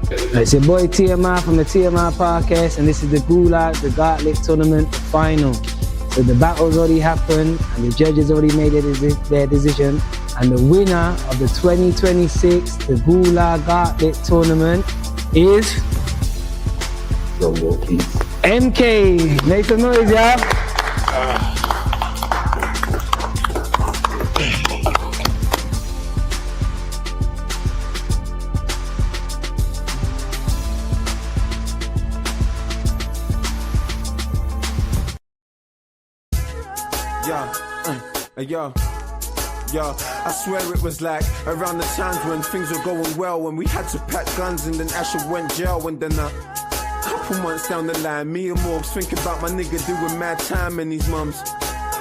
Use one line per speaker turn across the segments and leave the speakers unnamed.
It's your boy TMI from the TMI podcast, and this is the the Gauntlet Tournament final. So the battle's already happened, and the judges already made their decision. And the winner of the 2026 the Gauntlet Tournament is MK. Make some noise, yeah.
Yo, I swear it was like around the times when things were going well, when we had to pack guns and then Asher went jail, and then a couple months down the line, me and Morgs thinking about my nigga doing mad time and his mums.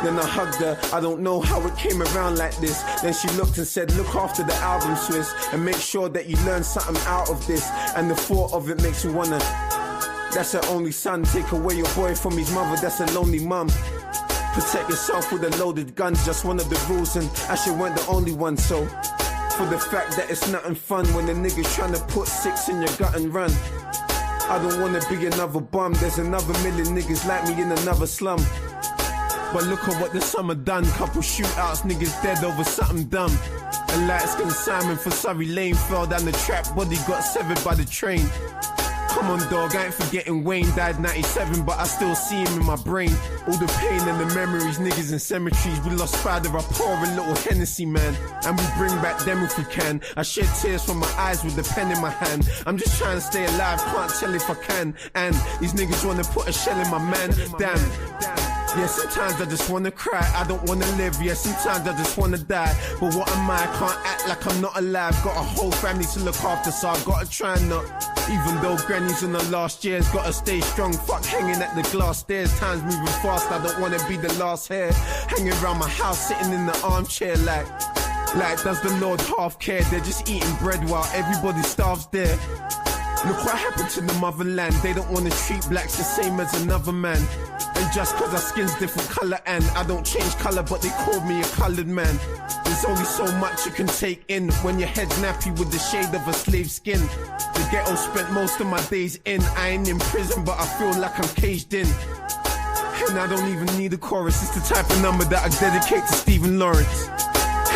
Then I hugged her, I don't know how it came around like this. Then she looked and said, look after the album, Swiss, and make sure that you learn something out of this. And the thought of it makes you wanna, that's her only son, take away your boy from his mother, that's a lonely mum. Protect yourself with a loaded gun, just one of the rules, and Asher weren't the only one. So, for the fact that it's nothing fun when the niggas trying to put 6 in your gut and run. I don't wanna be another bum, there's another million niggas like me in another slum. But look at what the summer done, couple shootouts, niggas dead over something dumb. A light-skinned Simon for Surrey Lane fell down the trap, body got severed by the train. Come on, dog, I ain't forgetting Wayne died 97, but I still see him in my brain. All the pain and the memories, niggas in cemeteries. We lost Spider, I pour a little Hennessy, man. And we bring back them if we can. I shed tears from my eyes with the pen in my hand. I'm just trying to stay alive, can't tell if I can. And these niggas wanna put a shell in my man. Damn. Yeah, sometimes I just wanna cry, I don't wanna live. Yeah, sometimes I just wanna die. But what am I? Can't act like I'm not alive. Got a whole family to look after, so I gotta try and not. Even though granny's in her last years, gotta stay strong. Fuck hanging at the glass stairs, time's moving fast. I don't wanna be the last hair hanging around my house, sitting in the armchair like does the Lord half care? They're just eating bread while everybody starves there. Look what happened to the motherland. They don't wanna treat blacks the same as another man. And just cause our skin's different colour and I don't change colour, but they called me a coloured man. There's only so much you can take in when your head's nappy with the shade of a slave skin. The ghetto spent most of my days in. I ain't in prison, but I feel like I'm caged in. And I don't even need a chorus. It's the type of number that I dedicate to Stephen Lawrence.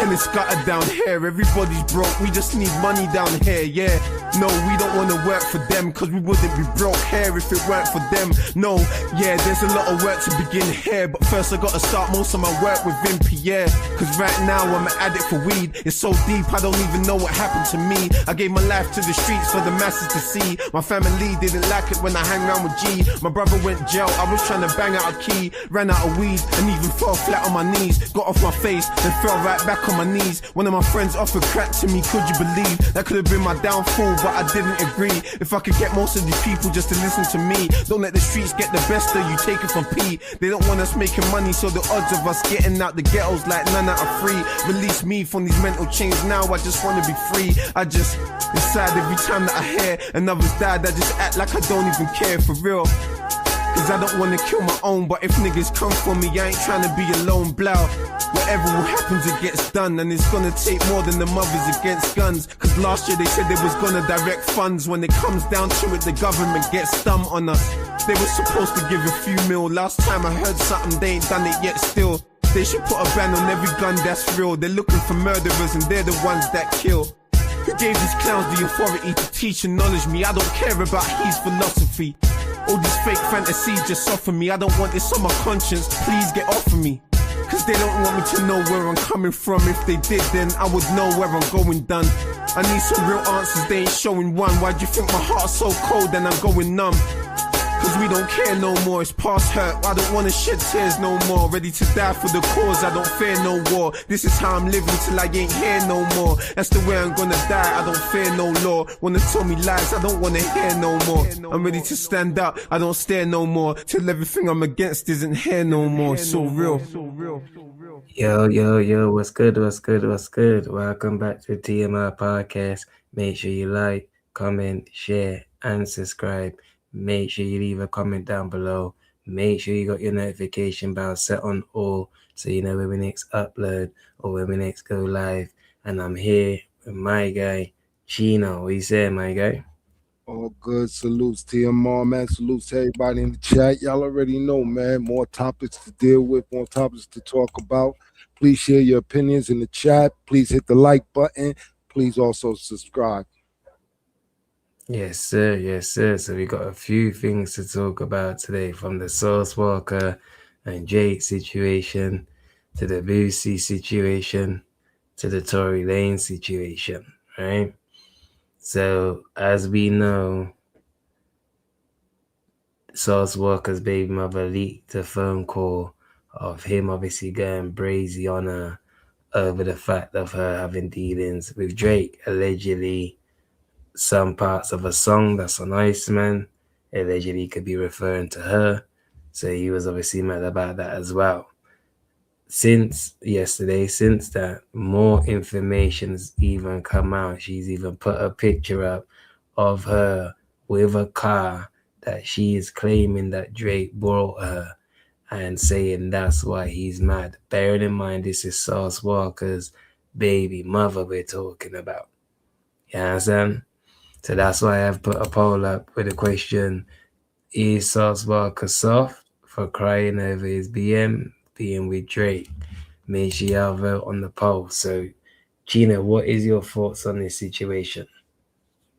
And it's scattered down here, everybody's broke, we just need money down here, yeah. No, we don't wanna work for them, cause we wouldn't be broke here if it weren't for them. No, yeah, there's a lot of work to begin here, but first I gotta start most of my work within Pierre. Cause right now I'm an addict for weed, it's so deep I don't even know what happened to me. I gave my life to the streets for the masses to see. My family didn't like it when I hang around with G. My brother went jail, I was trying to bang out a key. Ran out of weed and even fell flat on my knees. Got off my face, then fell right back on my knees. One of my friends offered crack to me, could you believe? That could have been my downfall, but I didn't agree. If I could get most of these people just to listen to me. Don't let the streets get the best of you, take it from P. They don't want us making money, so the odds of us getting out the ghetto's like none out of 3. Release me from these mental chains now, I just wanna be free. I just, inside every time that I hear another's died, I just act like I don't even care for real. Cause I don't wanna kill my own, but if niggas come for me, I ain't tryna be alone, blow. Whatever will happen, it gets done, and it's gonna take more than the mothers against guns. Cause last year they said they was gonna direct funds. When it comes down to it, the government gets dumb on us. They were supposed to give a few mil. Last time I heard something, they ain't done it yet still. They should put a ban on every gun that's real. They're looking for murderers and they're the ones that kill. Who gave these clowns the authority to teach and knowledge me? I don't care about his philosophy. All these fake fantasies just soften me. I don't want this on my conscience, please get off of me. Cause they don't want me to know where I'm coming from. If they did, then I would know where I'm going done. I need some real answers, they ain't showing one. Why do you think my heart's so cold and I'm going numb? Cause we don't care no more, it's past hurt. I don't wanna shed tears no more. Ready to die for the cause, I don't fear no war. This is how I'm living till I ain't here no more. That's the way I'm gonna die, I don't fear no law. Wanna tell me lies, I don't wanna hear no more. I'm ready to stand up, I don't stare no more. Till everything I'm against isn't here no more. It's so real.
Yo, what's good? Welcome back to the TMI podcast. Make sure you like, comment, share, and subscribe. Make sure you leave a comment down below. Make sure you got your notification bell set on all so you know when we next upload or when we next go live. And I'm here with my guy, Chino. What you saying, my guy?
All good. Salutes TMR, man. Salutes to everybody in the chat. Y'all already know, man. More topics to deal with, more topics to talk about. Please share your opinions in the chat. Please hit the like button. Please also subscribe.
Yes, sir. Yes, sir. So we got a few things to talk about today, from the Sauce Walka and Jake situation to the Boosie situation to the Tory Lanez situation, right? So as we know, Sauce Walka's baby mother leaked a phone call of him obviously going brazy on her over the fact of her having dealings with Drake, allegedly some parts of a song that's on Iceman allegedly could be referring to her. So he was obviously mad about that as well. Since yesterday, since that, more information's even come out. She's even put a picture up of her with a car that she is claiming that Drake brought her, and saying that's why he's mad. Bearing in mind, this is Sauce Walka's baby mother we're talking about. You understand? So that's why I've put a poll up with the question, is Sauce Walka soft for crying over his BM being with Drake? Make sure y'all vote on the poll. So, Gina, what is your thoughts on this situation?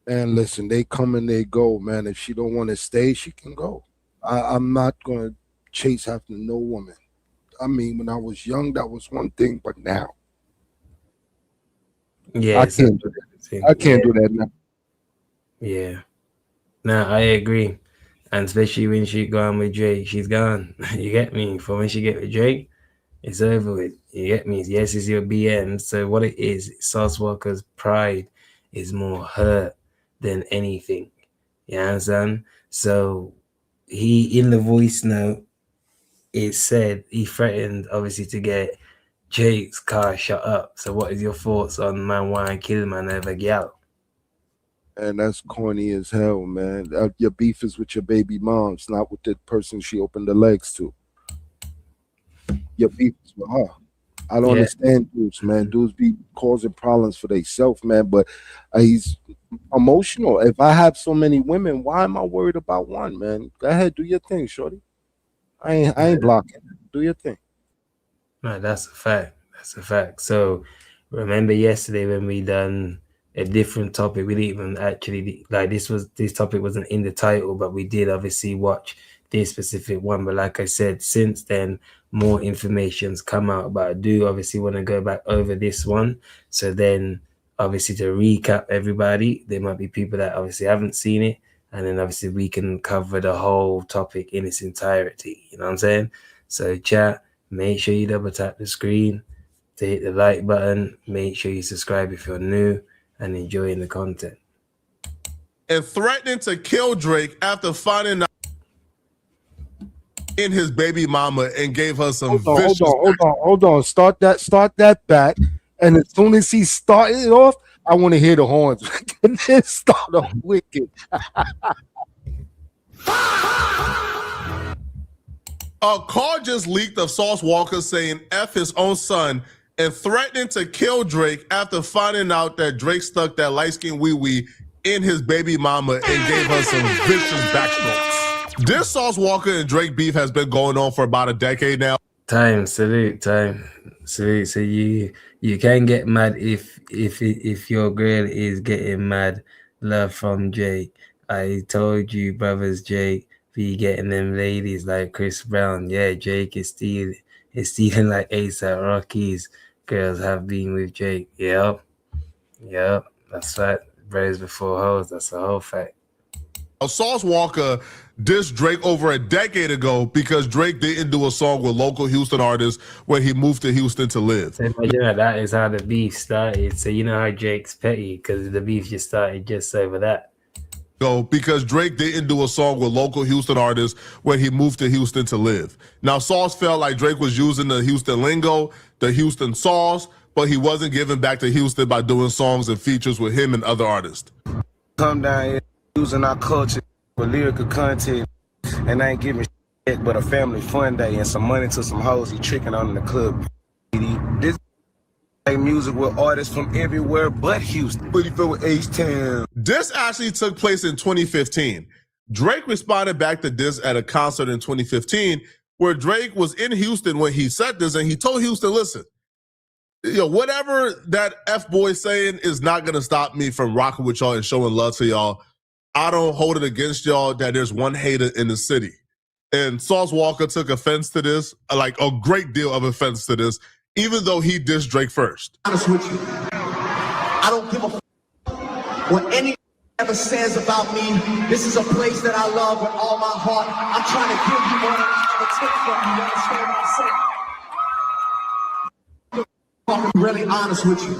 And listen, they come and they go, man. If she don't want to stay, she can go. I'm not going to chase after no woman. I mean, when I was young, that was one thing, but now
Yeah,
I can't do that. I can't do that now.
Yeah. No, I agree. And especially when she gone with Drake, she's gone. You get me? For when she get with Drake, it's over with. You get me? Yes, it's your BN. So what it is, Sauce Walka's pride is more hurt than anything. You understand? So he, in the voice note, it said he threatened obviously to get Drake's car shut up. So what is your thoughts on man wanting to kill man over gal?
And that's corny as hell, man. Your beef is with your baby moms, not with the person she opened the legs to. Your beef is with her. I don't understand dudes, man. Dudes be causing problems for themselves, man. But he's emotional. If I have so many women, why am I worried about one, man? Go ahead, do your thing, shorty. I ain't blocking. Do your thing.
No, that's a fact. That's a fact. So remember yesterday when we done a different topic, we didn't even actually like this topic wasn't in the title, but we did obviously watch this specific one. But like I said, since then more information's come out, but I do obviously want to go back over this one. So then obviously to recap everybody, there might be people that obviously haven't seen it, and then obviously we can cover the whole topic in its entirety. You know what I'm saying? So chat, make sure you double tap the screen to hit the like button. Make sure you subscribe if you're new and enjoying the content.
And threatening to kill Drake after finding out in his baby mama and gave her some vicious.
Hold on. Start that back. And as soon as he started it off, I want to hear the horns. And then start off wicked.
A call just leaked of Sauce Walka saying F his own son and threatening to kill Drake after finding out that Drake stuck that light-skinned wee-wee in his baby mama and gave her some vicious backstrokes. This Sauce Walka and Drake beef has been going on for about a decade now.
Salute. So you can get mad if your girl is getting mad love from Drake. I told you, brothers, Drake be getting them ladies like Chris Brown. Yeah, Drake is stealing like ASAP Rocky's girls have been with Drake. Yep, that's right. Bros before hoes, that's a whole fact.
Sauce Walka dissed Drake over a decade ago because Drake didn't do a song with local Houston artists when he moved to Houston to live.
So that is how the beef started. So you know how Drake's petty, because the beef just started just over that.
Because Drake didn't do a song with local Houston artists when he moved to Houston to live. Now, Sauce felt like Drake was using the Houston lingo, the Houston sauce, but he wasn't giving back to Houston by doing songs and features with him and other artists.
Come down here using our culture for lyrical content, and I ain't giving shit but a family fun day and some money to some hoes he tricking on in the club. This Make music with artists from everywhere but Houston. What do you feel with H-Town?
This actually took place in 2015. Drake responded back to this at a concert in 2015 where Drake was in Houston when he said this, and he told Houston, listen, whatever that F-boy saying is not going to stop me from rocking with y'all and showing love to y'all. I don't hold it against y'all that there's one hater in the city. And Sauce Walka took offense to this, like a great deal of offense to this, even though he dissed Drake first.
Honest with you, I don't give a what anyone ever says about me. This is a place that I love with all my heart. I'm trying to give you more than I ever take from you. You understand what I'm saying? I'm really honest with you.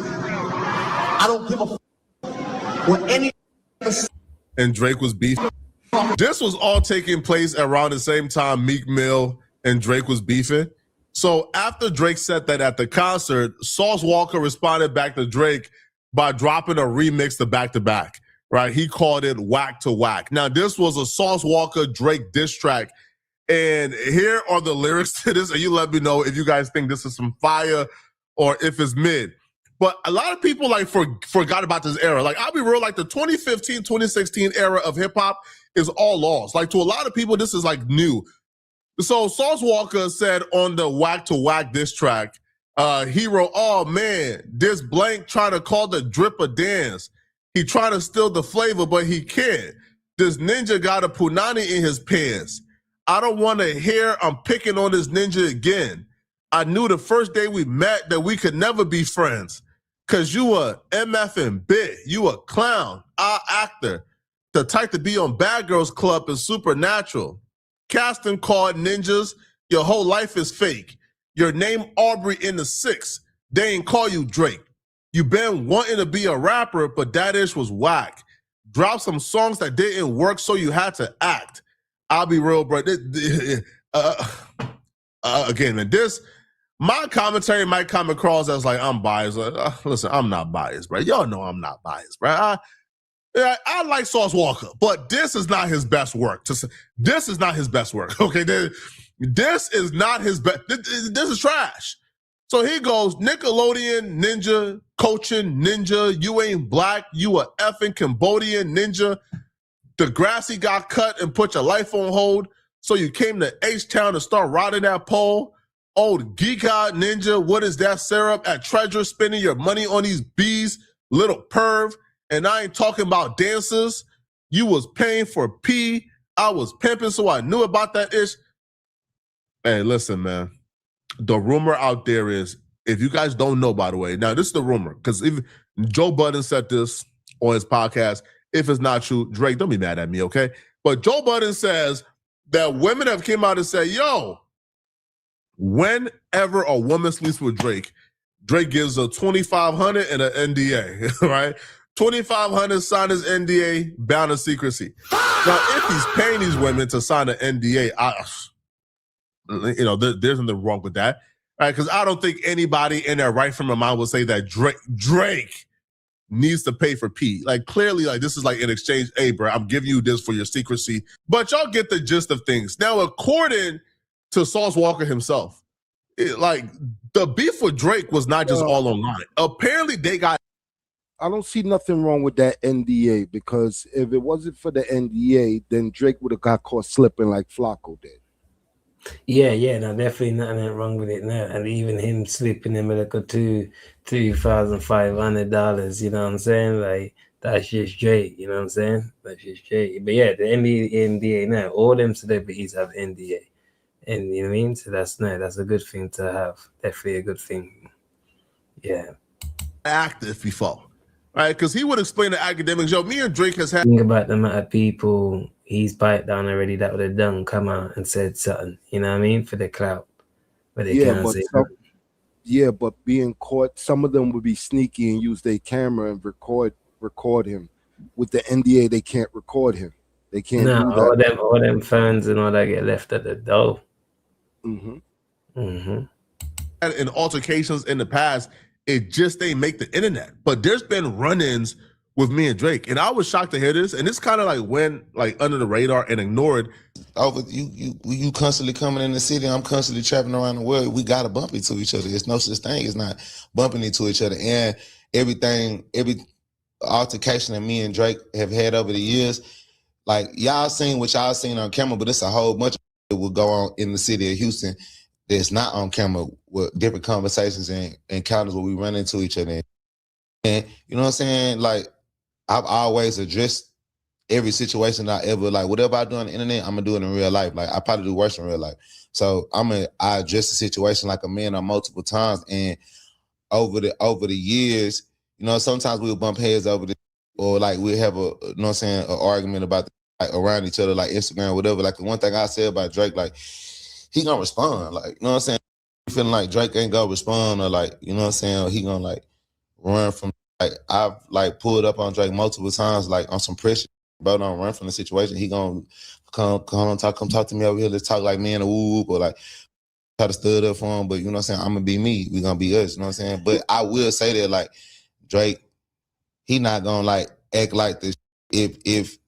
I don't give a what anyone ever says.
And Drake was beefing. This was all taking place around the same time Meek Mill and Drake was beefing. So after Drake said that at the concert, Sauce Walka responded back to Drake by dropping a remix to Back to Back, right? He called it Whack to Whack. Now, this was a Sauce Walka Drake diss track. And here are the lyrics to this. And you let me know if you guys think this is some fire or if it's mid. But a lot of people forgot about this era. Like, I'll be real, like the 2015, 2016 era of hip hop is all lost. Like, to a lot of people, this is like new. So Sauce Walka said on the Whack to Whack diss track, he wrote, oh man, this blank trying to call the drip a dance. He trying to steal the flavor, but he can't. This ninja got a punani in his pants. I don't want to hear I'm picking on this ninja again. I knew the first day we met that we could never be friends. Cause you a MFing bit, you a clown, actor, the type to be on Bad Girls Club and Supernatural. Casting card ninjas, your whole life is fake. Your name Aubrey in the 6. They ain't call you Drake. You been wanting to be a rapper, but that ish was whack. Drop some songs that didn't work, so you had to act. I'll be real, bro. Again, man, my commentary might come across as like I'm biased. Listen, I'm not biased, bro. Y'all know I'm not biased, bro. I like Sauce Walka, but this is not his best work. This is not his best work, okay? This is not his best. This is trash. So he goes, Nickelodeon ninja, coaching ninja, you ain't black, you a effing Cambodian ninja. The grassy got cut and put your life on hold, so you came to H-Town to start riding that pole. Old geek-eyed ninja, what is that syrup at Treasure, spending your money on these bees, little perv. And I ain't talking about dancers. You was paying for P. I was pimping, so I knew about that ish. Hey, listen, man. The rumor out there is, if you guys don't know, by the way, now this is the rumor, because if Joe Budden said this on his podcast, if it's not true, Drake, don't be mad at me, okay? But Joe Budden says that women have came out and said, yo, whenever a woman sleeps with Drake, Drake gives a $2,500 and an NDA, right? $2,500, sign his NDA, bound to secrecy. Now, if he's paying these women to sign an NDA, there's nothing wrong with that, right? Because I don't think anybody in their right frame of mind would say that Drake needs to pay for P. Like, clearly, like, this is like an exchange. Hey, bro, I'm giving you this for your secrecy. But y'all get the gist of things. Now, according to Sauce Walka himself, the beef with Drake was not just all online. Apparently, they got.
I don't see nothing wrong with that NDA, because if it wasn't for the NDA, then Drake would have got caught slipping like Flacco did.
Yeah, no, definitely nothing wrong with it now. And even him slipping him like a $2,500, you know what I'm saying? Like, that's just Drake, you know what I'm saying? That's just Drake. But yeah, the NDA now, all them celebrities have NDA. And you know what I mean? So that's a good thing to have. Definitely a good thing. Yeah.
Active before. Right, because he would explain to academics, yo, me and Drake has had.
Think about the amount of people he's bite down already that would have done come out and said something, you know what I mean, for the clout. But they can't say
but being caught, some of them would be sneaky and use their camera and record him. With the NDA, they can't record him. They can't do that.
All them fans and all that get left at the door.
In altercations in the past, it just ain't make the internet. But there's been run-ins with me and Drake. And I was shocked to hear this. And this kind of like went like under the radar and ignored.
Over you constantly coming in the city, I'm constantly traveling around the world. We gotta bump into each other. It's no such thing as not bumping into each other. And every altercation that me and Drake have had over the years, like y'all seen what y'all seen on camera, but it's a whole bunch of that will go on in the city of Houston that's not on camera with different conversations and encounters where we run into each other. And you know what I'm saying? Like, I've always addressed every situation I ever, like, whatever I do on the internet, I'm gonna do it in real life. Like, I probably do worse in real life. So I address the situation like a man on multiple times. And over the years, you know, sometimes we'll bump heads over the, or like we'll have you know what I'm saying, an argument about like around each other, like Instagram, whatever. Like the one thing I said about Drake, like, he gonna respond. Like, you know what I'm saying? Feeling like Drake ain't gonna respond, or like, you know what I'm saying, or he gonna like run from, like, I've like pulled up on Drake multiple times, like on some pressure, bro, don't run from the situation. He gonna come talk to me over here. Let's talk like me and a whoop, or like try to stood up for him. But you know what I'm saying, I'm gonna be me. We gonna be us. You know what I'm saying? But I will say that like Drake, he not gonna like act like this. If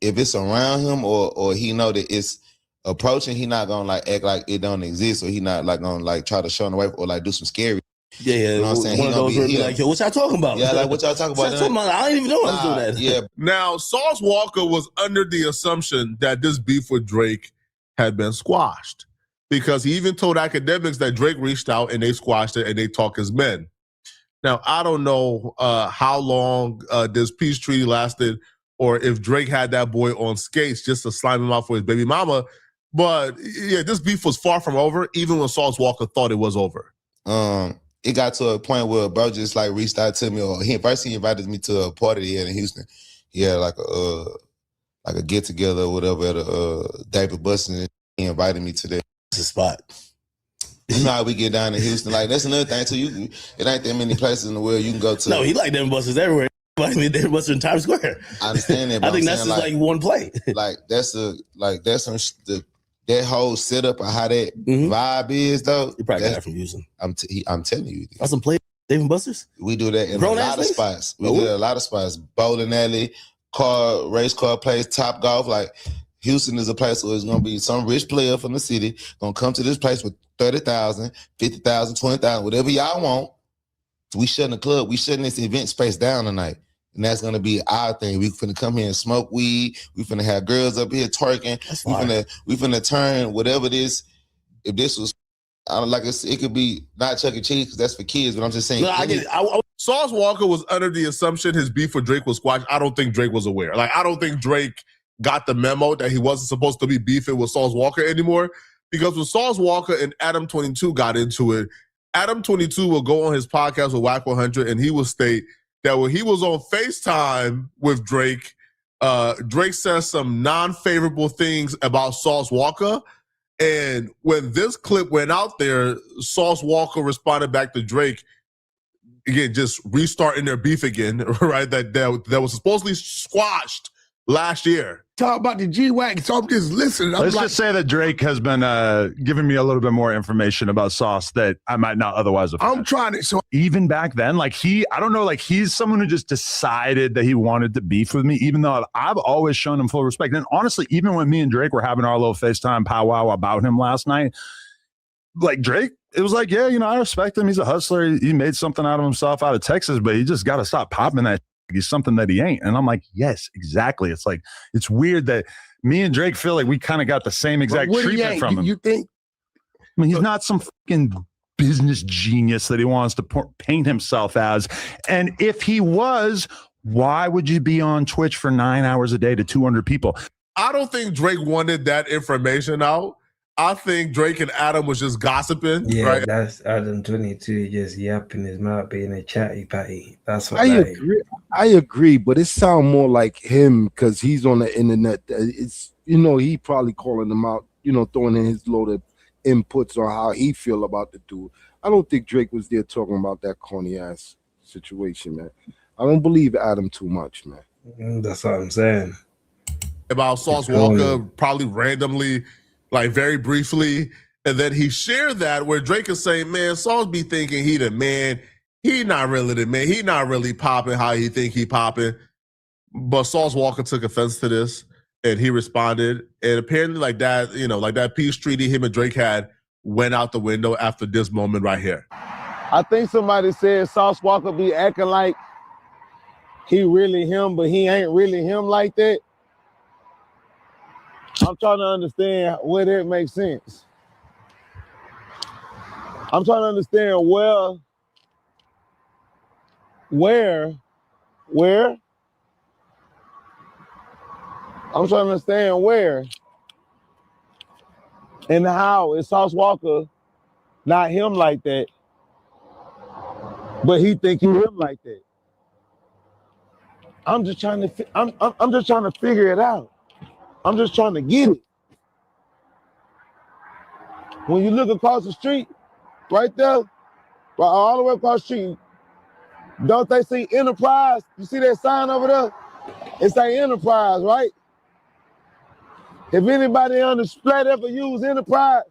it's around him or he know that it's approaching, he not gonna like act like it don't exist, or he not like gonna like try to shun away or like do some scary.
Yeah,
you know what I'm saying?
One of those where be like, yo, what y'all talking about?
Yeah, like what y'all talking about?
I didn't even know I was doing that.
Yeah.
Now, Sauce Walka was under the assumption that this beef with Drake had been squashed, because he even told academics that Drake reached out and they squashed it and they talk as men. Now, I don't know how long this peace treaty lasted, or if Drake had that boy on skates just to slime him out for his baby mama. But yeah, this beef was far from over, even when Sauce Walka thought it was over.
It got to a point where bro just like reached out to me, or he invited me to a party he had in Houston. He had like a get together or whatever at a David Bustin'. He invited me to that.
It's a spot.
You know how we get down in Houston. Like, that's another thing too. It ain't that many places in the world you can go to.
No, he like them busters everywhere. Like David Buster in Times Square.
I understand that. But
I think that's just like one play.
That whole setup of how that vibe is, though.
You probably got that from Houston.
I'm telling you.
That's some play, Dave and Buster's?
We do that in a lot of spots. We do that in a lot of spots. Bowling alley, race car place, Top Golf. Like, Houston is a place where it's going to be some rich player from the city going to come to this place with 30,000, 50,000, 20,000, whatever y'all want. We shutting the club. We shutting this event space down tonight. And that's going to be our thing. We finna come here and smoke weed. We finna have girls up here twerking. We finna turn whatever this, if this was, I don't like it could be not Chuck E. Cheese because that's for kids, but I'm just saying.
No, I get it.
Sauce Walka was under the assumption his beef with Drake was squashed. I don't think Drake was aware. Like, I don't think Drake got the memo that he wasn't supposed to be beefing with Sauce Walka anymore. Because when Sauce Walka and Adam 22 got into it, Adam 22 will go on his podcast with Whack 100 and he will state that when he was on FaceTime with Drake, Drake says some non-favorable things about Sauce Walka. And when this clip went out there, Sauce Walka responded back to Drake, again, just restarting their beef again, right? That was supposedly squashed last year.
Talk about the G-Wagon, so I'm just listening.
Let's just say that Drake has been giving me a little bit more information about Sauce that I might not otherwise have.
I'm trying to. So
even back then, like I don't know, like he's someone who just decided that he wanted to beef with me, even though I've always shown him full respect. And honestly, even when me and Drake were having our little FaceTime powwow about him last night, like Drake, it was like, yeah, you know, I respect him. He's a hustler. He made something out of himself out of Texas, but he just got to stop popping that. He's something that he ain't. And I'm like, yes, exactly. It's like, it's weird that me and Drake feel like we kind of got the same exact treatment from him.
You think?
I mean, he's not some fucking business genius that he wants to paint himself as. And if he was, why would you be on Twitch for 9 hours a day to 200 people?
I don't think Drake wanted that information out. I think Drake and Adam was just gossiping.
Yeah,
right?
That's Adam 22 just yapping his mouth, being a chatty patty. That's what
I agree, but it sounds more like him because he's on the internet. It's, you know, he probably calling them out, you know, throwing in his loaded inputs on how he feel about the dude. I don't think Drake was there talking about that corny ass situation, man. I don't believe Adam too much, man.
That's what I'm saying.
About Sauce Walka, probably randomly, like very briefly, and then he shared that where Drake is saying, man, Sauce be thinking he the man. He not really the man. He not really popping how he think he popping. But Sauce Walka took offense to this, and he responded. And apparently, like that, like that peace treaty him and Drake had went out the window after this moment right here.
I think somebody said Sauce Walka be acting like he really him, but he ain't really him like that. I'm trying to understand where that makes sense. I'm trying to understand where? I'm trying to understand where and how is Sauce Walka not him like that, but he think he him like that. I'm just trying to I'm just trying to figure it out. I'm just trying to get it. When you look across the street, right there, right all the way across the street, don't they see Enterprise? You see that sign over there? It say Enterprise, right? If anybody on the splat ever use Enterprise,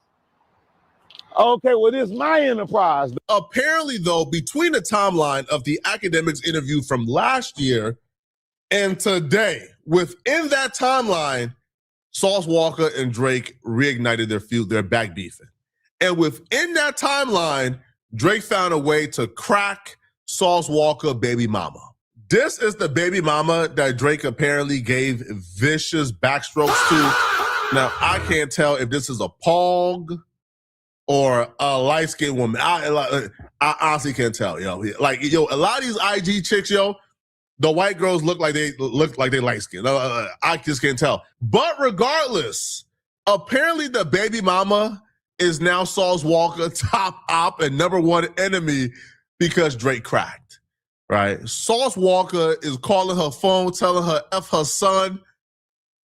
okay, well, this is my Enterprise.
Apparently, though, between the timeline of the Academics interview from last year and today, within that timeline, Sauce Walka and Drake reignited their feud. They're back beefing. And within that timeline, Drake found a way to crack Sauce Walka baby mama. This is the baby mama that Drake apparently gave vicious backstrokes to. Now, I can't tell if this is a pog or a light-skinned woman. I honestly can't tell, yo. Like, yo, a lot of these IG chicks, yo, the white girls look like they light-skinned. I just can't tell. But regardless, apparently the baby mama is now Sauce Walka top op and number one enemy because Drake cracked, right? Sauce Walka is calling her phone, telling her F her son.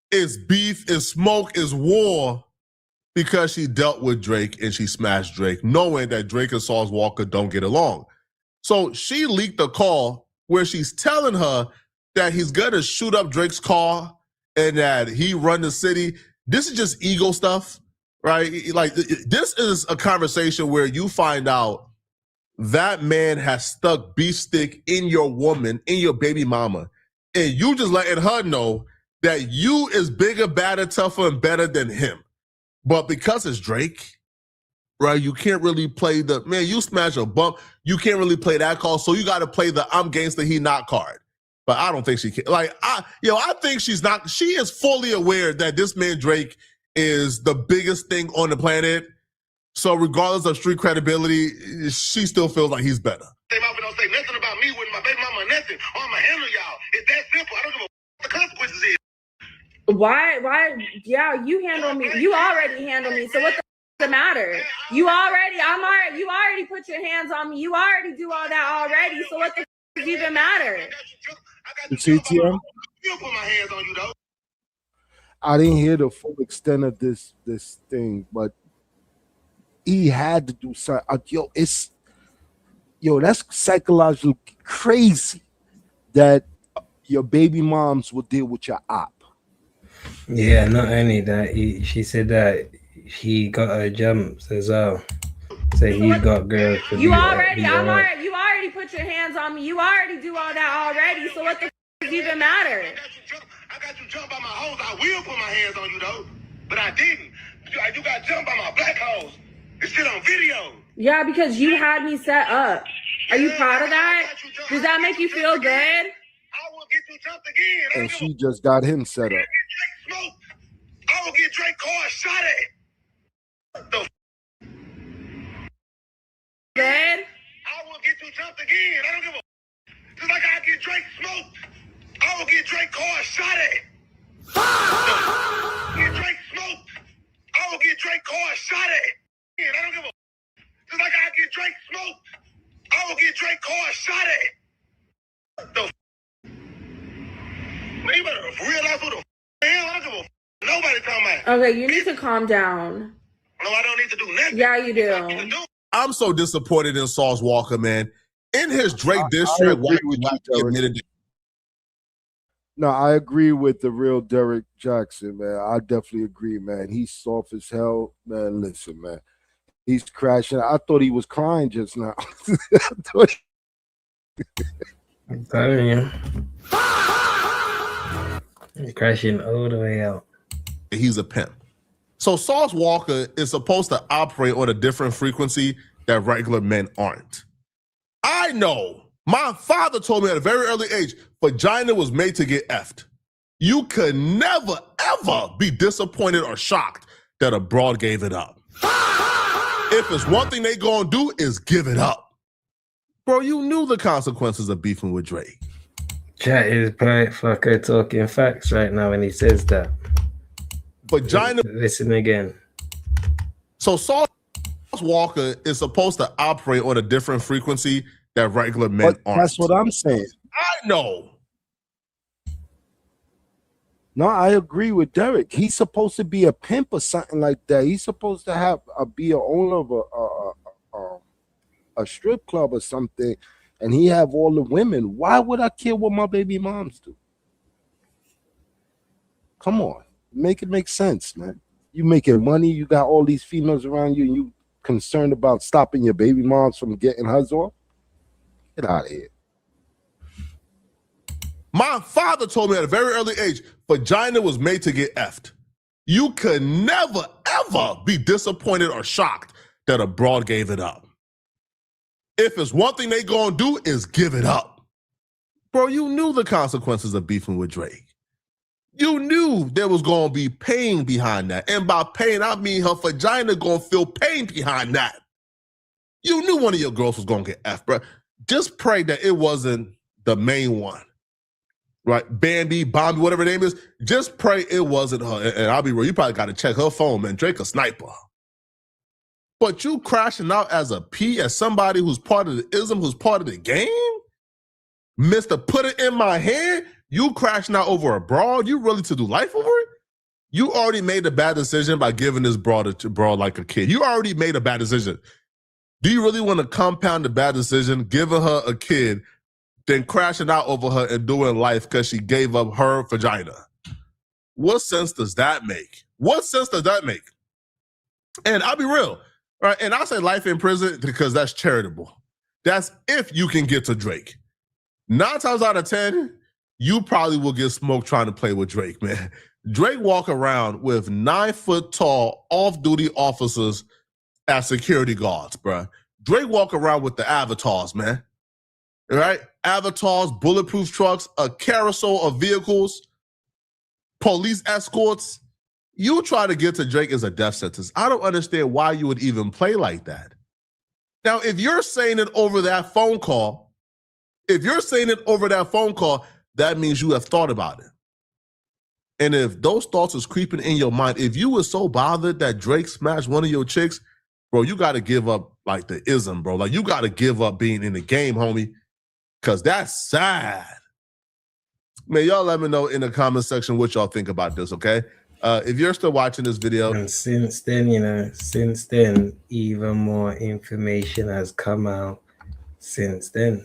It's beef, it's smoke, it's war because she dealt with Drake and she smashed Drake, knowing that Drake and Sauce Walka don't get along. So she leaked a call where she's telling her that he's gonna shoot up Drake's car and that he run the city. This is just ego stuff, right? Like, this is a conversation where you find out that man has stuck beef stick in your woman, in your baby mama, and you just letting her know that you is bigger, badder, tougher, and better than him. But because it's Drake, right, you can't really play the, man, you smash a bump, you can't really play that call, so you got to play the I'm gangster, he not card. But I don't think she can. Like, I think she's not, she is fully aware that this man Drake is the biggest thing on the planet. So regardless of street credibility, she still feels like he's better.
They don't say nothing about me with my baby mama or nothing, or I'ma handle y'all. It's that simple. I don't give a what the consequences is.
Why? Yeah, you handle me. You already handle me. So what the matter? You already put your hands on me. You already do all that already. So what the does even matter?
You see, TM?
I'll put my hands on you though.
I didn't hear the full extent of this thing, but he had to do something. That's psychologically crazy that your baby moms will deal with your op.
Yeah, not only that, she said that he got her jumps as well. So he got girls.
You already put your hands on me. You already do all that already. So what the does even matter?
I got you jumped by my hoes. I will put my hands on you though, but I didn't. You got jumped by my black hoes. It's still on video.
Yeah, because you had me set up. Are you proud of that? Does that make you feel good?
I will get you jumped again.
And she just got him set up.
I will get Drake car shot at.
Good.
I will get you jumped again. I don't give a. Just like I get Drake smoked, I will get Drake car shot at. Get Drake smoked, I will get Drake car shot at. I don't give a. Just like I get Drake smoked, I will get Drake car shot at. Man, you better realize who the hell I don't give a. Nobody talking about.
Okay, you need to calm down.
No, I don't need to do nothing.
Yeah, you do.
I'm so disappointed in Sauce Walka, man. In his Drake district,
No, I agree with the real Derek Jackson, man. I definitely agree, man. He's soft as hell, man. Listen, man. He's crashing. I thought he was crying just now.
I'm telling you. crashing all the way out.
He's a pimp. So Sauce Walka is supposed to operate on a different frequency that regular men aren't. I know. My father told me at a very early age, vagina was made to get effed. You could never, ever be disappointed or shocked that a broad gave it up. If it's one thing they gonna do is give it up. Bro, you knew the consequences of beefing with Drake.
Chat is bright fucker talking facts right now when he says that.
Vagina.
Listen again.
So Sauce Walka is supposed to operate on a different frequency that regular men aren't.
That's what I'm saying.
I know.
No, I agree with Derek. He's supposed to be a pimp or something like that. He's supposed to have be a owner of a strip club or something, and he have all the women. Why would I care what my baby moms do? Come on, make it make sense, man. You making money, you got all these females around you, and you concerned about stopping your baby moms from getting hers off? Get out of here.
My father told me at a very early age, vagina was made to get effed. You could never, ever be disappointed or shocked that a broad gave it up. If it's one thing they gonna do is give it up. Bro, you knew the consequences of beefing with Drake. You knew there was gonna be pain behind that. And by pain, I mean her vagina gonna feel pain behind that. You knew one of your girls was gonna get effed, bro. Just pray that it wasn't the main one. Right, Bambi, Bombi, whatever her name is, just pray it wasn't her. And I'll be real, you probably got to check her phone, man. Drake a sniper. But you crashing out as a P, as somebody who's part of the ism, who's part of the game? Mr. Put It In My Hand, you crashing out over a broad? You really to do life over it? You already made a bad decision by giving this broad like a kid. You already made a bad decision. Do you really want to compound the bad decision, giving her a kid, then crashing out over her and doing life because she gave up her vagina? What sense does that make? What sense does that make? And I'll be real, right? And I'll say life in prison because that's charitable. That's if you can get to Drake. 9 times out of 10, you probably will get smoked trying to play with Drake, man. Drake walk around with 9-foot-tall off-duty officers as security guards, bro. Drake walk around with the avatars, man. Right? Avatars, bulletproof trucks, a carousel of vehicles, police escorts. You try to get to Drake as a death sentence. I don't understand why you would even play like that. Now, if you're saying it over that phone call, that means you have thought about it. And if those thoughts is creeping in your mind, if you were so bothered that Drake smashed one of your chicks, bro, you got to give up like the ism, bro. Like you got to give up being in the game, homie. Because that's sad. Man, y'all let me know in the comment section what y'all think about this, okay? If you're still watching this video.
And since then, even more information has come out since then.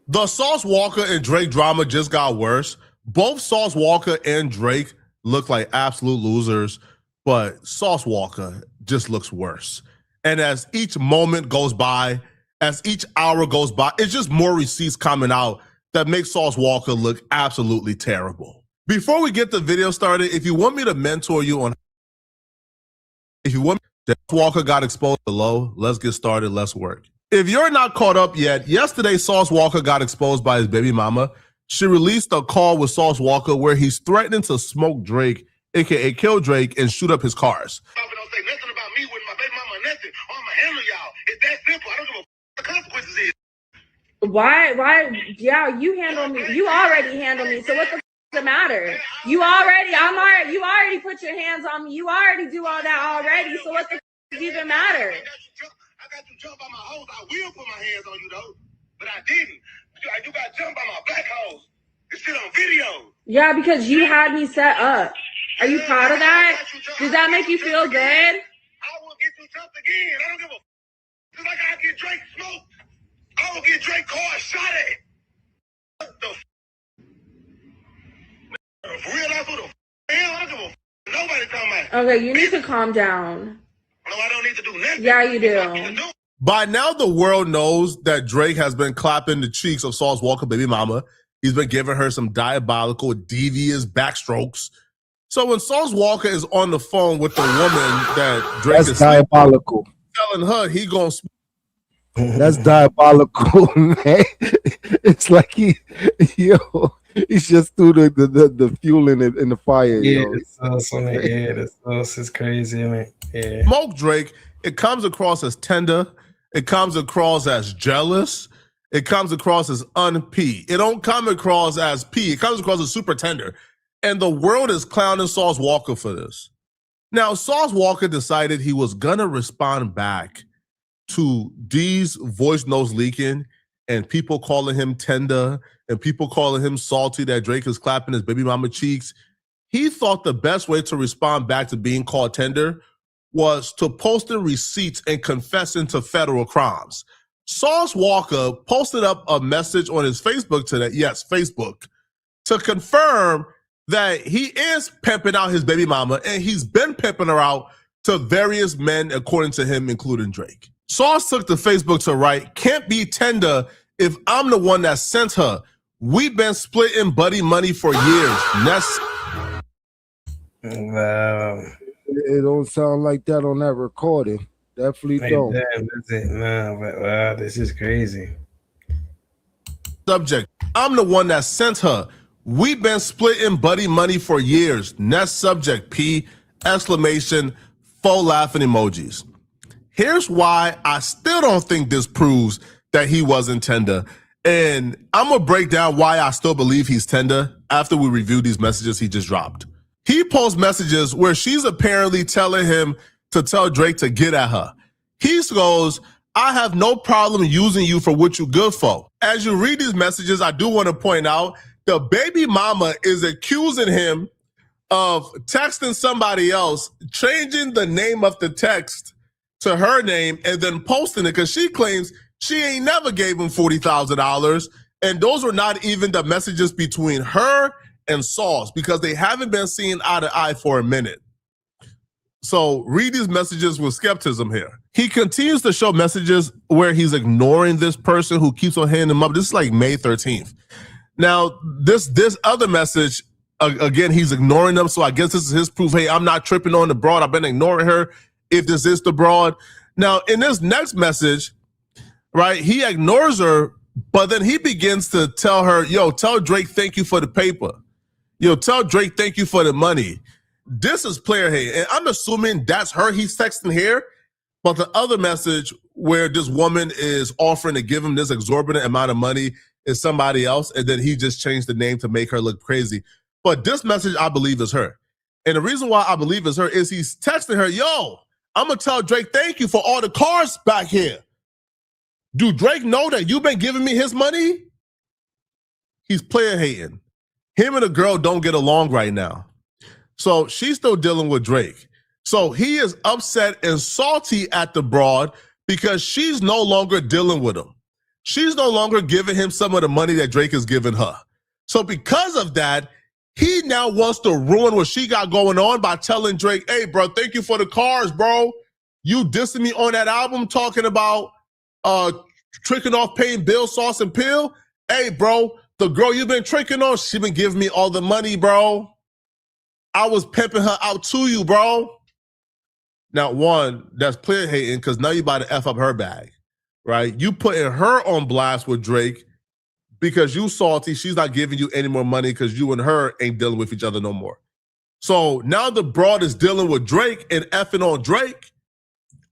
The Sauce Walka and Drake drama just got worse. Both Sauce Walka and Drake look like absolute losers, but Sauce Walka just looks worse. And as each moment goes by, as each hour goes by, it's just more receipts coming out that make Sauce Walka look absolutely terrible. Before we get the video started, if you want me to mentor you on, Sauce Walka got exposed below, let's get started, let's work. If you're not caught up yet, yesterday Sauce Walka got exposed by his baby mama. She released a call with Sauce Walka where he's threatening to smoke Drake, aka kill Drake, and shoot up his cars.
Don't say nothing about me with my baby mama or nothing. I'ma handle y'all. It's that simple. I don't give a what the consequences is.
Why? Yeah, you handle me. You already handle me. So what the does it matter? You already put your hands on me. You already do all that already. So what the does even matter?
I got you jumped by my hoes. I will put my hands on you though, but I didn't. You got jumped by my black hoes. It's shit on video.
Yeah, because you had me set up. Are you proud of that? Does that make you feel good?
I will get you jumped again. I don't give a just like I get Drake smoked. I will get Drake car shot at. For real life, who the hell? I don't give a nobody talking about.
Okay, you need to calm down.
No, I don't need to do nothing.
Yeah, you do.
By now, the world knows that Drake has been clapping the cheeks of Sauce Walka, baby mama. He's been giving her some diabolical, devious backstrokes. So when Sauce Walka is on the phone with the woman that Drake
That's
is
diabolical.
telling her he gonna.
That's diabolical, man. It's like he's just threw the fuel in the fire.
Yeah,
Yo.
the sauce on it. Yeah, the sauce is crazy on it. Yeah.
Smoke Drake, it comes across as tender. It comes across as jealous. It comes across as un-P. It don't come across as P. It comes across as super tender. And the world is clowning Sauce Walka for this. Now, Sauce Walka decided he was going to respond back to these voice notes leaking and people calling him tender and people calling him salty that Drake is clapping his baby mama cheeks. He thought the best way to respond back to being called tender was to posting receipts and confessing to federal crimes. Sauce Walka posted up a message on his Facebook today, yes, Facebook, to confirm that he is pimping out his baby mama and he's been pimping her out to various men, according to him, including Drake. Sauce took to Facebook to write, "Can't be tender if I'm the one that sent her. We've been splitting buddy money for years."
Wow.
It don't sound like that on that recording. Definitely
Like,
don't.
damn, that's it. No, but wow, this is crazy.
Subject, I'm the one that sent her. We've been splitting buddy money for years. Next subject, P, exclamation, faux laughing emojis. Here's why I still don't think this proves that he wasn't tender. And I'm going to break down why I still believe he's tender after we review these messages he just dropped. He posts messages where she's apparently telling him to tell Drake to get at her. He goes, "I have no problem using you for what you're good for." As you read these messages, I do want to point out the baby mama is accusing him of texting somebody else, changing the name of the text to her name, and then posting it because she claims she ain't never gave him $40,000. And those were not even the messages between her and Sauce because they haven't been seen eye to eye for a minute. So read these messages with skepticism here. He continues to show messages where he's ignoring this person who keeps on hitting him up. This is like May 13th. Now, this other message, again, he's ignoring them. So I guess this is his proof. Hey, I'm not tripping on the broad. I've been ignoring her if this is the broad. Now, in this next message, right, he ignores her, but then he begins to tell her, yo, tell Drake thank you for the paper. Yo, tell Drake thank you for the money. This is player hate. And I'm assuming that's her he's texting here. But the other message where this woman is offering to give him this exorbitant amount of money is somebody else. And then he just changed the name to make her look crazy. But this message, I believe, is her. And the reason why I believe it's her is he's texting her, yo, I'm going to tell Drake thank you for all the cars back here. Do Drake know that you've been giving me his money? He's player hating. Him and the girl don't get along right now. So she's still dealing with Drake. So he is upset and salty at the broad because she's no longer dealing with him. She's no longer giving him some of the money that Drake is giving her. So because of that, he now wants to ruin what she got going on by telling Drake, hey, bro, thank you for the cars, bro. You dissing me on that album talking about tricking off paying bill, Sauce and Pill. Hey, bro, the girl you've been tricking on, she been giving me all the money, bro. I was pimping her out to you, bro. Now, one, that's player hating because now you about to F up her bag, right? You putting her on blast with Drake because you salty. She's not giving you any more money because you and her ain't dealing with each other no more. So now the broad is dealing with Drake and effing on Drake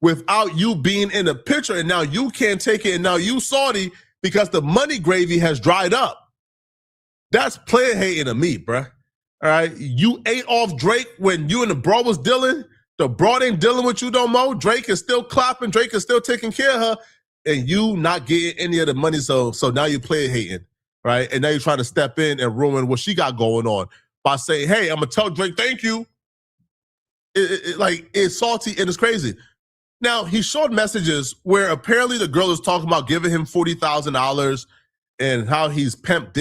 without you being in the picture. And now you can't take it. And now you salty because the money gravy has dried up. That's player hating to me, bruh. All right. You ate off Drake when you and the bro was dealing. The broad ain't dealing with you no more. Drake is still clapping. Drake is still taking care of her. And you not getting any of the money. So now you player hating, right? And now you're trying to step in and ruin what she got going on by saying, hey, I'm going to tell Drake, thank you. It's salty and it's crazy. Now, he showed messages where apparently the girl is talking about giving him $40,000 and how he's pimped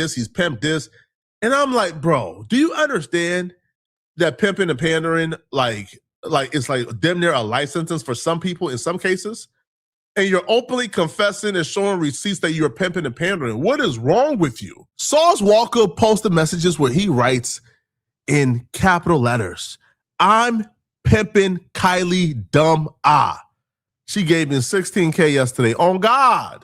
this. And I'm like, bro, do you understand that pimping and pandering, like it's like damn near a life sentence for some people in some cases? and you're openly confessing and showing receipts that you're pimping and pandering. What is wrong with you? Sauce Walka posted messages where he writes in capital letters, "I'm pimping Kylie dumb ah." She gave me $16K yesterday. On God.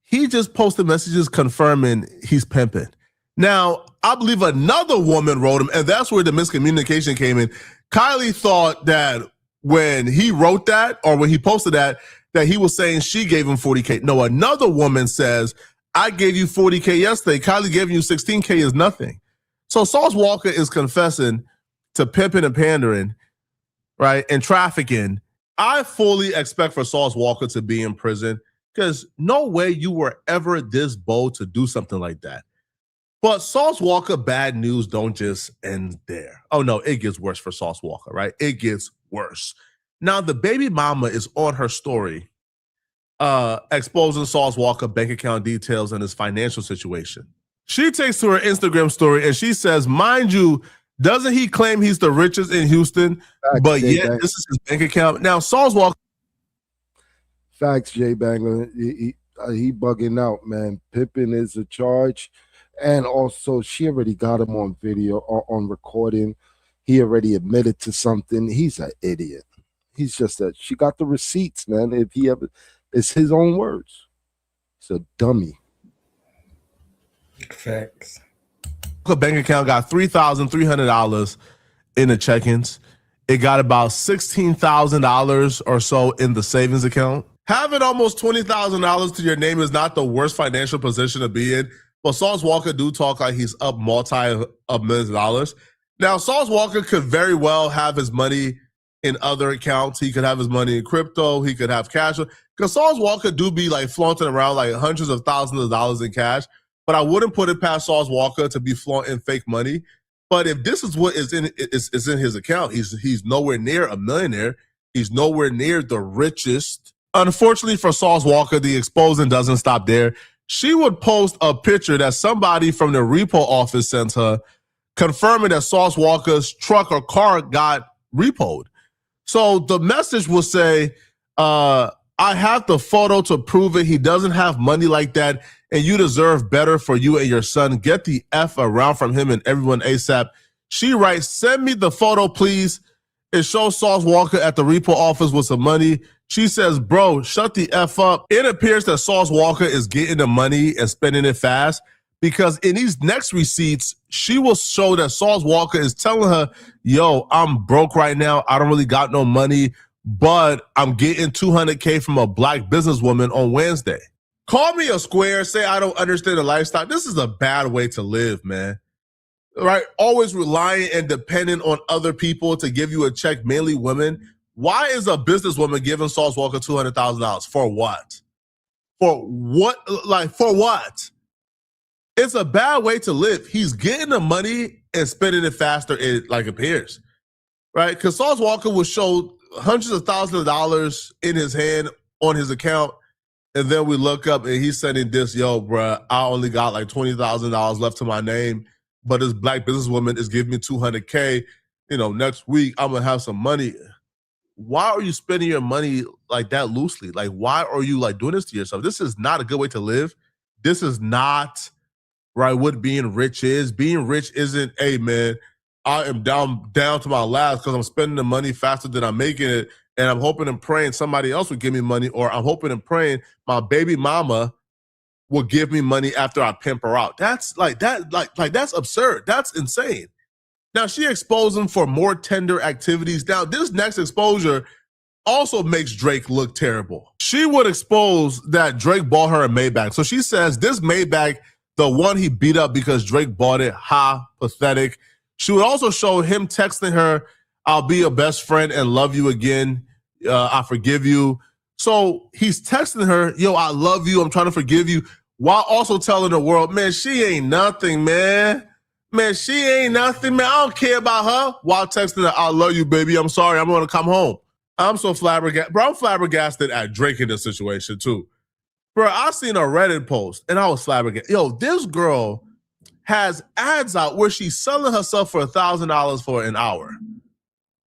He just posted messages confirming he's pimping. Now, I believe another woman wrote him, and that's where the miscommunication came in. Kylie thought that when he wrote that or when he posted that he was saying she gave him 40K. No, another woman says, I gave you 40K yesterday. Kylie giving you 16K is nothing. So Sauce Walka is confessing to pimping and pandering, right, and trafficking. I fully expect for Sauce Walka to be in prison because no way you were ever this bold to do something like that. But Sauce Walka, bad news don't just end there. Oh, no, it gets worse for Sauce Walka, right? It gets worse. Now, the baby mama is on her story exposing Sauce Walka bank account details and his financial situation. She takes to her Instagram story and she says, mind you, doesn't he claim he's the richest in Houston, but yet this is his bank account? Now, Sauce Walka.
Facts, Jay Bangler. He bugging out, man. Pimping is a charge. And also, she already got him on video or on recording. He already admitted to something. He's an idiot. He's just she got the receipts, man. If he ever, it's his own words. He's a dummy.
Facts.
The bank account got $3,300 in the check-ins. It got about $16,000 or so in the savings account. Having almost $20,000 to your name is not the worst financial position to be in. But Sauce Walka do talk like he's up multi-millions of dollars. Now, Sauce Walka could very well have his money in other accounts. He could have his money in crypto. He could have cash. Because Sauce Walka do be like flaunting around like hundreds of thousands of dollars in cash. But I wouldn't put it past Sauce Walka to be flaunting fake money. But if this is what is in his account, he's nowhere near a millionaire. He's nowhere near the richest. Unfortunately for Sauce Walka, the exposing doesn't stop there. She would post a picture that somebody from the repo office sent her, confirming that Sauce Walka's truck or car got repoed. So the message will say, I have the photo to prove it. He doesn't have money like that, and you deserve better for you and your son. Get the F around from him and everyone ASAP. She writes, send me the photo, please. It shows Sauce Walka at the repo office with some money. She says, bro, shut the F up. It appears that Sauce Walka is getting the money and spending it fast because in these next receipts, she will show that Sauce Walka is telling her, yo, I'm broke right now. I don't really got no money, but I'm getting $200K from a black businesswoman on Wednesday. Call me a square, say I don't understand the lifestyle. This is a bad way to live, man. Right? Always relying and depending on other people to give you a check, mainly women. Why is a businesswoman giving Sauce Walka $200,000? For what? For what? Like, for what? It's a bad way to live. He's getting the money and spending it faster, it like appears. Right? Because Sauce Walka will show hundreds of thousands of dollars in his hand on his account. And then we look up and he's sending this, yo, bruh, I only got like $20,000 left to my name, but this black businesswoman is giving me $200K. You know, next week I'm going to have some money. Why are you spending your money like that loosely? Like, why are you like doing this to yourself? This is not a good way to live. This is not right what being rich is. Being rich isn't, hey man, I am down to my last because I'm spending the money faster than I'm making it, and I'm hoping and praying somebody else will give me money, or I'm hoping and praying my baby mama will give me money after I pimp her out. That's like that, like that's absurd. That's insane. Now, she exposed him for more tender activities. Now, this next exposure also makes Drake look terrible. She would expose that Drake bought her a Maybach. So she says this Maybach, the one he beat up because Drake bought it, pathetic. She would also show him texting her, I'll be your best friend and love you again. I forgive you. So he's texting her, yo, I love you. I'm trying to forgive you. While also telling the world, man, she ain't nothing, man. Man, she ain't nothing, man. I don't care about her. While texting her, I love you, baby. I'm sorry. I'm going to come home. I'm so flabbergasted. Bro, I'm flabbergasted at Drake in this situation, too. Bro, I seen a Reddit post, and I was flabbergasted. Yo, this girl has ads out where she's selling herself for $1,000 for an hour.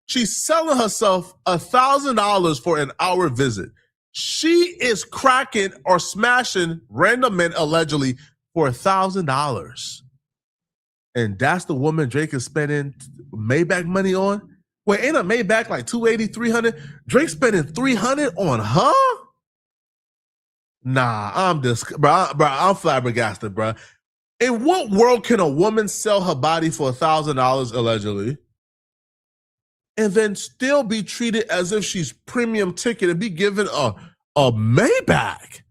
She's selling herself $1,000 for an hour visit. She is cracking or smashing random men allegedly for $1,000. And that's the woman Drake is spending Maybach money on? Wait, ain't a Maybach like $280, $300? Drake spending $300 on her? Nah, I'm flabbergasted, bro. In what world can a woman sell her body for $1,000 allegedly and then still be treated as if she's premium ticket and be given a Maybach?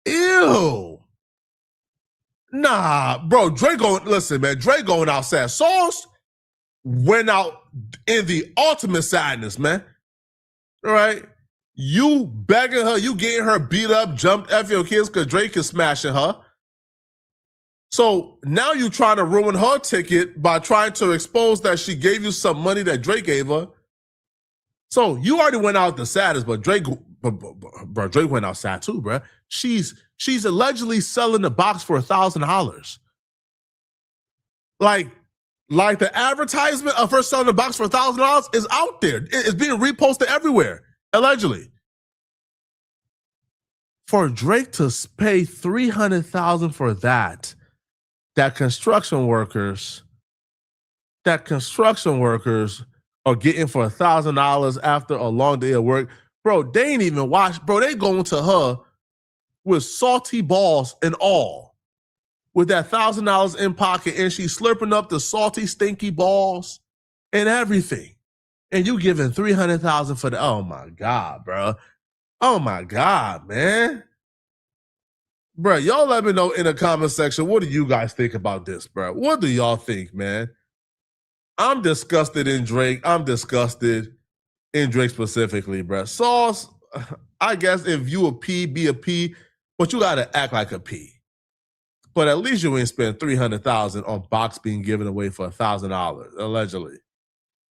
Ew. Nah, bro, Drake going outside. Sauce went out in the ultimate sadness, man. All right? You begging her, you getting her beat up, jumped F your kids because Drake is smashing her. So now you trying to ruin her ticket by trying to expose that she gave you some money that Drake gave her. So you already went out the saddest, but Drake went outside too, bro. She's allegedly selling the box for $1,000. Like the advertisement of her selling the box for $1,000 is out there. It's being reposted everywhere, allegedly. For Drake to pay $300,000 for that construction workers are getting for $1,000 after a long day of work. Bro, they ain't even watch. Bro, they going to her with salty balls and all, with that $1,000 in pocket, and she's slurping up the salty, stinky balls and everything. And you giving $300,000 for the, oh my God, bro. Oh my God, man. Bro, y'all let me know in the comment section, what do you guys think about this, bro? What do y'all think, man? I'm disgusted in Drake. I'm disgusted in Drake specifically, bro. Sauce, I guess if you a P, be a P, but you got to act like a P. But at least you ain't spend $300,000 on box being given away for $1,000, allegedly.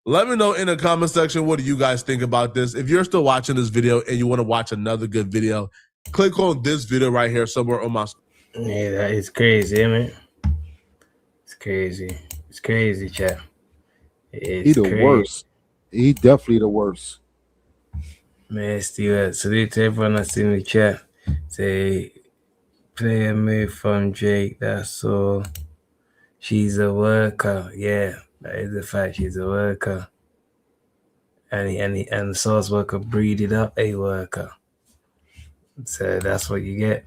Let me know in the comment section, what do you guys think about this? If you're still watching this video and you want to watch another good video, click on this video right here somewhere on my...
Yeah, that is crazy, man. It's crazy. It's crazy, chat.
He the worst. He definitely the worst.
Man, Steve, salute to everyone that's in the chat. Say, play a move from Drake, that's all. She's a worker. Yeah, that is the fact. She's a worker. And Sauce Walka breeded up a worker. So that's what you get.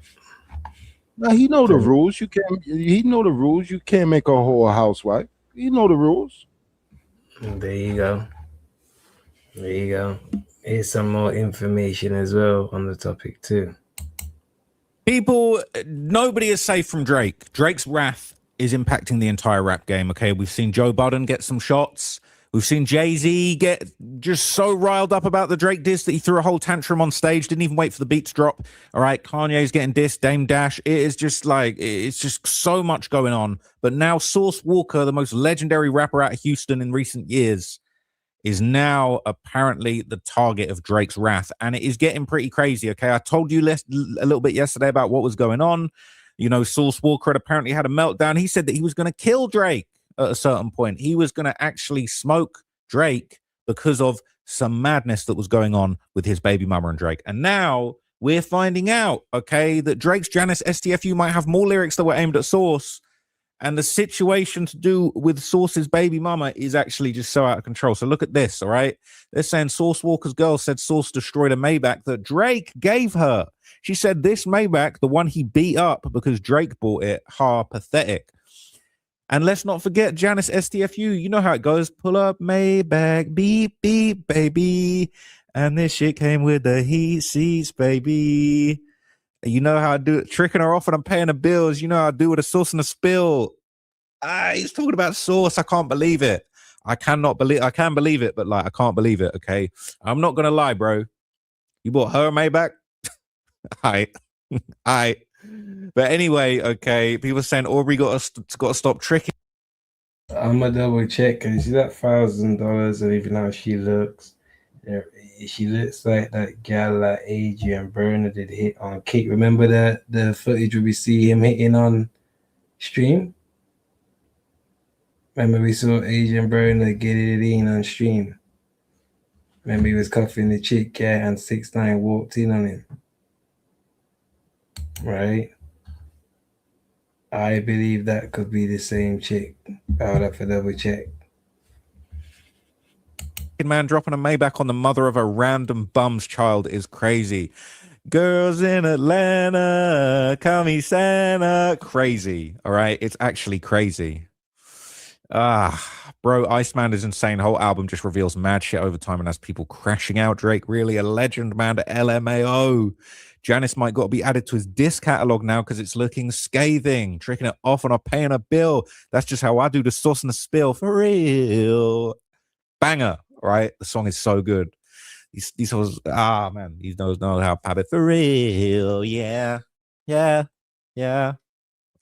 Now he know the rules. He know the rules. You can't make a whole housewife. You know the rules.
There you go. There you go. Here's some more information as well on the topic too.
People, nobody is safe from Drake. Drake's wrath is impacting the entire rap game. Okay, we've seen Joe Budden get some shots. We've seen Jay-Z get just so riled up about the Drake diss that he threw a whole tantrum on stage, didn't even wait for the beat to drop. All right, Kanye's getting dissed, Dame Dash. It is just like, it's just so much going on. But now Sauce Walka, the most legendary rapper out of Houston in recent years, is now apparently the target of Drake's wrath. And it is getting pretty crazy, okay? I told you a little bit yesterday about what was going on. You know, Sauce Walka had apparently had a meltdown. He said that he was going to kill Drake. At a certain point, he was going to actually smoke Drake because of some madness that was going on with his baby mama and Drake. And now we're finding out, okay, that Drake's Janice STFU might have more lyrics that were aimed at Sauce. And the situation to do with Sauce's baby mama is actually just so out of control. So look at this, all right? They're saying Sauce Walka's girl said Sauce destroyed a Maybach that Drake gave her. She said this Maybach, the one he beat up because Drake bought it, pathetic. And let's not forget Janice STFU. You know how it goes. Pull up Maybach, beep, beep, baby. And this shit came with the heat seats, baby. You know how I do it. Tricking her off and I'm paying the bills. You know how I do with a sauce and a spill. He's talking about Sauce. I can't believe it. I can believe it, but like, I can't believe it, okay? I'm not going to lie, bro. You bought her a Maybach? All right. But anyway, okay, people saying Aubrey got to stop tricking.
I'm gonna double check because you see that $1,000 and even how she looks. She looks like that gal like Adrian Burner did hit on Kate. Remember that the footage where we see him hitting on stream? Remember we saw Adrian Burner get it in on stream. Remember he was cuffing the chick, yeah, and 6ix9ine walked in on him. Right? I believe that could be the same chick. I would have to double check.
Man dropping a Maybach on the mother of a random bum's child is crazy. Girls in Atlanta, call me Santa. Crazy. All right. It's actually crazy. Bro, Iceman is insane. Whole album just reveals mad shit over time and has people crashing out. Drake, really a legend, man. To LMAO. Janice might got to be added to his disc catalog now because it's looking scathing. Tricking it off on a paying a bill. That's just how I do the sauce and the spill. For real. Banger, right? The song is so good. These songs, man, he knows how to pop it for real. Yeah. So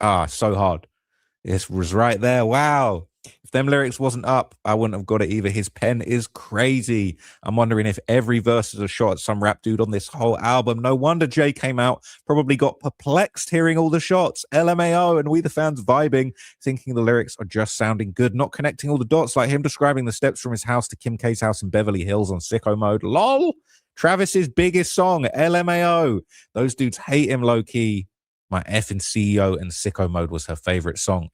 hard. It was right there. Wow. If them lyrics wasn't up, I wouldn't have got it either. His pen is crazy. I'm wondering if every verse is a shot at some rap dude on this whole album. No wonder Jay came out, probably got perplexed hearing all the shots. LMAO and we the fans vibing, thinking the lyrics are just sounding good, not connecting all the dots like him describing the steps from his house to Kim K's house in Beverly Hills on Sicko Mode. LOL. Travis's biggest song, LMAO. Those dudes hate him low-key. My effing CEO and Sicko Mode was her favorite song.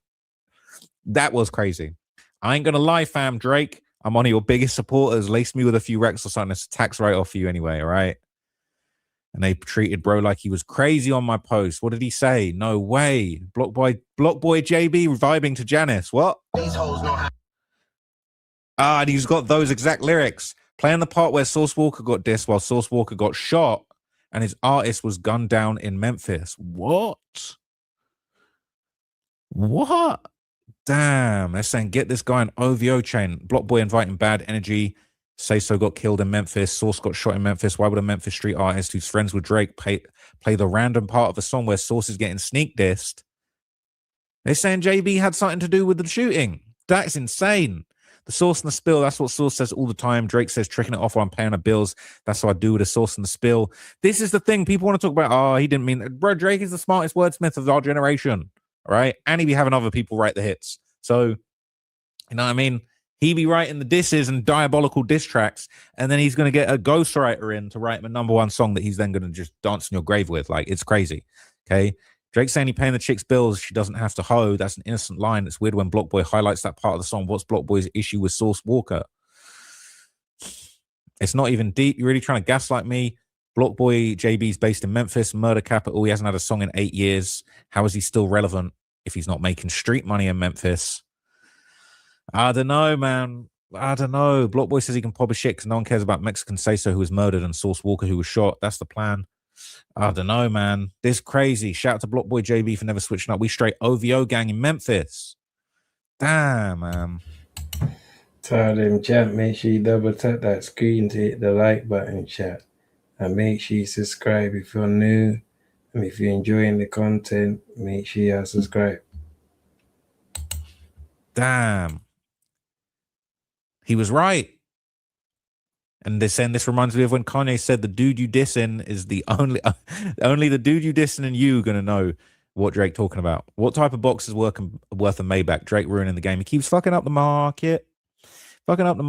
That was crazy. I ain't gonna lie, fam. Drake, I'm one of your biggest supporters. Lace me with a few recs or something. It's a tax write-off for you anyway, all right? And they treated bro like he was crazy on my post. What did he say? No way. Block boy JB vibing to Janice. What? These hoes know how. And he's got those exact lyrics. Playing the part where Sauce Walka got dissed while Sauce Walka got shot and his artist was gunned down in Memphis. What? Damn, they're saying get this guy an OVO chain. Block Boy inviting bad energy. Say So got killed in Memphis. Sauce got shot in Memphis. Why would a Memphis street artist who's friends with Drake play the random part of a song where Sauce is getting sneak dissed? They're saying JB had something to do with the shooting. That's insane. The sauce and the spill, that's what Sauce says all the time. Drake says tricking it off while I'm paying the bills. That's what I do with the sauce and the spill. This is the thing. People want to talk about, he didn't mean... Bro, Drake is the smartest wordsmith of our generation. Right? And he be having other people write the hits. So, you know what I mean? He be writing the disses and diabolical diss tracks, and then he's going to get a ghostwriter in to write him a #1 song that he's then going to just dance in your grave with. Like, it's crazy. Okay? Drake's saying he paying the chick's bills. She doesn't have to hoe. That's an innocent line. It's weird when Block Boy highlights that part of the song. What's Block Boy's issue with Sauce Walka? It's not even deep. You're really trying to gaslight me. Block Boy JB's based in Memphis, murder capital. He hasn't had a song in 8 years. How is he still relevant if he's not making street money in Memphis? I don't know, man. I don't know. Block Boy says he can pop a shit because no one cares about Mexican Say So who was murdered and Sauce Walka who was shot. That's the plan. I don't know, man. This crazy. Shout out to Block Boy JB for never switching up. We straight OVO gang in Memphis. Damn, man.
Tell them, chat, make sure you double tap that screen to hit the like button, chat. And make sure you subscribe if you're new. And if you're enjoying the content, make sure you subscribe.
Damn. He was right. And they're saying this reminds me of when Kanye said the dude you dissing is the only the dude you dissing and you gonna know what Drake talking about. What type of box is worth a Maybach? Drake ruining the game. He keeps fucking up the market. He's fucking up the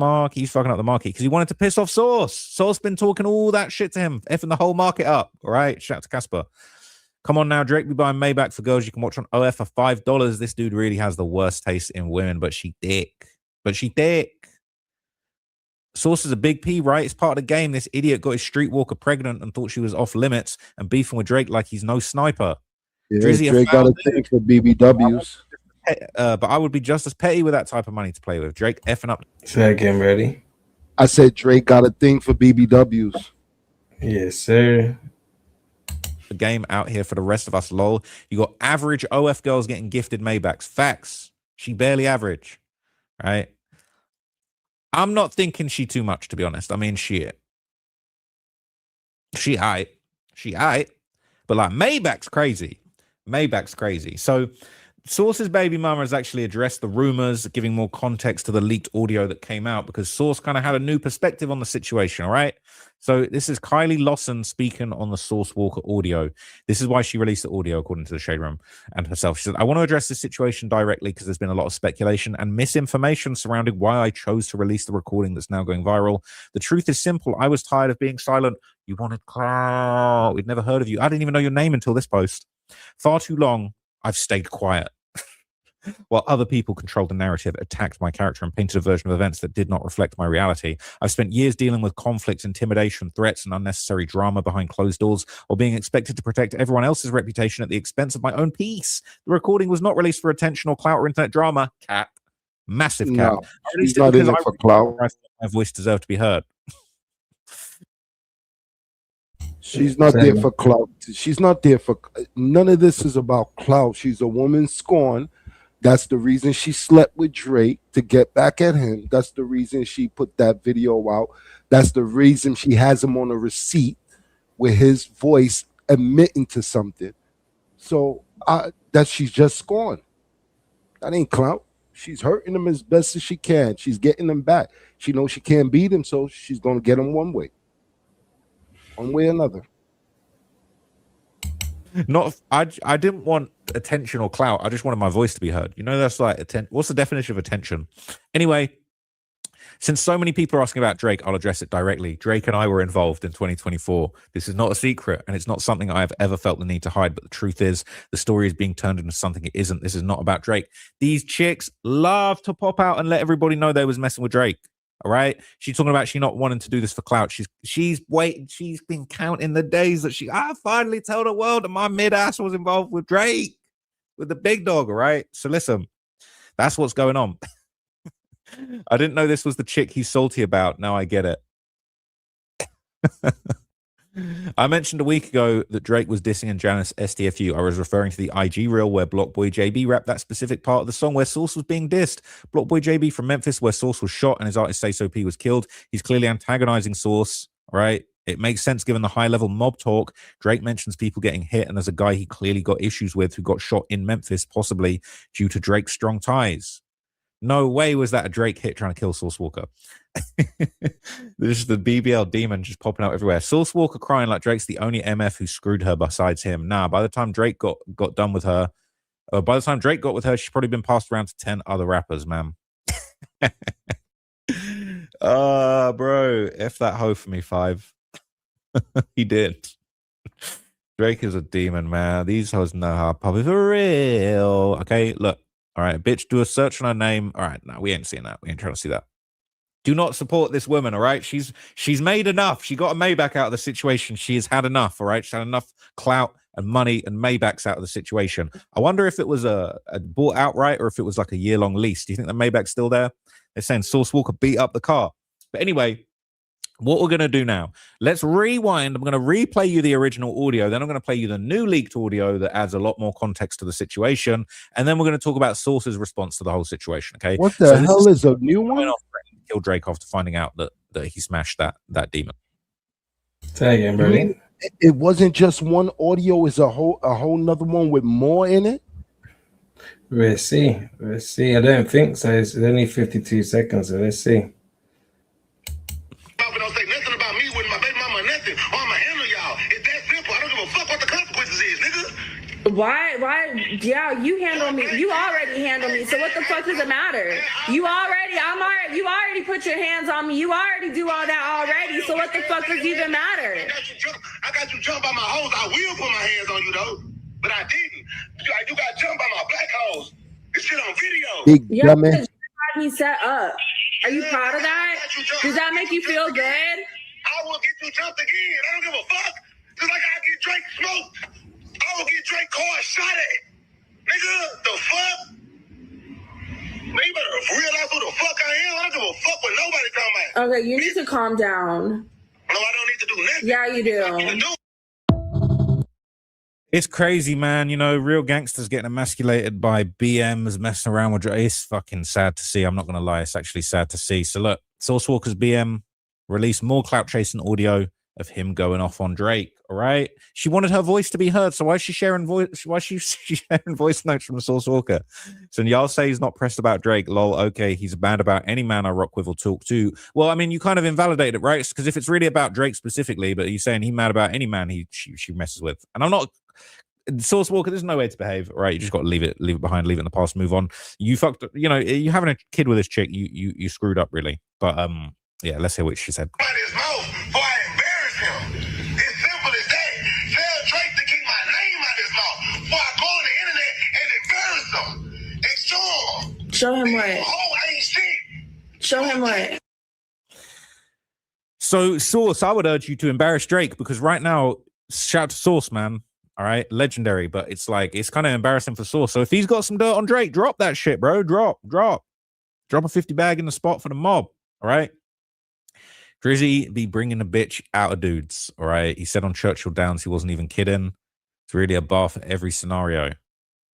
market because he wanted to piss off Sauce. Sauce been talking all that shit to him, effing the whole market up. All right, shout out to Casper. Come on now, Drake be buying Maybach for girls you can watch on OF for $5. This dude really has the worst taste in women, but she thick. Sauce is a big P, right? It's part of the game. This idiot got his streetwalker pregnant and thought she was off limits and beefing with Drake like he's no sniper.
Yeah, Drake got a thing for BBWs.
But I would be just as petty with that type of money to play with. Drake effing up.
Say again, ready?
I said Drake got a thing for BBWs.
Yes, sir.
The game out here for the rest of us, lol. You got average OF girls getting gifted Maybachs. Facts. She barely average, right? I'm not thinking she too much, to be honest. I mean, she aight. But like Maybach's crazy. So Source's baby mama has actually addressed the rumors, giving more context to the leaked audio that came out because Source kind of had a new perspective on the situation, all right? So this is Kylie Lawson speaking on the Sauce Walka audio. This is why she released the audio, according to the Shade Room and herself. She said, I want to address this situation directly because there's been a lot of speculation and misinformation surrounding why I chose to release the recording that's now going viral. The truth is simple. I was tired of being silent. You wanted clout. We'd never heard of you. I didn't even know your name until this post. Far too long, I've stayed quiet. While other people controlled the narrative, attacked my character, and painted a version of events that did not reflect my reality. I've spent years dealing with conflicts, intimidation, threats, and unnecessary drama behind closed doors, or being expected to protect everyone else's reputation at the expense of my own peace. The recording was not released for attention or clout or internet drama. Cap. Massive cap.
No, she's not in it for clout.
My voice deserved to be heard.
She's not there for clout. She's not there for none of this is about clout. She's a woman scorned. That's the reason she slept with Drake, to get back at him. That's the reason she put that video out. That's the reason she has him on a receipt with his voice admitting to something. So that she's just scorned. That ain't clout. She's hurting him as best as she can. She's getting him back. She knows she can't beat him, so she's going to get him one way or another.
I didn't want attention or clout. I just wanted my voice to be heard. You know, that's like what's the definition of attention? Anyway, since so many people are asking about Drake, I'll address it directly. Drake and I were involved in 2024. This is not a secret, and it's not something I've ever felt the need to hide. But the truth is, the story is being turned into something it isn't. This is not about Drake. These chicks love to pop out and let everybody know they was messing with Drake. All right, she's talking about she not wanting to do this for clout. She's waiting. She's been counting the days that I finally tell the world that my mid-ass was involved with Drake, with the big dog. All right, so listen, that's what's going on. I didn't know this was the chick he's salty about. Now I get it. I mentioned a week ago that Drake was dissing and Janice STFU. I was referring to the IG reel where Blockboy JB rapped that specific part of the song where Sauce was being dissed. Blockboy JB from Memphis, where Sauce was shot and his artist Say So P was killed. He's clearly antagonizing Sauce, right? It makes sense given the high-level mob talk. Drake mentions people getting hit, and there's a guy he clearly got issues with who got shot in Memphis, possibly due to Drake's strong ties. No way was that a Drake hit trying to kill Sauce Walka. This is the BBL demon just popping out everywhere. Sauce Walka crying like Drake's the only MF who screwed her besides him. Nah, by the time Drake got done with her, by the time Drake got with her, she's probably been passed around to 10 other rappers, man. Bro, F that hoe for me, 5. He did. Drake is a demon, man. These hoes know how to pop it for real. Okay, look. All right, bitch, do a search on her name. All right, no, we ain't seeing that. We ain't trying to see that. Do not support this woman, all right? She's made enough. She got a Maybach out of the situation. She has had enough, all right? She's had enough clout and money and Maybachs out of the situation. I wonder if it was a bought outright or if it was like a year-long lease. Do you think the Maybach's still there? They're saying Sauce Walka beat up the car. But anyway, what we're going to do now, let's rewind. I'm going to replay you the original audio. Then I'm going to play you the new leaked audio that adds a lot more context to the situation. And then we're going to talk about Sauce's response to the whole situation, okay?
What the hell is a new one?
Kill Drake after finding out that he smashed that demon.
Say again, bro.
It wasn't just one audio, it's a whole nother one with more in it.
Let's see. I don't think so. It's only 52 seconds, so let's see.
Don't say nothing about me with my baby mama or nothing, or I'ma handle y'all. It's that simple. I don't give a fuck what the consequences is, nigga.
Why? Yeah, you handle me. You already handle me. So what the fuck does it matter? You already put your hands on me. You already do all that already. So what the fuck does even matter?
I got you jumped by my hoes. I will put my hands on you though, but I didn't. You got jumped by my black hoes. This shit on video.
Big dummy.
You had me set up. Are you proud of that? Does that make you feel good?
I will get you jumped again. I don't give a fuck. Just like I get Drake smoked. I will get Drake car shot at. Nigga, the fuck? Man, you better realize who the fuck I am. I don't give a fuck what nobody talking about.
Okay, you need to calm down.
No, I don't need to do nothing.
Yeah, you do.
It's crazy, man. You know, real gangsters getting emasculated by BMs messing around with Drake. It's fucking sad to see. I'm not going to lie. It's actually sad to see. So look, Sauce Walka's BM released more clout chasing audio of him going off on Drake. All right, she wanted her voice to be heard, so why is she sharing voice? Why is she sharing voice notes from Sauce Walka? So y'all say he's not pressed about Drake. Lol. Okay, he's mad about any man I rock with or talk to. Well, I mean, you kind of invalidate it, right? Because if it's really about Drake specifically, but he's saying he's mad about any man she messes with, and I'm not. Sauce Walka, there's no way to behave, right? You just got to leave it behind, leave it in the past, move on. You fucked, you know, you having a kid with this chick, you screwed up really. But yeah, let's hear what she said.
Out his mouth before I embarrass him. It's simple as that. Tell Drake to keep my name out his mouth before I go on the internet and embarrass him. And show him.
Show him what?
Ain't shit.
Show him what?
So Sauce, I would urge you to embarrass Drake, because right now, shout out to Sauce, man. All right, legendary, but it's like, it's kind of embarrassing for Sauce. So if he's got some dirt on Drake, drop that shit, bro. Drop a 50 bag in the spot for the mob. All right. Drizzy be bringing a bitch out of dudes. All right. He said on Churchill Downs he wasn't even kidding. It's really a bar for every scenario.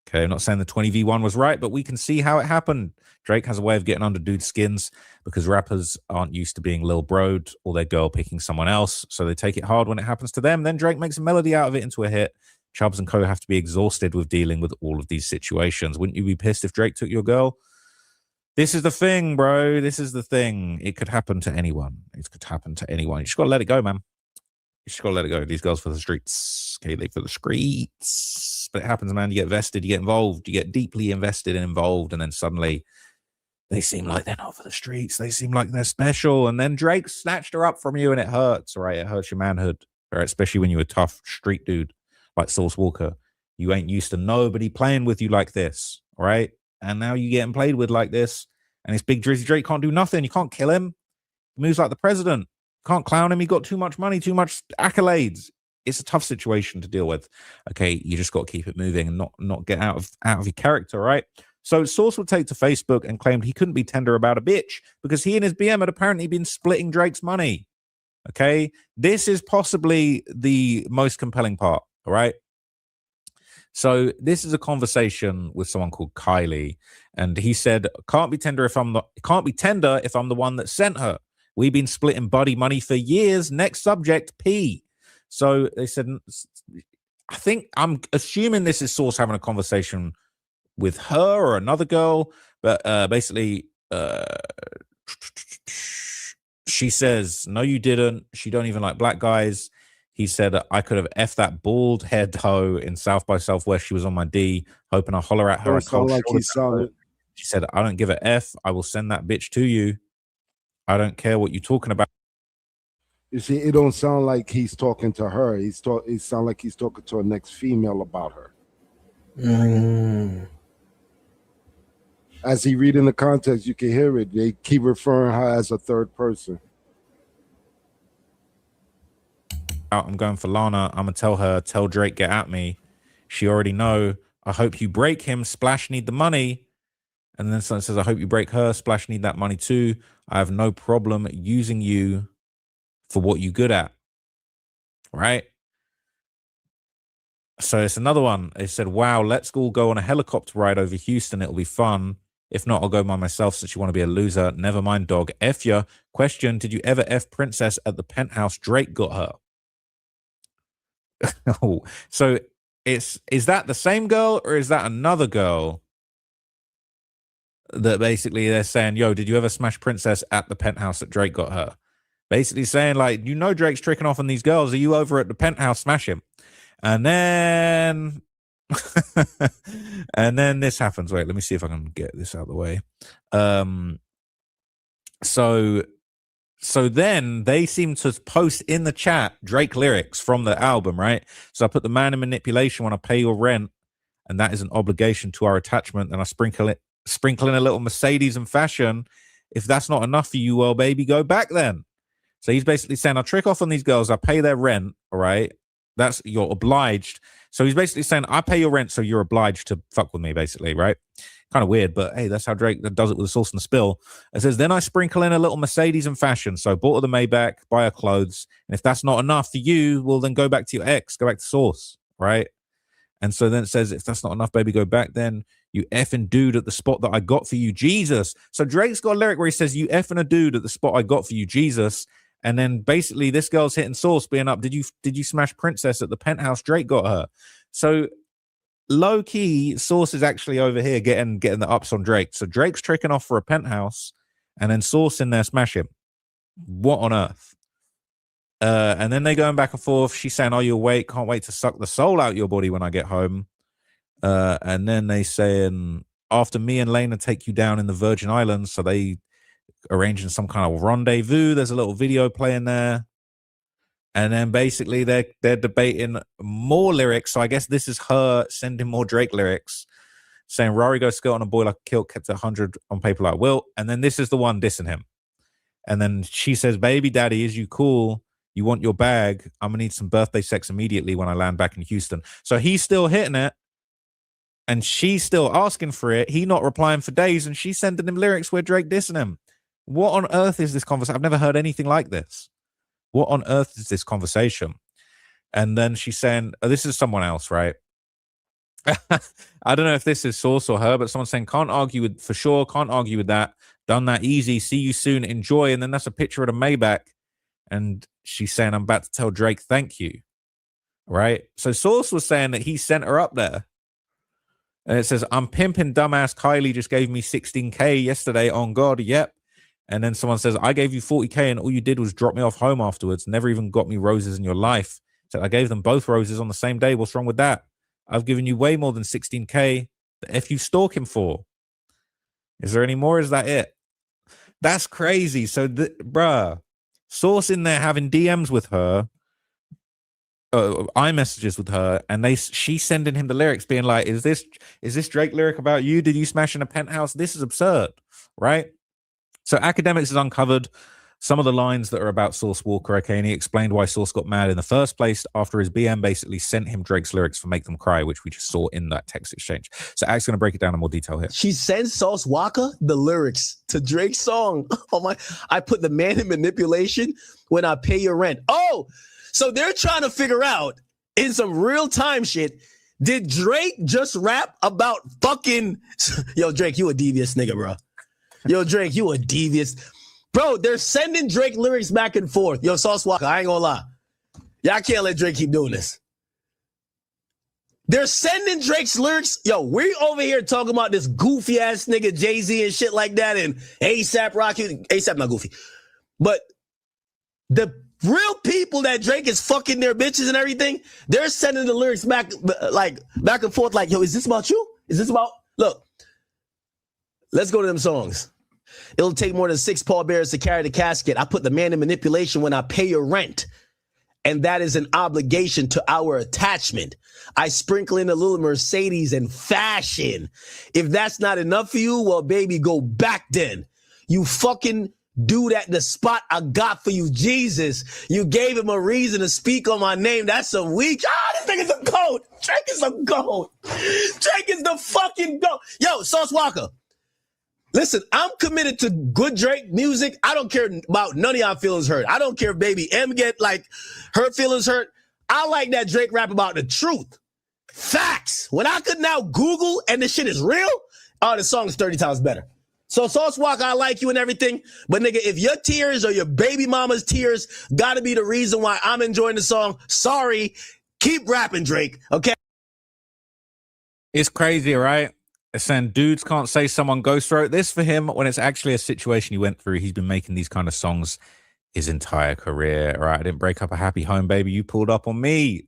Okay, I'm not saying the 20v1 was right, but we can see how it happened. Drake has a way of getting under dudes' skins because rappers aren't used to being lil broed or their girl picking someone else, so they take it hard when it happens to them. Then Drake makes a melody out of it into a hit. Chubbs and co have to be exhausted with dealing with all of these situations. Wouldn't you be pissed if Drake took your girl? This is the thing, bro. This is the thing. It could happen to anyone. It could happen to anyone. You just got to let it go, man. You just got to let it go. These girls for the streets. Okay, they for the streets. But it happens, man. You get vested, you get involved, you get deeply invested and involved, and then suddenly they seem like they're not for the streets. They seem like they're special. And then Drake snatched her up from you, and it hurts, right? It hurts your manhood, right? Especially when you're a tough street dude like Sauce Walka. You ain't used to nobody playing with you like this, right? And now you getting played with like this, and this big Drizzy Drake can't do nothing. You can't kill him. He moves like the president. Can't clown him. He got too much money, too much accolades. It's a tough situation to deal with. Okay, you just got to keep it moving and not get out of your character, right? So Sauce would take to Facebook and claimed he couldn't be tender about a bitch because he and his BM had apparently been splitting Drake's money. Okay, this is possibly the most compelling part, all right? So this is a conversation with someone called Kylie, and he said, can't be tender if I'm the one that sent her. We've been splitting buddy money for years. Next subject, P. So they said, I'm assuming this is Sauce having a conversation with her or another girl, but basically she says, no, you didn't. She don't even like black guys. He said, I could have F that bald head hoe in South by Southwest. She was on my D, hoping I holler at her. She said, I don't give a F. I will send that bitch to you. I don't care what you're talking about.
You see, it don't sound like he's talking to her. It sounds like he's talking to a next female about her. As he read in the context, you can hear it. They keep referring her as a third person.
I'm going for Lana. I'm gonna tell Drake, get at me. She already know. I hope you break him. Splash need the money. And then someone says, I hope you break her. Splash need that money too. I have no problem using you for what you good at. Right? So it's another one. It said, wow, let's all go on a helicopter ride over Houston. It'll be fun. If not, I'll go by myself since you want to be a loser. Never mind, dog. F ya. Question, did you ever F Princess at the penthouse Drake got her? Oh, so is that the same girl or is that another girl that basically they're saying, yo, did you ever smash Princess at the penthouse that Drake got her? Basically saying, like, you know, Drake's tricking off on these girls. Are you over at the penthouse? Smash him. And then and then this happens. Wait, let me see if I can get this out of the way. So then they seem to post in the chat Drake lyrics from the album, right? So I put the man in manipulation when I pay your rent, and that is an obligation to our attachment. And I sprinkle in a little Mercedes and fashion. If that's not enough for you, well, baby, go back then. So he's basically saying, I trick off on these girls, I pay their rent, all right? You're obliged. So he's basically saying, I pay your rent, so you're obliged to fuck with me, basically, right? Kind of weird, but hey, that's how Drake does it with the Sauce and the Spill. It says, then I sprinkle in a little Mercedes and fashion. So I bought her the Maybach, buy her clothes. And if that's not enough for you, well, then go back to your ex, go back to Sauce, right? And so then it says, if that's not enough, baby, go back then. You effing dude at the spot that I got for you, Jesus. So Drake's got a lyric where he says, you effing a dude at the spot I got for you, Jesus. And then basically this girl's hitting Sauce being up, did you smash Princess at the penthouse? Drake got her. So low key, Sauce is actually over here getting the ups on Drake. So Drake's tricking off for a penthouse, and then Sauce in there smash him. What on earth? And then they going back and forth. She's saying, "Are you awake? Can't wait to suck the soul out your body when I get home." And then they saying, "After me and Lena take you down in the Virgin Islands," so they arranging some kind of rendezvous. There's a little video playing there. And then basically they're debating more lyrics. So I guess this is her sending more Drake lyrics, saying Rory goes skirt on a boy like a kilt, kept 100 on paper like Wilt. And then this is the one dissing him. And then she says, "Baby daddy, is you cool? You want your bag? I'm gonna need some birthday sex immediately when I land back in Houston." So he's still hitting it, and she's still asking for it. He not replying for days, and she's sending him lyrics where Drake dissing him. What on earth is this conversation? I've never heard anything like this. What on earth is this conversation? And then she's saying, oh, this is someone else, right? I don't know if this is Sauce or her, but someone's saying, can't argue with that. Done that easy. See you soon. Enjoy. And then that's a picture of the Maybach. And she's saying, I'm about to tell Drake, thank you. Right? So Sauce was saying that he sent her up there. And it says, I'm pimping dumbass Kylie just gave me 16K yesterday on God. Yep. And then someone says, I gave you 40K and all you did was drop me off home afterwards. Never even got me roses in your life. So I gave them both roses on the same day. What's wrong with that? I've given you way more than 16K. The F you stalking for? Is there any more? Is that it? That's crazy. So, bruh, Sauce in there having DMs with her, iMessages with her, and she's sending him the lyrics being like, is this Drake lyric about you? Did you smash in a penthouse? This is absurd, right? So Academics has uncovered some of the lines that are about Sauce Walka, okay? And he explained why Sauce got mad in the first place after his BM basically sent him Drake's lyrics for Make Them Cry, which we just saw in that text exchange. So Ac's going to break it down in more detail here.
She sends Sauce Walka the lyrics to Drake's song. Oh my, I put the man in manipulation when I pay your rent. Oh, so they're trying to figure out in some real time shit, did Drake just rap about fucking, yo, Drake, you a devious nigga, bro. Yo, Drake, you a devious. Bro, they're sending Drake lyrics back and forth. Yo, Sauce Walka, I ain't gonna lie. Y'all can't let Drake keep doing this. They're sending Drake's lyrics. Yo, we over here talking about this goofy ass nigga Jay-Z and shit like that and ASAP Rocky. ASAP not goofy. But the real people that Drake is fucking their bitches and everything, they're sending the lyrics back and forth like, yo, is this about you? Is this about, look, let's go to them songs. It'll take more than 6 pallbearers to carry the casket. I put the man in manipulation when I pay your rent. And that is an obligation to our attachment. I sprinkle in a little Mercedes and fashion. If that's not enough for you, well, baby, go back then. You fucking do that in the spot I got for you, Jesus. You gave him a reason to speak on my name. That's a weak. This nigga's a goat. Drake is a goat. Drake is the fucking goat. Yo, Sauce Walka. Listen, I'm committed to good Drake music. I don't care about none of y'all feelings hurt. I don't care if Baby M get like her feelings hurt. I like that Drake rap about the truth. Facts. When I could now Google and this shit is real, oh, the song is 30 times better. So Sauce Walka, I like you and everything, but nigga, if your tears or your baby mama's tears gotta be the reason why I'm enjoying the song, sorry, keep rapping, Drake, okay?
It's crazy, right? It's saying dudes can't say someone ghost wrote this for him when it's actually a situation he went through. He's been making these kind of songs his entire career. Right? I didn't break up a happy home, baby. You pulled up on me.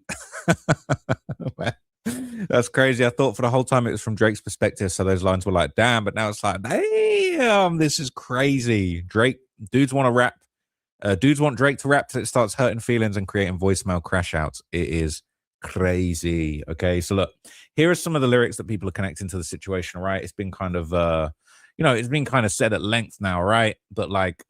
That's crazy. I thought for the whole time it was from Drake's perspective. So those lines were like, damn, but now it's like, damn, this is crazy. Dudes want to rap. Dudes want Drake to rap till it starts hurting feelings and creating voicemail crash outs. It is crazy. Okay, so look, here are some of the lyrics that people are connecting to the situation, right? It's been kind of it's been kind of said at length now, right? But like,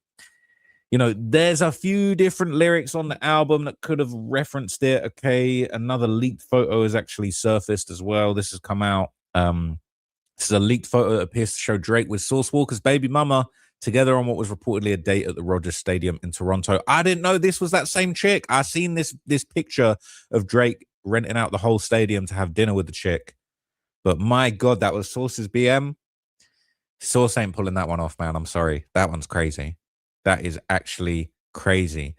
there's a few different lyrics on the album that could have referenced it. Okay, another leaked photo has actually surfaced as well. This has come out. This is a leaked photo that appears to show Drake with Sauce Walka's baby mama together on what was reportedly a date at the Rogers Stadium in Toronto. I didn't know this was that same chick. I seen this picture of Drake renting out the whole stadium to have dinner with the chick. But my God, that was Sauce's BM. Sauce ain't pulling that one off, man. I'm sorry. That one's crazy. That is actually Crazy.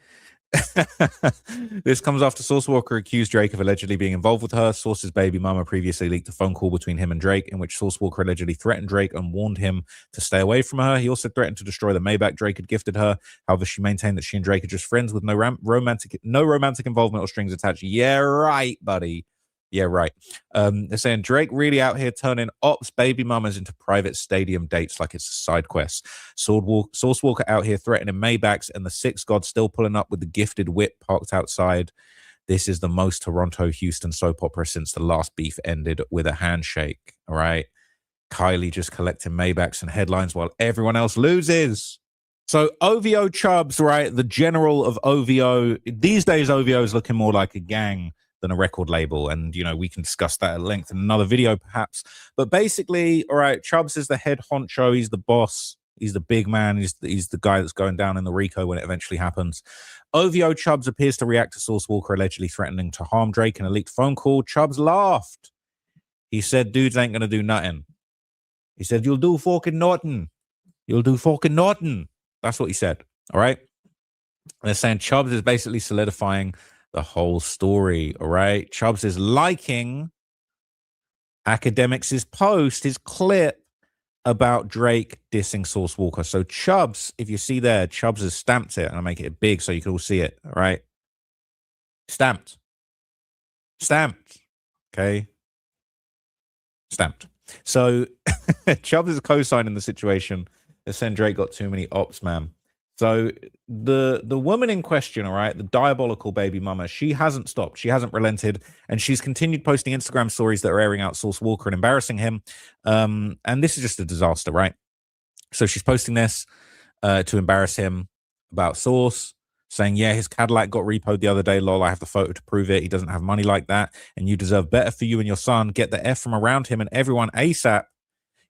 This comes after Sauce Walka accused Drake of allegedly being involved with her. Sauce's baby mama previously leaked a phone call between him and Drake in which Sauce Walka allegedly threatened Drake and warned him to stay away from her. He also threatened to destroy the Maybach Drake had gifted her. However, she maintained that she and Drake are just friends with no romantic involvement or strings attached. Yeah, right, buddy. Yeah, right. They're saying Drake really out here turning ops baby mamas into private stadium dates like it's a side quest. Sauce Walka out here threatening Maybachs and the Six God still pulling up with the gifted whip parked outside. This is the most Toronto Houston soap opera since the last beef ended with a handshake. All right. Kylie just collecting Maybachs and headlines while everyone else loses. So OVO Chubbs, right? The general of OVO. These days, OVO is looking more like a gang than a record label, and we can discuss that at length in another video perhaps, but basically, all right, Chubbs is the head honcho, he's the boss, he's the big man, he's the guy that's going down in the Rico when it eventually happens. OVO Chubbs appears to react to Sauce Walka allegedly threatening to harm Drake in a leaked phone call. Chubbs laughed. He said dudes ain't gonna do nothing. He said you'll do fucking nothing. You'll do fucking nothing. That's what he said. All right, and they're saying Chubbs is basically solidifying the whole story. All right, Chubbs is liking Academics' post, his clip about Drake dissing Sauce Walka. So Chubbs, if you see there, Chubbs has stamped it, and I'll make it big so you can all see it. All right, stamped, okay, stamped. So Chubbs is co-signing the situation. They're saying Drake got too many ops, man. So the woman in question, all right, the diabolical baby mama, she hasn't stopped. She hasn't relented. And she's continued posting Instagram stories that are airing out Sauce Walka and embarrassing him. And this is just a disaster, right? So she's posting this to embarrass him about Sauce, saying, yeah, his Cadillac got repoed the other day. Lol, I have the photo to prove it. He doesn't have money like that. And you deserve better for you and your son. Get the F from around him and everyone ASAP.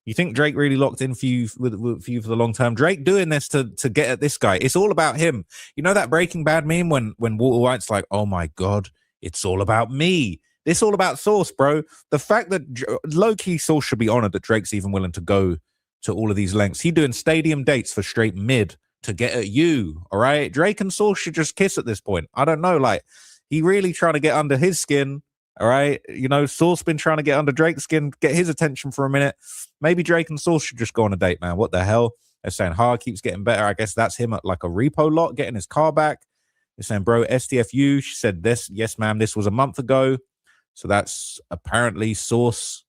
You think Drake really locked in for you for the long term? Drake doing this to get at this guy. It's all about him. You know that Breaking Bad meme when Walter White's like, oh my God, it's all about me. It's all about Sauce, bro. The fact that low-key Sauce should be honored that Drake's even willing to go to all of these lengths. He doing stadium dates for straight mid to get at you, all right? Drake and Sauce should just kiss at this point. I don't know, like, he really trying to get under his skin. All right, Sauce been trying to get under Drake's skin, get his attention for a minute. Maybe Drake and Sauce should just go on a date, man. What the hell? They're saying Hard keeps getting better. I guess that's him at like a repo lot, getting his car back. They're saying, bro, STFU. She said this. Yes, ma'am. This was a month ago. So that's apparently Sauce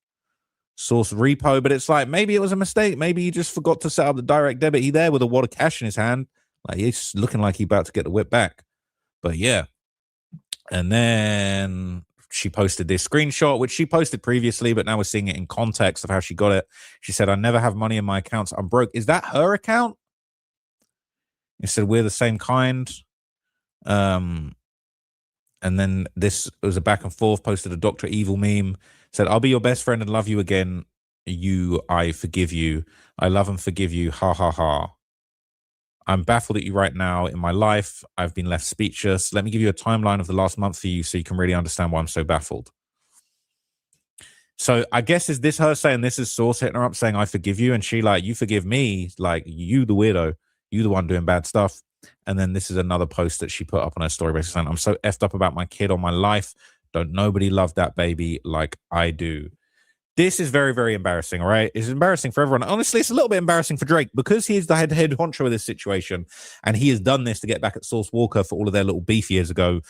repo. But it's like, maybe it was a mistake. Maybe he just forgot to set up the direct debit. He there with a wad of cash in his hand. Like, he's looking like he's about to get the whip back. But yeah. And then she posted this screenshot, which she posted previously, but now we're seeing it in context of how she got it. She said, I never have money in my accounts. I'm broke. Is that her account? It said, we're the same kind. And then this was a back and forth, posted a Dr. Evil meme, said, I'll be your best friend and love you again. I forgive you. I love and forgive you. Ha, ha, ha. I'm baffled at you right now in my life. I've been left speechless. Let me give you a timeline of the last month for you so you can really understand why I'm so baffled. So I guess, is this her saying this is Sauce hitting her up saying, I forgive you? And she like, you forgive me? Like, you the weirdo. You the one doing bad stuff. And then this is another post that she put up on her story basically saying, I'm so effed up about my kid or my life. Don't nobody love that baby like I do. This is very, very embarrassing, all right? It's embarrassing for everyone. Honestly, it's a little bit embarrassing for Drake because he's the head honcho of this situation, and he has done this to get back at Sauce Walka for all of their little beef years ago.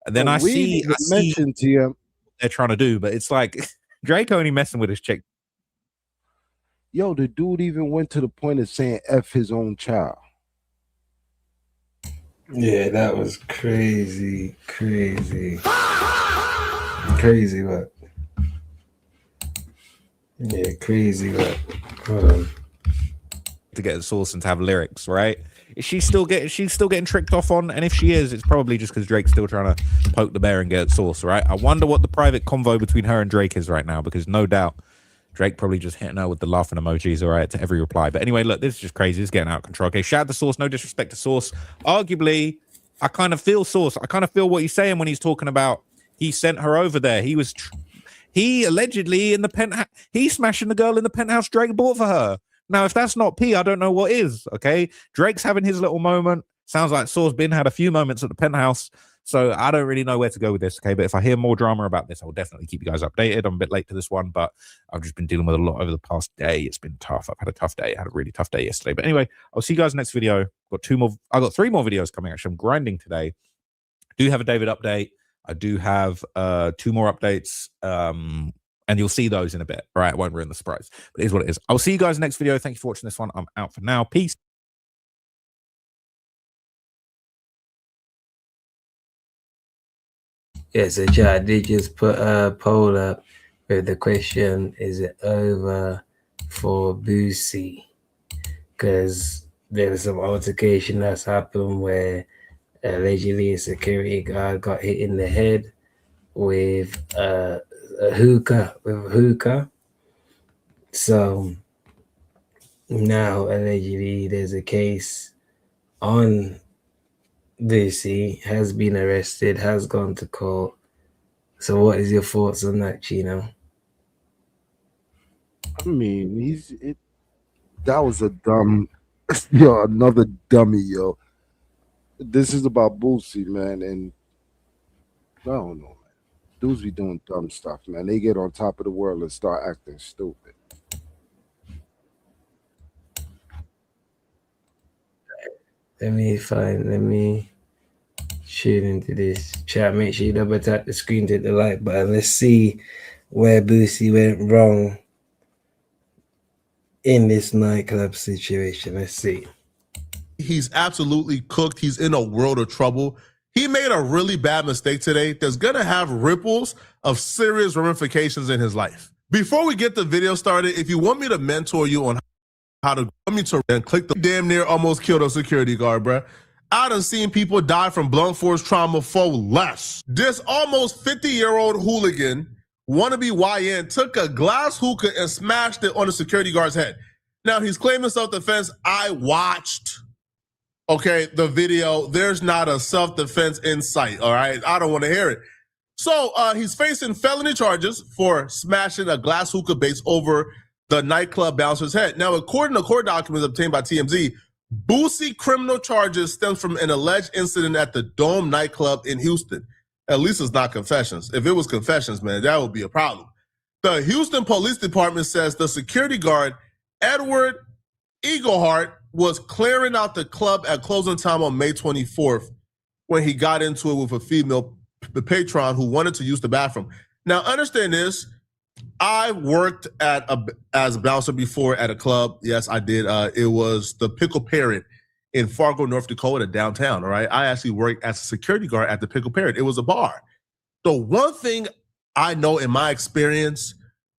And then I see
mentioned to you,
what they're trying to do, but it's like Drake only messing with his chick.
Yo, the dude even went to the point of saying F his own child.
Yeah, that was crazy. Crazy what? Yeah, crazy what? Hold on.
To get the Sauce and to have lyrics, right? Is she's still getting tricked off on, and if she is, it's probably just because Drake's still trying to poke the bear and get at Sauce, right? I wonder what the private convo between her and Drake is right now, because no doubt Drake probably just hitting her with the laughing emojis, all right, to every reply. But anyway, look, this is just crazy. It's getting out of control. Okay, shout out to Sauce. No disrespect to Sauce. Arguably, I kind of feel Sauce. I kind of feel what he's saying when he's talking about he sent her over there. He allegedly in the penthouse, he's smashing the girl in the penthouse Drake bought for her. Now, if that's not P, I don't know what is, okay? Drake's having his little moment, Sounds like Sauce Bin had a few moments at the penthouse. So I don't really know where to go with this, okay? But if I hear more drama about this, I will definitely keep you guys updated. I'm a bit late to this one, but I've just been dealing with a lot over the past day. It's been tough. I've had a tough day. I had a really tough day yesterday. But anyway, I'll see you guys next video. I got 3 more videos coming, actually. I'm grinding today. I do have a David update. I do have 2 more updates. And you'll see those in a bit. All right, it won't ruin the surprise. But it is what it is. I'll see you guys next video. Thank you for watching this one. I'm out for now. Peace.
Yeah, so I did just put a poll up with the question, is it over for Boosie? Because there was some altercation that's happened where allegedly a security guard got hit in the head with a hookah. So now allegedly there's a case on Boosie, has been arrested, has gone to court. So what is your thoughts on that, Chino?
I mean, that was a dumb, another dummy, yo. This is about Boosie, man, and I don't know, man. Dudes be doing dumb stuff, man. They get on top of the world and start acting stupid.
Let me shoot into this chat. Make sure you double tap the screen to hit the like button. Let's see where Boosie went wrong in this nightclub situation. Let's see.
He's absolutely cooked. He's in a world of trouble. He made a really bad mistake today that's gonna have ripples of serious ramifications in his life. Before we get the video started, if you want me to mentor you on how to and click the damn near almost killed a security guard, bruh. I done seen people die from blunt force trauma for less. This almost 50-year-old hooligan, wannabe YN, took a glass hookah and smashed it on the security guard's head. Now he's claiming self-defense. I watched, okay, the video. There's not a self-defense in sight, all right? I don't want to hear it. So he's facing felony charges for smashing a glass hookah base over the nightclub bouncer's head. Now, according to court documents obtained by TMZ, Boosie criminal charges stem from an alleged incident at the Dome nightclub in Houston. At least it's not confessions. If it was confessions, man, that would be a problem. The Houston Police Department says the security guard, Edward Eaglehart, was clearing out the club at closing time on May 24th when he got into it with a female patron who wanted to use the bathroom. Now, understand this. I worked as a bouncer before at a club. Yes, I did. It was the Pickle Parrot in Fargo, North Dakota, downtown, all right? I actually worked as a security guard at the Pickle Parrot. It was a bar. The one thing I know in my experience,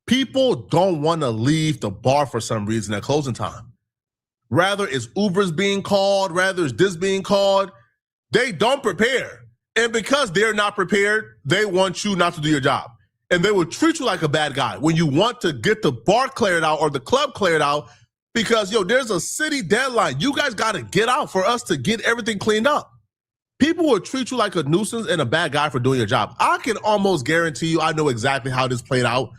people don't want to leave the bar for some reason at closing time. Rather it's Uber's being called, rather it's this being called. They don't prepare. And because they're not prepared, they want you not to do your job. And they will treat you like a bad guy when you want to get the bar cleared out or the club cleared out because, there's a city deadline. You guys got to get out for us to get everything cleaned up. People will treat you like a nuisance and a bad guy for doing your job. I can almost guarantee you, I know exactly how this played out.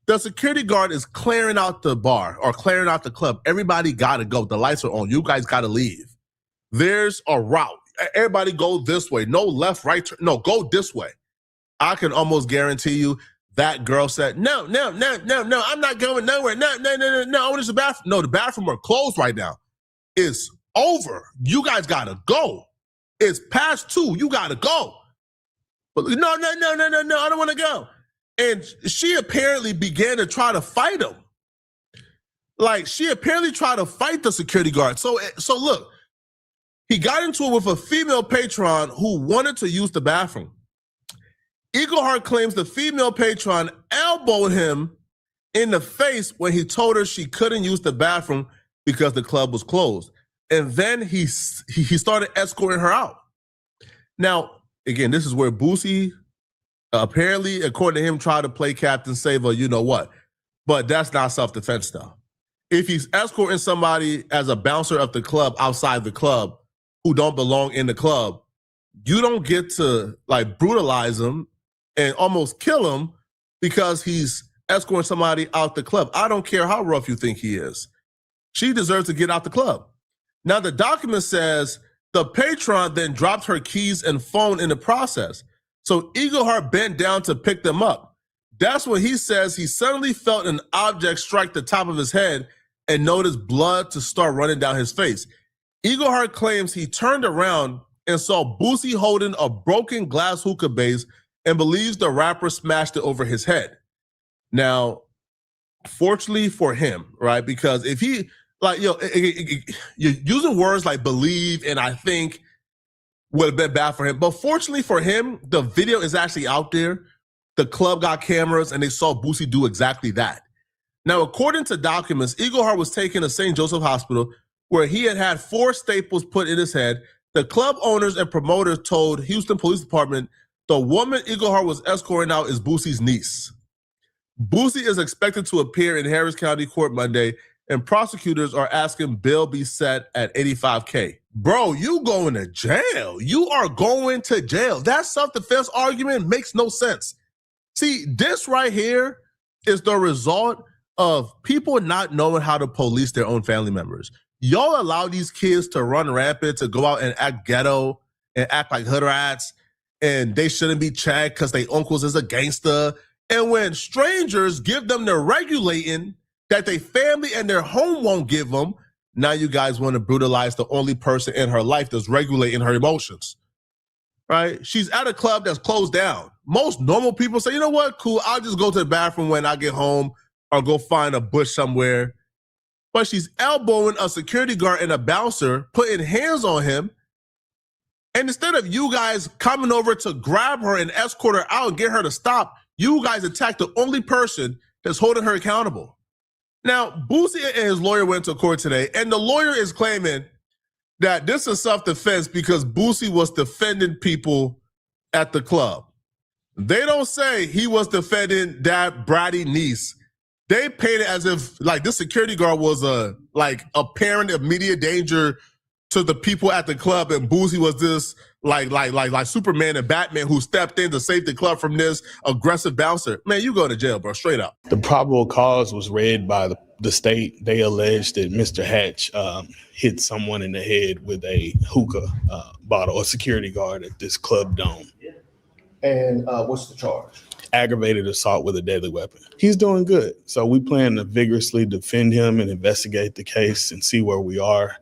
The security guard is clearing out the bar or clearing out the club. Everybody got to go. The lights are on. You guys got to leave. There's a route. Everybody go this way. No left, right, turn. No, go this way. I can almost guarantee you that girl said, no, I'm not going nowhere. No, I want to use the bathroom. No, the bathroom are closed right now. It's over. You guys got to go. It's past 2. You got to go. But no, I don't want to go. And she apparently began to try to fight him. Like, she apparently tried to fight the security guard. So look, he got into it with a female patron who wanted to use the bathroom. Eaglehart claims the female patron elbowed him in the face when he told her she couldn't use the bathroom because the club was closed. And then he started escorting her out. Now, again, this is where Boosie apparently, according to him, tried to play Captain Saver, you know what. But that's not self-defense stuff. If he's escorting somebody as a bouncer of the club outside the club who don't belong in the club, you don't get to brutalize him and almost kill him because he's escorting somebody out the club. I don't care how rough you think he is. She deserves to get out the club. Now, the document says The patron then dropped her keys and phone in the process. So Eaglehart bent down to pick them up. That's when he says he suddenly felt an object strike the top of his head and noticed blood to start running down his face. Eaglehart claims he turned around and saw Boosie holding a broken glass hookah base and believes the rapper smashed it over his head. Now, fortunately for him, right? Because if he, like, you're using words like believe and I think would have been bad for him. But fortunately for him, the video is actually out there. The club got cameras and they saw Boosie do exactly that. Now, according to documents, Eaglehart was taken to St. Joseph Hospital where he had 4 staples put in his head. The club owners and promoters told Houston Police Department the woman Eaglehart was escorting out is Boosie's niece. Boosie is expected to appear in Harris County Court Monday, and prosecutors are asking bail be set at $85K. Bro, you going to jail. You are going to jail. That self-defense argument makes no sense. See, this right here is the result of people not knowing how to police their own family members. Y'all allow these kids to run rampant, to go out and act ghetto and act like hood rats, and they shouldn't be checked because their uncles is a gangster. And when strangers give them the regulating that their family and their home won't give them, now you guys want to brutalize the only person in her life that's regulating her emotions, right? She's at a club that's closed down. Most normal people say, you know what, cool, I'll just go to the bathroom when I get home or go find a bush somewhere. But she's elbowing a security guard and a bouncer, putting hands on him. And instead of you guys coming over to grab her and escort her out and get her to stop, you guys attack the only person that's holding her accountable. Now, Boosie and his lawyer went to court today, and the lawyer is claiming that this is self-defense because Boosie was defending people at the club. They don't say he was defending that bratty niece. They paint it as if like this security guard was a parent of immediate danger to the people at the club, and Boosie was this like Superman and Batman who stepped in to save the club from this aggressive bouncer. Man, you go to jail, bro, straight up.
The probable cause was read by the state. They alleged that Mr. Hatch hit someone in the head with a hookah bottle, a security guard at this club dome.
And what's the charge?
Aggravated assault with a deadly weapon. He's doing good. So we plan to vigorously defend him and investigate the case and see where we are.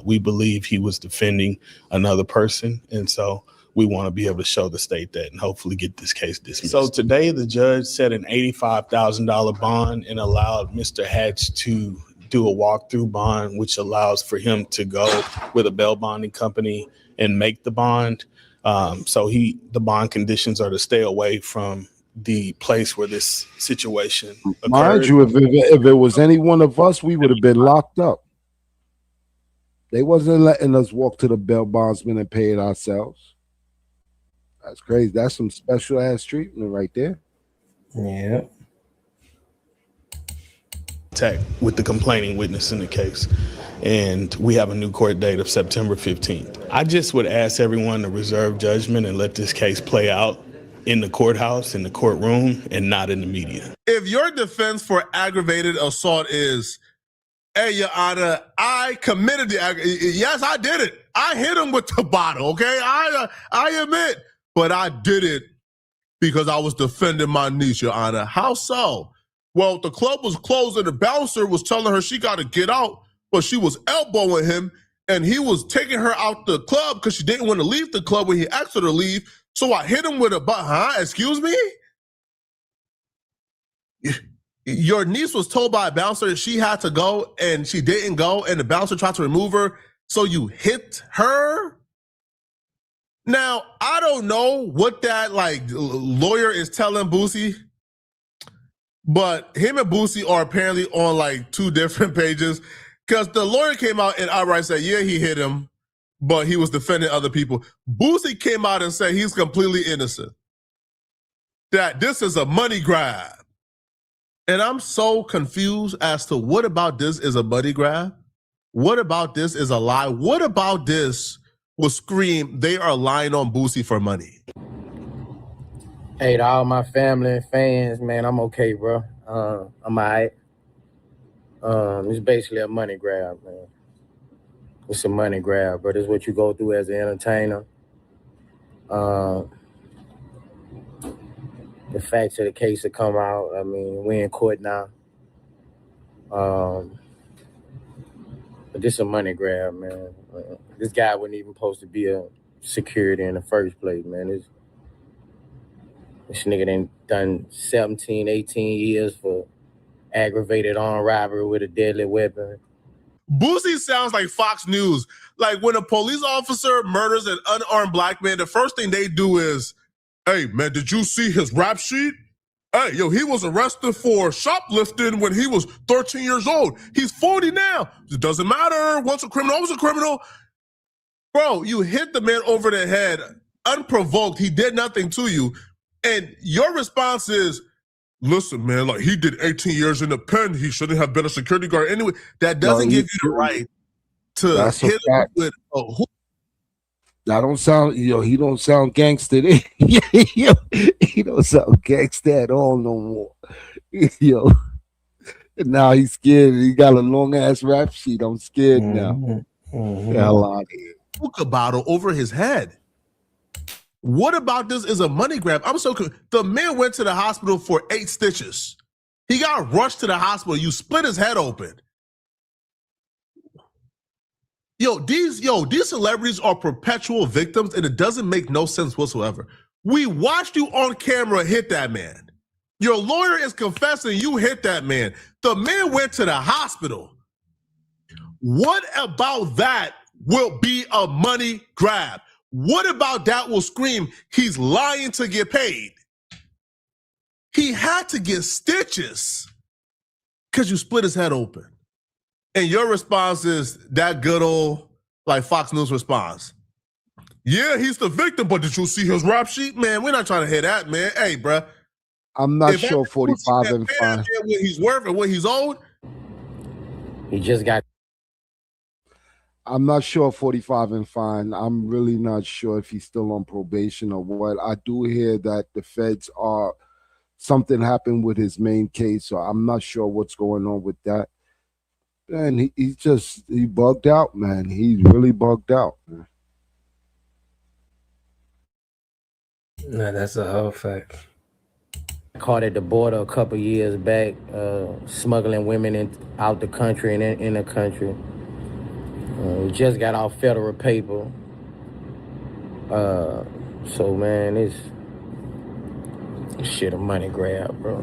We believe he was defending another person. And so we want to be able to show the state that and hopefully get this case dismissed. So today the judge set an $85,000 bond and allowed Mr. Hatch to do a walkthrough bond, which allows for him to go with a bail bonding company and make the bond. The bond conditions are to stay away from the place where this situation occurred.
Mind you, if it was any one of us, we would have been locked up. They wasn't letting us walk to the bail bondsman and pay it ourselves. That's crazy. That's some special ass treatment right there.
Yeah.
With the complaining witness in the case. And we have a new court date of September 15th. I just would ask everyone to reserve judgment and let this case play out in the courthouse, in the courtroom, and not in the media.
If your defense for aggravated assault is, hey, Your Honor, I committed yes, I did it. I hit him with the bottle, okay? I admit, but I did it because I was defending my niece, Your Honor. How so? Well, the club was closed and the bouncer was telling her she got to get out, but she was elbowing him and he was taking her out the club because she didn't want to leave the club when he asked her to leave. So I hit him with a excuse me? Your niece was told by a bouncer she had to go and she didn't go and the bouncer tried to remove her. So you hit her? Now, I don't know what that lawyer is telling Boosie, but him and Boosie are apparently on 2 different pages because the lawyer came out and outright said, yeah, he hit him, but he was defending other people. Boosie came out and said he's completely innocent, that this is a money grab. And I'm so confused as to what about this is a money grab? What about this is a lie? What about this will scream they are lying on Boosie for money?
Hey, to all my family and fans, man, I'm okay, bro. I'm all right. It's basically a money grab, man. It's a money grab, but it's what you go through as an entertainer. The facts of the case have come out. I mean, we're in court now. But this is a money grab, man. This guy wasn't even supposed to be a security in the first place, man. This nigga done 17, 18 years for aggravated armed robbery with a deadly weapon.
Boosie sounds like Fox News. Like when a police officer murders an unarmed black man, the first thing they do is, hey, man, did you see his rap sheet? Hey, yo, he was arrested for shoplifting when he was 13 years old. He's 40 now. It doesn't matter. Once a criminal, always a criminal. Bro, you hit the man over the head unprovoked. He did nothing to you. And your response is, listen, man, like he did 18 years in the pen. He shouldn't have been a security guard anyway. That doesn't give you the right to hit him with a hook.
That don't sound, he don't sound gangster. He don't sound gangster at all no more. Yo, now he's scared. He got a long ass rap sheet. I'm scared now. Hell out of here.
Hookah bottle over his head. What about this is a money grab? I'm so confused. The man went to the hospital for 8 stitches. He got rushed to the hospital. You split his head open. These celebrities are perpetual victims, and it doesn't make no sense whatsoever. We watched you on camera hit that man. Your lawyer is confessing you hit that man. The man went to the hospital. What about that will be a money grab? What about that will scream he's lying to get paid? He had to get stitches because you split his head open. And your response is that good old, like Fox News response. Yeah, he's the victim, but did you see his rap sheet? Man, we're not trying to hear that, man. Hey, bruh.
I'm not sure 45 and fine.
What he's worth and what he's owed.
He just got.
I'm not sure 45 and fine. I'm really not sure if he's still on probation or what. I do hear that the feds are, something happened with his main case, so I'm not sure what's going on with that. And he bugged out, man. He's really bugged out, man.
No, that's a whole fact.
Caught at the border a couple years back, smuggling women out the country and in the country. We just got off federal paper. So, man, it's shit a money grab, bro.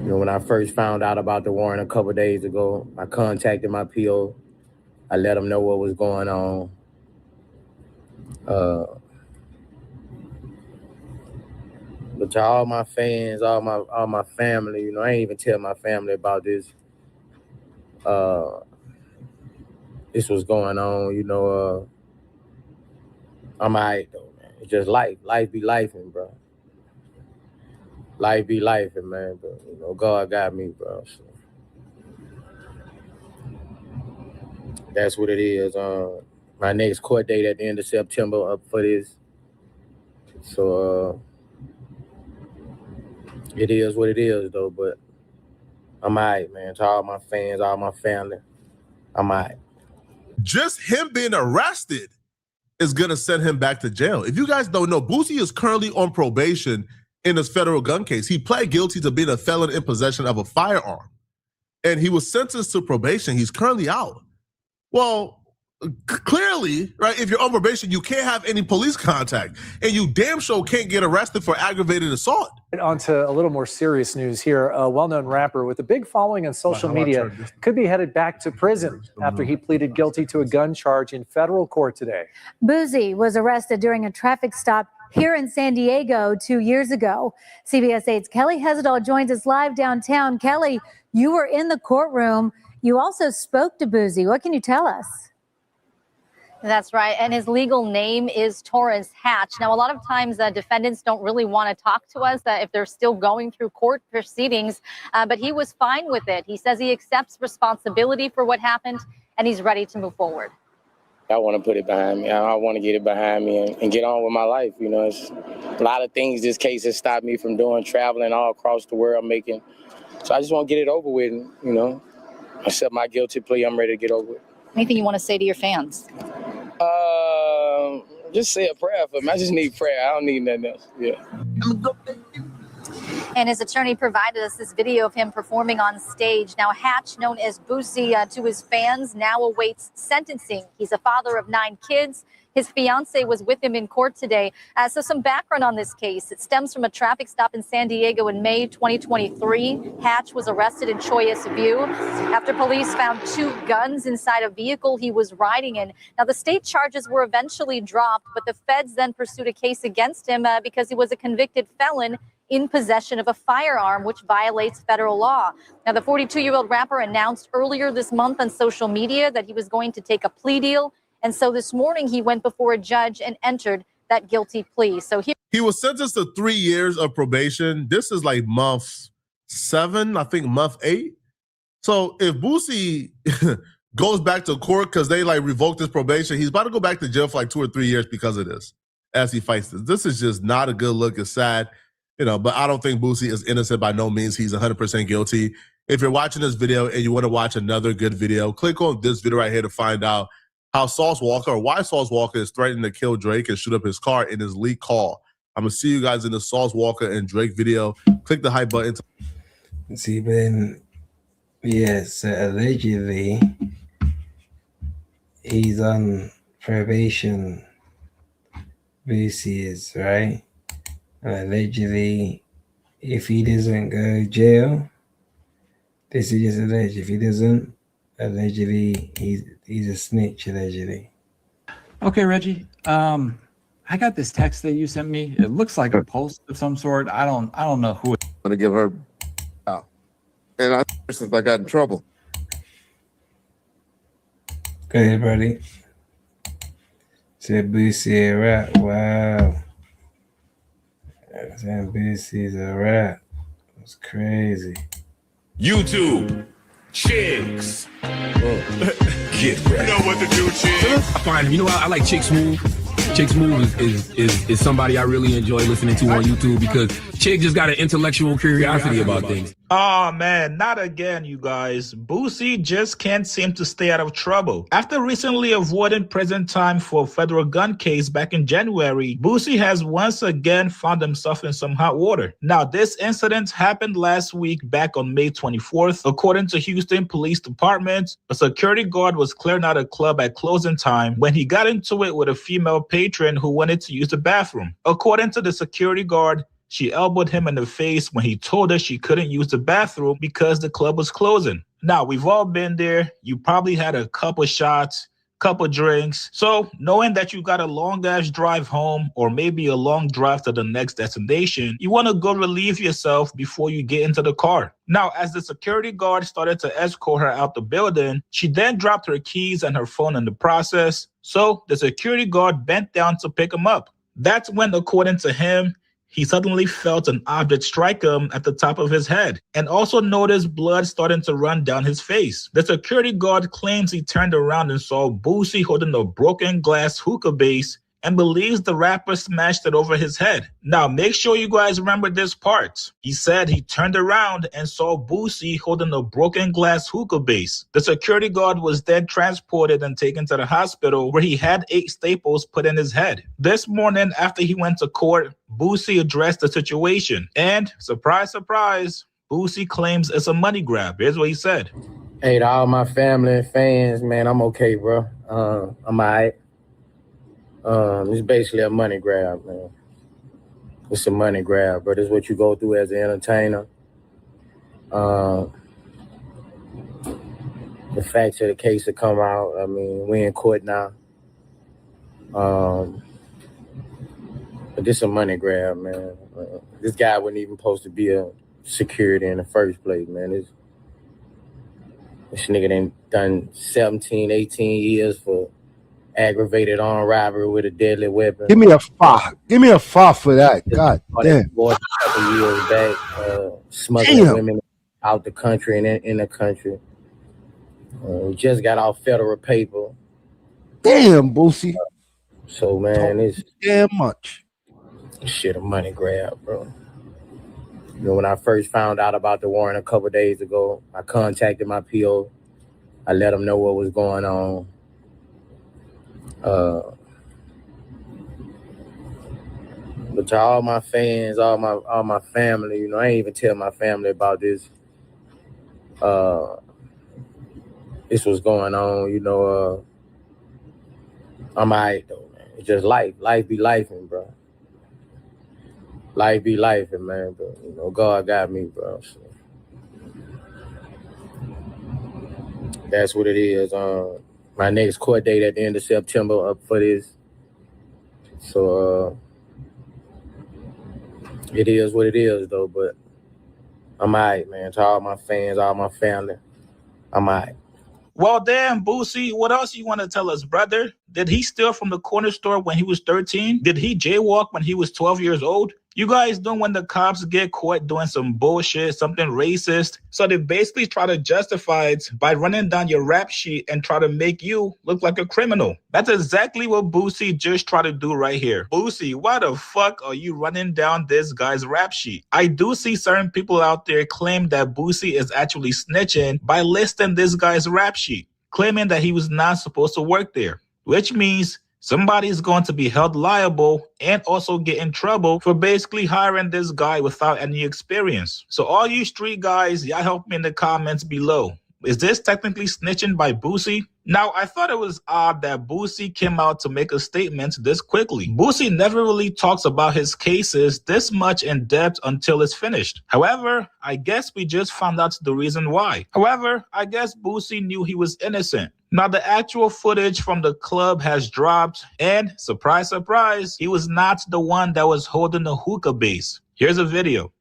When I first found out about the warrant a couple days ago, I contacted my PO. I let him know what was going on. But to all my fans, all my family, I ain't even tell my family about this. This was going on, I'm all right, though, man. It's just life. Life be lifing, bro. Life be lifing, man. But, God got me, bro. So that's what it is. My next court date at the end of September up for this. So, it is what it is, though. But I'm all right, man. To all my fans, all my family, I'm all right.
Just him being arrested is going to send him back to jail. If you guys don't know, Boosie is currently on probation in his federal gun case. He pled guilty to being a felon in possession of a firearm. And he was sentenced to probation. He's currently out. Well, clearly, right, if you're on probation, you can't have any police contact. And you damn sure can't get arrested for aggravated assault.
On to a little more serious news here. A well-known rapper with a big following on social media could be headed back to prison after he pleaded guilty to a gun charge in federal court today.
Boosie was arrested during a traffic stop here in San Diego 2 years ago. CBS 8's Kelly Hezedal joins us live downtown. Kelly, you were in the courtroom. You also spoke to Boosie. What can you tell us?
That's right. And his legal name is Torrance Hatch. Now, a lot of times defendants don't really want to talk to us if they're still going through court proceedings, but he was fine with it. He says he accepts responsibility for what happened and he's ready to move forward.
I want to put it behind me. I want to get it behind me and get on with my life. It's a lot of things this case has stopped me from doing, traveling all across the world making. So I just want to get it over with. Accept my guilty plea. I'm ready to get over it.
Anything you want to say to your fans?
Just say a prayer for him. I just need prayer. I don't need nothing else. Yeah.
And his attorney provided us this video of him performing on stage. Now, Hatch, known as Boosie to his fans, now awaits sentencing. He's a father of 9 kids. His fiance was with him in court today. So some background on this case. It stems from a traffic stop in San Diego in May 2023. Hatch was arrested in Choyas View after police found 2 guns inside a vehicle he was riding in. Now, the state charges were eventually dropped, but the feds then pursued a case against him because he was a convicted felon in possession of a firearm, which violates federal law. Now, the 42-year-old rapper announced earlier this month on social media that he was going to take a plea deal. And so this morning he went before a judge and entered that guilty plea. So he
was sentenced to 3 years of probation. This is like month 7, I think month 8. So if Boosie goes back to court because they like revoked his probation, he's about to go back to jail for like 2 or 3 years because of this as he fights this. This is just not a good look. It's sad. But I don't think Boosie is innocent by no means. He's 100% guilty. If you're watching this video and you want to watch another good video, click on this video right here to find out how Sauce Walka, or why Sauce Walka is threatening to kill Drake and shoot up his car in his leak call. I'm going to see you guys in the Sauce Walka and Drake video. Click the hype button.
See, Ben, yes, allegedly, he's on probation. Boosie is, right? Allegedly, if he doesn't go to jail, this is just alleged. If he doesn't, allegedly, he's a snitch, allegedly.
Okay, Reggie. I got this text that you sent me. It looks like a post of some sort. I don't know who.
I'm gonna give her out, and since I got in trouble.
Go ahead, buddy. Said Boosie a rap. Wow. Saying Boosie's a rap. That's crazy.
YouTube chicks. Get ready. You know what to do, chicks.
I find, I like Chick Smooth. Chick Smooth is somebody I really enjoy listening to on YouTube because Chick just got an intellectual curiosity about things.
Oh man, not again, you guys. Boosie just can't seem to stay out of trouble. After recently avoiding prison time for a federal gun case back in January, Boosie has once again found himself in some hot water. Now, this incident happened last week back on May 24th. According to Houston Police Department, a security guard was clearing out a club at closing time when he got into it with a female patron who wanted to use the bathroom. According to the security guard, she elbowed him in the face when he told her she couldn't use the bathroom because the club was closing. Now, we've all been there. You probably had a couple shots, couple drinks. So knowing that you got a long-ass drive home or maybe a long drive to the next destination, you want to go relieve yourself before you get into the car. Now, as the security guard started to escort her out the building, she then dropped her keys and her phone in the process. So the security guard bent down to pick him up. That's when, according to him, he suddenly felt an object strike him at the top of his head and also noticed blood starting to run down his face. The security guard claims he turned around and saw Boosie holding a broken glass hookah base and believes the rapper smashed it over his head. Now, make sure you guys remember this part. He said he turned around and saw Boosie holding a broken glass hookah base. The security guard was then transported and taken to the hospital where he had 8 staples put in his head. This morning, after he went to court, Boosie addressed the situation. And, surprise, surprise, Boosie claims it's a money grab. Here's what he said.
Hey, to all my family and fans, man, I'm okay, bro. I'm all right. It's basically a money grab, man. It's a money grab, but it's what you go through as an entertainer. The facts of the case have come out. I mean, we in court now. But this is a money grab, man. This guy wasn't even supposed to be a security in the first place, man. This nigga done 17, 18 years for aggravated armed robbery with a deadly weapon.
Give me a 5. Give me a 5 for that. God damn.
A couple years back, smuggling women out the country and in the country. We just got off federal paper.
Damn, Boosie.
So, man, it's
damn much.
Shit, a money grab, bro. When I first found out about the warrant a couple days ago, I contacted my PO. I let them know what was going on. But to all my fans, all my family, you know, I ain't even tell my family about this. This was going on, you know. I'm alright though, man. It's just life. Life be lifing, bro. Life be lifing, man. But you know, God got me, bro. So that's what it is. My next court date at the end of September up for this. So it is what it is though, but I'm alright, man. To all my fans, all my family, I'm alright.
Well, damn, Boosie, what else you want to tell us, brother? Did he steal from the corner store when he was 13? Did he jaywalk when he was 12 years old? You guys know when the cops get caught doing some bullshit, something racist. So they basically try to justify it by running down your rap sheet and try to make you look like a criminal. That's exactly what Boosie just tried to do right here. Boosie, why the fuck are you running down this guy's rap sheet? I do see certain people out there claim that Boosie is actually snitching by listing this guy's rap sheet, claiming that he was not supposed to work there, which means somebody is going to be held liable and also get in trouble for basically hiring this guy without any experience. So all you street guys, y'all help me in the comments below. Is this technically snitching by Boosie? Now, I thought it was odd that Boosie came out to make a statement this quickly. Boosie never really talks about his cases this much in depth until it's finished. However, I guess we just found out the reason why. However, I guess Boosie knew he was innocent. Now, the actual footage from the club has dropped, and surprise, surprise, he was not the one that was holding the hookah base. Here's a video.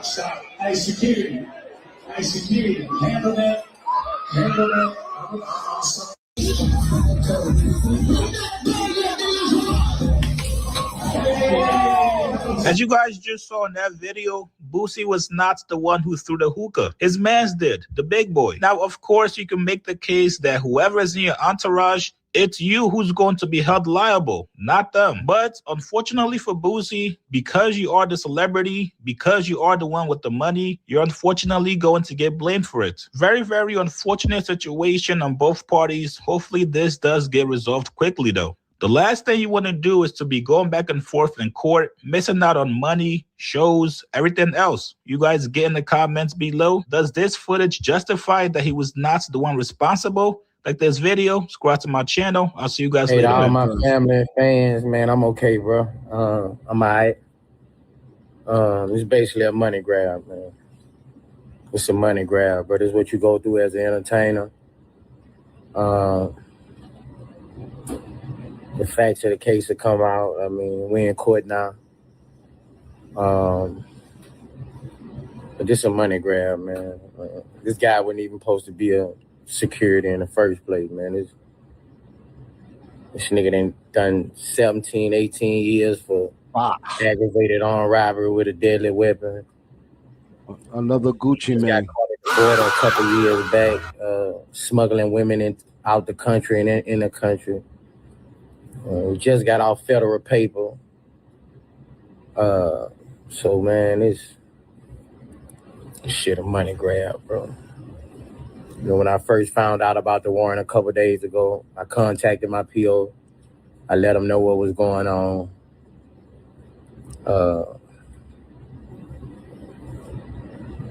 Stop. Hey, security. Handle that.
As you guys just saw in that video, Boosie was not the one who threw the hookah. His mans did, the big boy. Now, of course, you can make the case that whoever is in your entourage, it's you who's going to be held liable, not them. But unfortunately for Boosie, because you are the celebrity, because you are the one with the money, you're unfortunately going to get blamed for it. Very, very unfortunate situation on both parties. Hopefully this does get resolved quickly though. The last thing you want to do is to be going back and forth in court, missing out on money, shows, everything else. You guys get in the comments below. Does this footage justify that he was not the one responsible? Like this video, subscribe to my channel. I'll see you guys later.
Hey, all my family and fans, man, I'm okay, bro. I'm alright. It's basically a money grab, man. It's a money grab, but it's what you go through as an entertainer. The facts of the case have come out. I mean, we in court now. But this a money grab, man. This guy wasn't even supposed to be a security in the first place, man. This nigga done 17, 18 years for aggravated armed robbery with a deadly weapon.
Another Gucci man.
Got caught at the border a couple years back, smuggling women out the country and in the country. We just got off federal paper. So, man, this shit a money grab, bro. You know, when I first found out about the warrant a couple days ago, I contacted my PO. I let them know what was going on.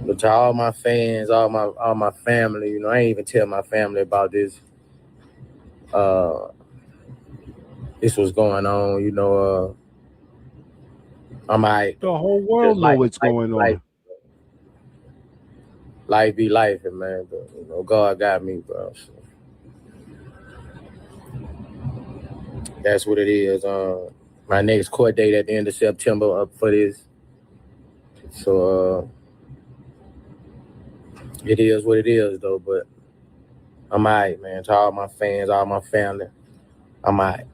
But to all my fans, all my family, you know, I ain't even tell my family about this. This was going on, you know. I'm alright.
The whole world know what's going on.
Life be life, man. But you know, God got me, bro. So that's what it is. My next court date at the end of September up for this. So it is what it is, though. But I'm alright, man. To all my fans, all my family, I'm alright.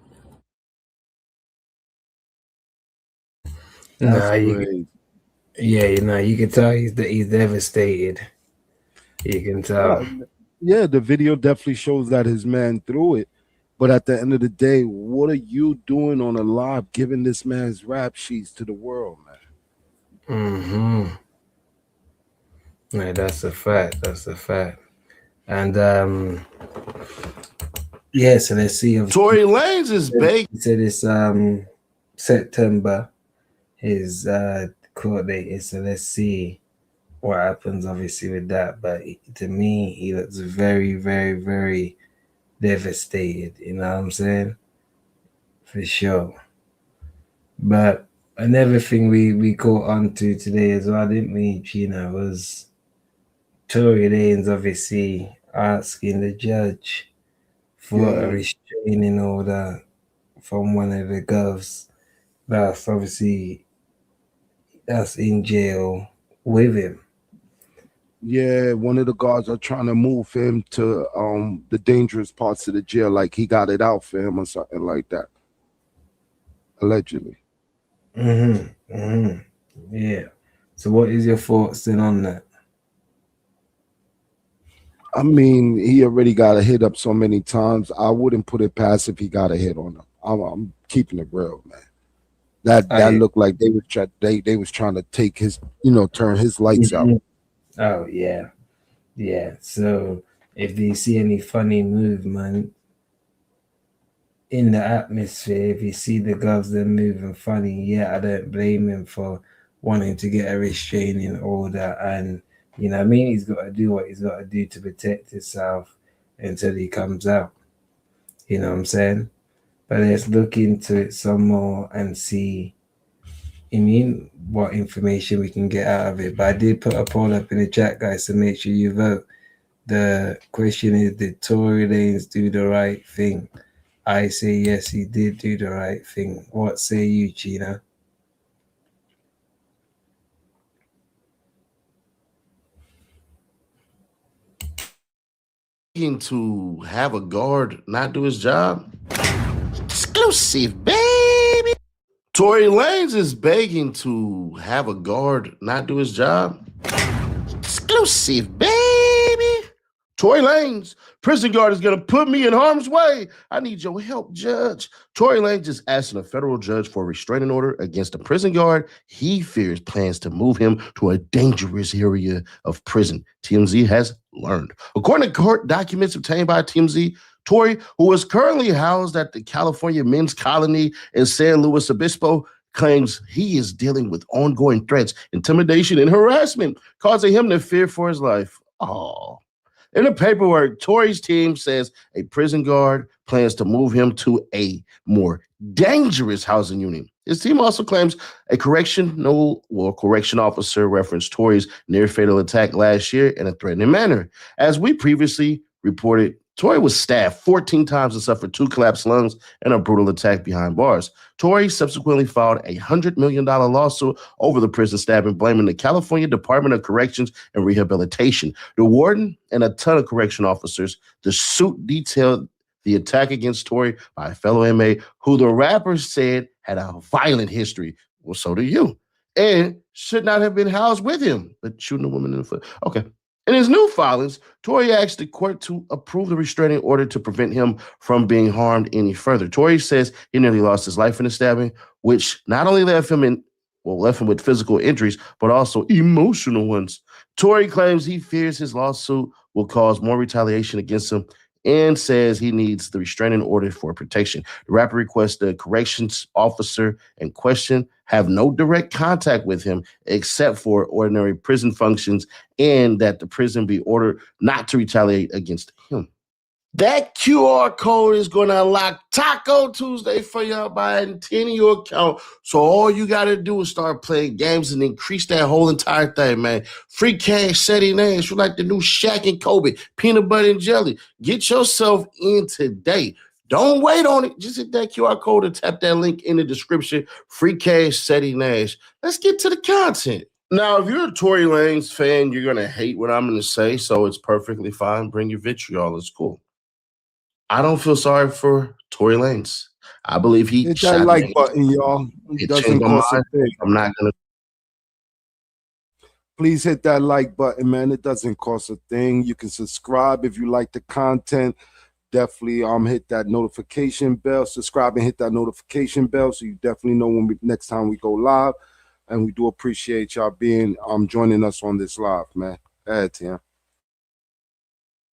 Nah, you can tell he's devastated. You can tell.
Yeah, the video definitely shows that his man threw it. But at the end of the day, what are you doing on a live giving this man's rap sheets to the world, man?
Yeah, that's a fact. That's a fact. And yeah, so let's see.
Tory Lanez is big.
He said it's September, his court date is. So let's see what happens, obviously, with that. But to me, he looks very, very, very devastated. You know what I'm saying? For sure. But another thing we caught on to today as well, didn't we, Gina, was Tory Lanez obviously asking the judge for a restraining order from one of the govs that's in jail with him.
Yeah, one of the guards are trying to move him to the dangerous parts of the jail, like he got it out for him or something like that. Allegedly.
Yeah. So what is your thoughts then on that?
I mean, he already got a hit up so many times. I wouldn't put it past if he got a hit on him. I'm keeping it real, man. That looked like they was trying to take his, turn his lights out.
Oh yeah. So if they see any funny movement in the atmosphere, if you see the govs then moving funny, I don't blame him for wanting to get a restraining order. And you know what I mean, he's got to do what he's got to do to protect himself until he comes out. You know what I'm saying? But let's look into it some more and see what information we can get out of it. But I did put a poll up in the chat, guys, so make sure you vote. The question is, did Tory Lanez do the right thing? I say yes, he did do the right thing. What say you, Gina?
To have a guard not do his job? Exclusive, baby. Tory Lanez is begging to have a guard not do his job. Exclusive, baby. Tory Lanez, prison guard is going to put me in harm's way. I need your help, judge. Tory Lanez is asking a federal judge for a restraining order against a prison guard he fears plans to move him to a dangerous area of prison, TMZ has learned. According to court documents obtained by TMZ, Tory, who is currently housed at the California Men's Colony in San Luis Obispo, claims he is dealing with ongoing threats, intimidation, and harassment, causing him to fear for his life. Oh. In the paperwork, Tory's team says a prison guard plans to move him to a more dangerous housing unit. His team also claims a correction officer referenced Tory's near-fatal attack last year in a threatening manner. As we previously reported, Tory was stabbed 14 times and suffered 2 collapsed lungs and a brutal attack behind bars. Tory subsequently filed a $100 million lawsuit over the prison stabbing, blaming the California Department of Corrections and Rehabilitation, the warden, and a ton of correction officers. The suit detailed the attack against Tory by a fellow inmate who the rapper said had a violent history. Well, so do you. And should not have been housed with him, but shooting a woman in the foot. Okay. In his new filings, Tory asked the court to approve the restraining order to prevent him from being harmed any further. Tory says he nearly lost his life in the stabbing, which not only left him with physical injuries, but also emotional ones. Tory claims he fears his lawsuit will cause more retaliation against him and says he needs the restraining order for protection. The rapper requests the corrections officer in question have no direct contact with him except for ordinary prison functions, and that the prison be ordered not to retaliate against him. That QR code is going to unlock Taco Tuesday for y'all by adding 10 in your account. So all you got to do is start playing games and increase that whole entire thing, man. Free cash, setting names. You like the new Shaq and Kobe, peanut butter and jelly. Get yourself in today. Don't wait on it. Just hit that QR code and tap that link in the description. Free cash, setting names. Let's get to the content. Now, if you're a Tory Lanez fan, you're going to hate what I'm going to say, so it's perfectly fine. Bring your vitriol. It's cool. I don't feel sorry for Tory Lanez. I believe he
hit that like button, y'all. It doesn't cost a thing.
I'm not gonna.
Please hit that like button, man. It doesn't cost a thing. You can subscribe if you like the content. definitely hit that notification bell, subscribe and hit that notification bell so you definitely know when next time we go live. And we do appreciate y'all being joining us on this live, man. Go ahead, Tim.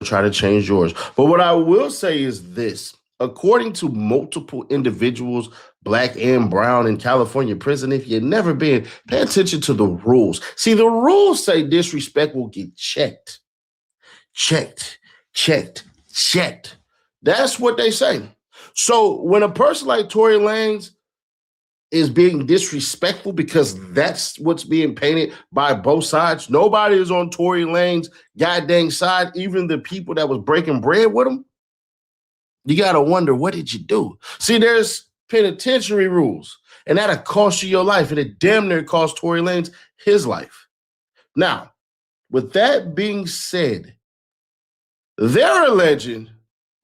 Try to change yours. But what I will say is this. According to multiple individuals, black and brown, in California prison, if you've never been, pay attention to the rules. See, the rules say disrespect will get checked. Checked. That's what they say. So when a person like Tory Lanez is being disrespectful, because that's what's being painted by both sides, nobody is on Tory Lanez' goddamn side, even the people that was breaking bread with him. You got to wonder, what did you do? See, there's penitentiary rules, and that'll cost you your life, and it damn near cost Tory Lanez his life. Now, with that being said, they're alleging,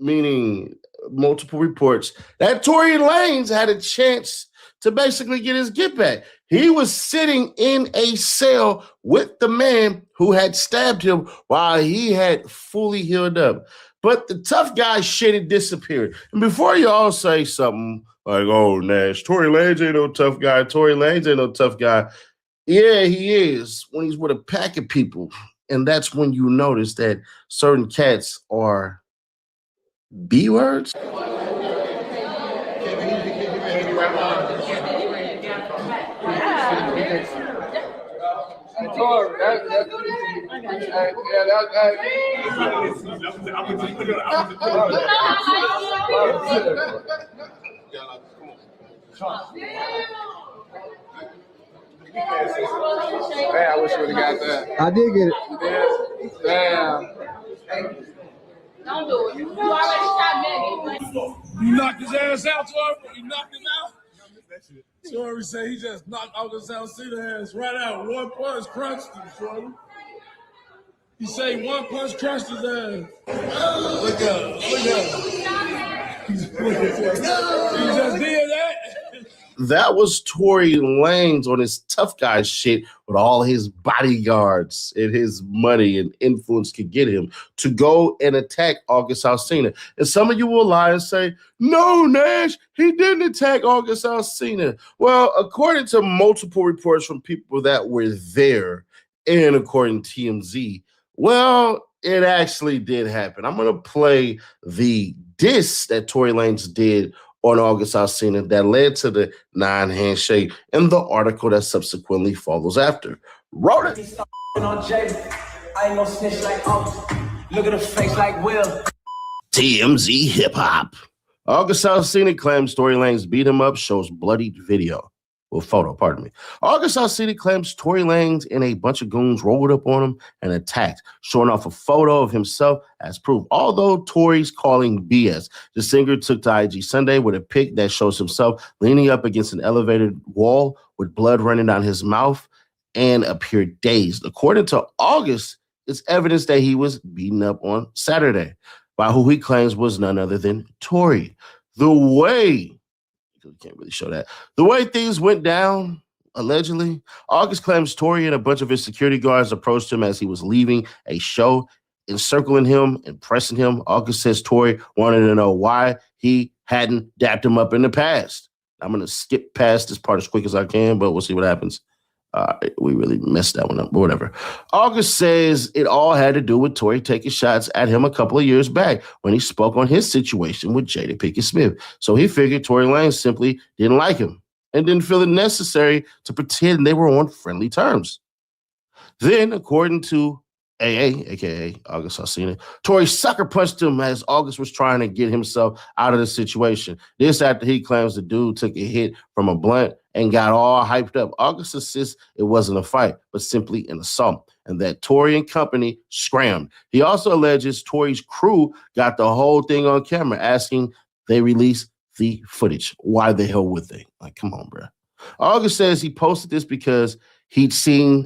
meaning multiple reports, that Tory Lanez had a chance to basically get his get back. He was sitting in a cell with the man who had stabbed him while he had fully healed up. But the tough guy shit had disappeared. And before you all say something like, oh, Nash, Tory Lanez ain't no tough guy. Tory Lanez ain't no tough guy. Yeah, he is when he's with a pack of people. And that's when you notice that certain cats are B-words.
I wish you would have got that. I did get it. Damn. Don't do it. You already shot Megan. You knocked his ass out, Tory? You knocked him out? Tory said he just knocked August Alsina ass right out. One punch crushed him, Tory. He said one punch crushed his ass. Look up. He just did that.
That was Tory Lanez on his tough guy shit with all his bodyguards and his money and influence could get him to go and attack August Alsina. And some of you will lie and say, no, Nash, he didn't attack August Alsina. Well, according to multiple reports from people that were there, and according to TMZ, well, it actually did happen. I'm going to play the diss that Tory Lanez did on August Alsina that led to the 9 handshake and the article that subsequently follows after. Wrote it.
I ain't no snitch like look at the face like Will.
TMZ Hip Hop. August Alsina claims Tory Lanez beat him up, shows bloodied video. Well, photo, pardon me. August Alsina claims Tory Lanez and a bunch of goons rolled up on him and attacked, showing off a photo of himself as proof. Although Tory's calling BS, the singer took to IG Sunday with a pic that shows himself leaning up against an elevated wall with blood running down his mouth and appeared dazed. According to August, it's evidence that he was beaten up on Saturday by who he claims was none other than Tory. Can't really show that. The way things went down, allegedly, August claims Tory and a bunch of his security guards approached him as he was leaving a show, encircling him and pressing him. August says Tory wanted to know why he hadn't dapped him up in the past. I'm going to skip past this part as quick as I can, but we'll see what happens. We really messed that one up, but whatever. August says it all had to do with Tory taking shots at him a couple of years back when he spoke on his situation with Jada Pinkett Smith. So he figured Tory Lanez simply didn't like him and didn't feel it necessary to pretend they were on friendly terms. Then, according to AA, aka August Alsina, Tory sucker punched him as August was trying to get himself out of the situation. This after he claims the dude took a hit from a blunt and got all hyped up. August insists it wasn't a fight, but simply an assault, and that Tory and company scrammed. He also alleges Tory's crew got the whole thing on camera, asking they release the footage. Why the hell would they? Like, come on, bro. August says he posted this because he'd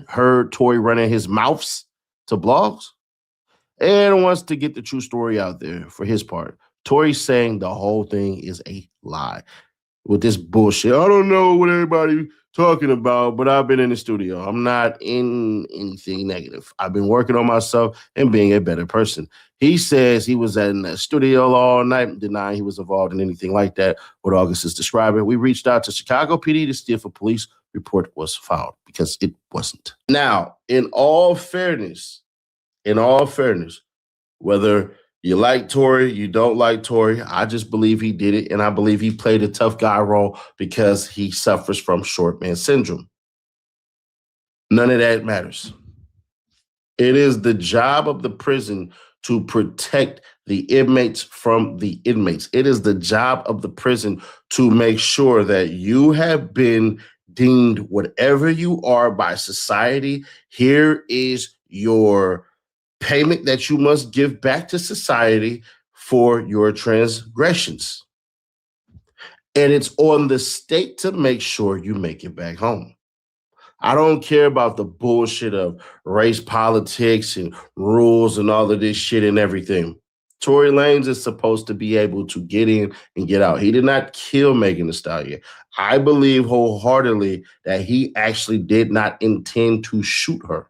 heard Tory running his mouths to blogs and wants to get the true story out there for his part. Tory's saying the whole thing is a lie. with this bullshit. I don't know what everybody talking about, but I've been in the studio. I'm not in anything negative. I've been working on myself and being a better person. He says he was in the studio all night, denying he was involved in anything like that, what August is describing. We reached out to Chicago PD to see if a police report was filed, because it wasn't. Now, in all fairness, whether you like Tory, you don't like Tory, I just believe he did it, and I believe he played a tough guy role because he suffers from short man syndrome. None of that matters. It is the job of the prison to protect the inmates from the inmates. It is the job of the prison to make sure that you have been deemed whatever you are by society. Here is your payment that you must give back to society for your transgressions. And it's on the state to make sure you make it back home. I don't care about the bullshit of race politics and rules and all of this shit and everything. Tory Lanez is supposed to be able to get in and get out. He did not kill Megan Thee Stallion. I believe wholeheartedly that he actually did not intend to shoot her.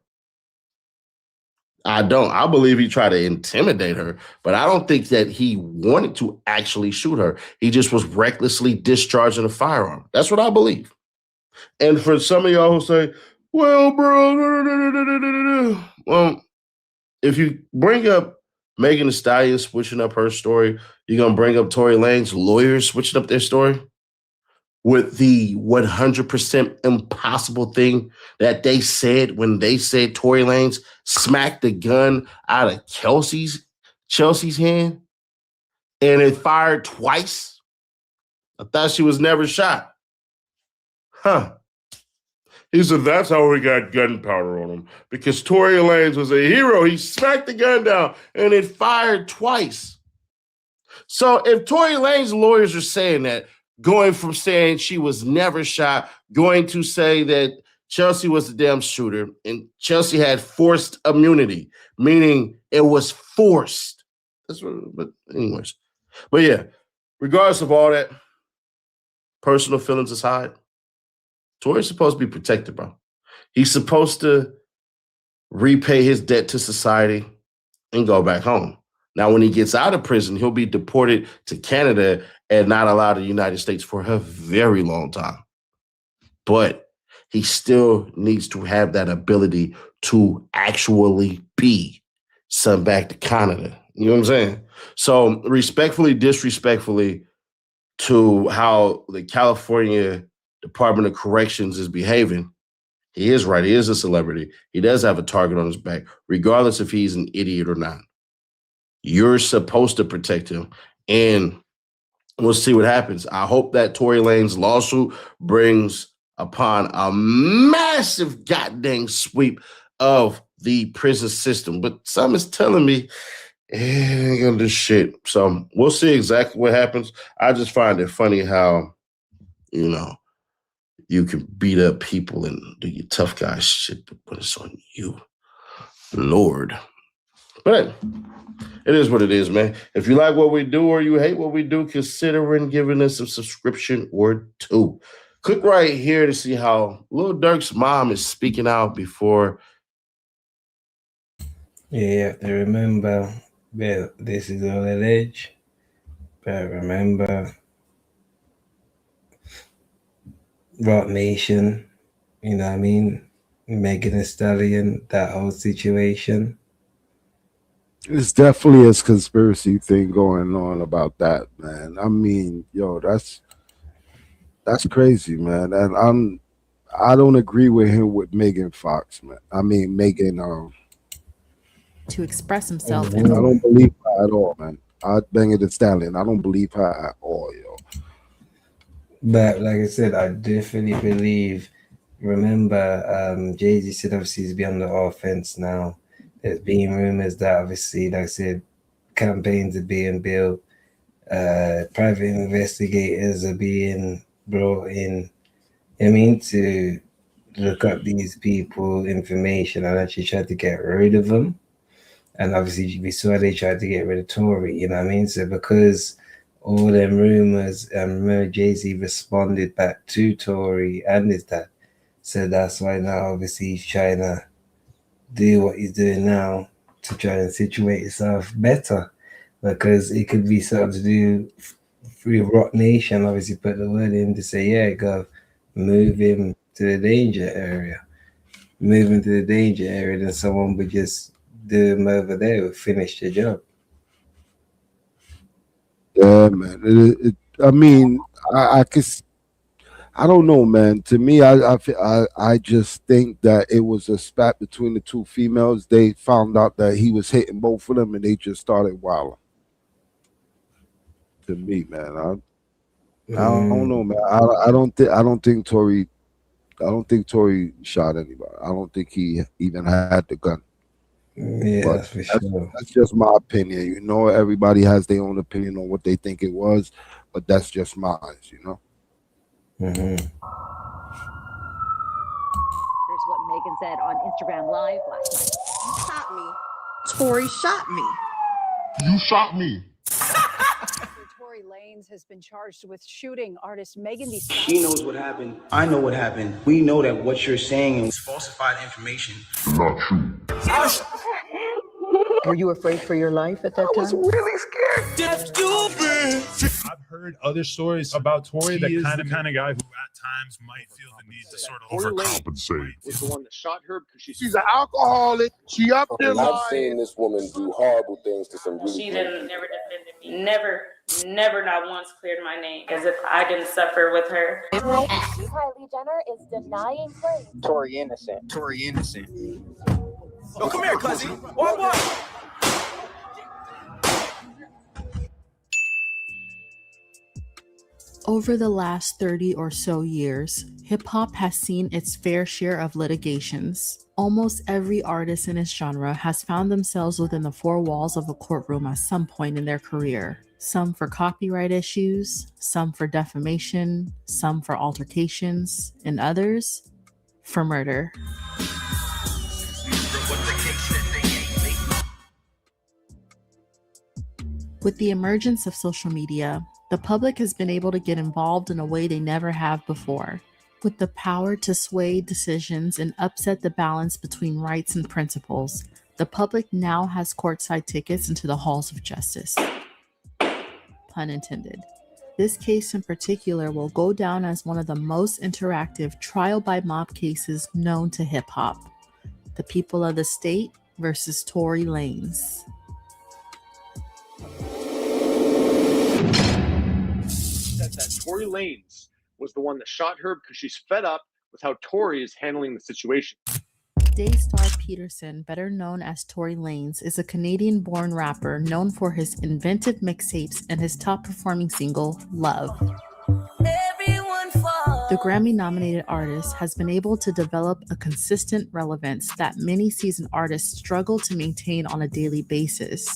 I don't. I believe he tried to intimidate her, but I don't think that he wanted to actually shoot her. He just was recklessly discharging a firearm. That's what I believe. And for some of y'all who say, well, bro, well, if you bring up Megan Thee Stallion switching up her story, you're going to bring up Tory Lanez lawyers switching up their story with the 100% impossible thing that they said when they said Tory Lanez smacked the gun out of Chelsea's hand and it fired twice. I thought she was never shot. Huh. He said that's how we got gunpowder on him, because Tory Lanez was a hero. He smacked the gun down and it fired twice. So if Tory Lanez lawyers are saying that, going from saying she was never shot, going to say that Chelsea was the damn shooter and Chelsea had forced immunity, meaning it was forced. That's what, but anyways. But yeah, regardless of all that, personal feelings aside, Tory's supposed to be protected, bro. He's supposed to repay his debt to society and go back home. Now, when he gets out of prison, he'll be deported to Canada and not allowed in the United States for a very long time. But he still needs to have that ability to actually be sent back to Canada. You know what I'm saying? So respectfully, disrespectfully to how the California Department of Corrections is behaving, he is right. He is a celebrity. He does have a target on his back, regardless if he's an idiot or not. You're supposed to protect him. And we'll see what happens. I hope that Tory Lanez lawsuit brings upon a massive goddamn sweep of the prison system. But some is telling me it ain't gonna do shit. So we'll see exactly what happens. I just find it funny how, you know, you can beat up people and do your tough guy shit, but it's on you. Lord. But it is what it is, man. If you like what we do or you hate what we do, consider giving us a subscription or two. Click right here to see how Lil Durk's mom is speaking out before.
Yeah, you have to remember, well, this is all alleged, but remember, Rock Nation, you know what I mean? Megan Thee Stallion, that whole situation.
It's definitely a conspiracy thing going on about that, man. I mean, yo, that's crazy, man. And I don't agree with him with Megan Fox, man. I mean Megan
to express himself.
I don't believe her at all, man. I Megan Thee Stallion. I don't believe her at all, yo.
But like I said, I definitely believe, remember, Jay-Z said obviously he's beyond the offense now. There's been rumors that obviously, like I said, campaigns are being built, private investigators are being brought in, I mean, to look up these people, information, and actually try to get rid of them. And obviously, we saw they tried to get rid of Tory, you know what I mean? So because all them rumors, and remember Jay-Z responded back to Tory and his dad. So that's why now obviously he's trying to do what he's doing now to try and situate himself better, because it could be something to do through Rock Nation. Obviously put the word in to say, yeah, go move him to the danger area. Move him to the danger area, then someone would just do him over there, would finish the job.
Yeah, man. I mean, I don't know, man. To me, I just think that it was a spat between the two females. They found out that he was hitting both of them, and they just started wilding. To me, man, I don't know, man. I don't think Tory shot anybody. I don't think he even had the gun.
Yeah,
But
that's for sure.
that's just my opinion. You know, everybody has their own opinion on what they think it was, but that's just mine. You know.
Mm-hmm.
Here's what Megan said on Instagram Live last night. You shot me. Tory shot me.
You shot me.
Tory Lanez has been charged with shooting artist Megan Thee
She knows what happened. I know what happened. We know that what you're saying is falsified information.
Not true.
Were you afraid for your life at that time? I was
really scared.
I've heard other stories about Tory that kind of guy who at times might feel the need to sort of overcompensate.
Was the one that shot her because
she's an alcoholic. She up there
I've
lying.
seen this woman do horrible things to some really
She never defended me. Never not once cleared my name as if I didn't suffer with her.
Kylie Jenner is denying claims.
Tory innocent. Tory innocent. Yo, come here, cousin. What?
Over the last 30 or so years, hip-hop has seen its fair share of litigations. Almost every artist in its genre has found themselves within the four walls of a courtroom at some point in their career. Some for copyright issues, some for defamation, some for altercations, and others for murder. With the emergence of social media, the public has been able to get involved in a way they never have before. With the power to sway decisions and upset the balance between rights and principles, the public now has courtside tickets into the halls of justice. Pun intended. This case in particular will go down as one of the most interactive trial-by-mob cases known to hip-hop. The people of the state versus Tory Lanez.
that Tory Lanez was the one that shot her because she's fed up with how Tory is handling the situation.
Daystar Peterson, better known as Tory Lanez, is a Canadian-born rapper known for his inventive mixtapes and his top-performing single, Love. The Grammy-nominated artist has been able to develop a consistent relevance that many seasoned artists struggle to maintain on a daily basis.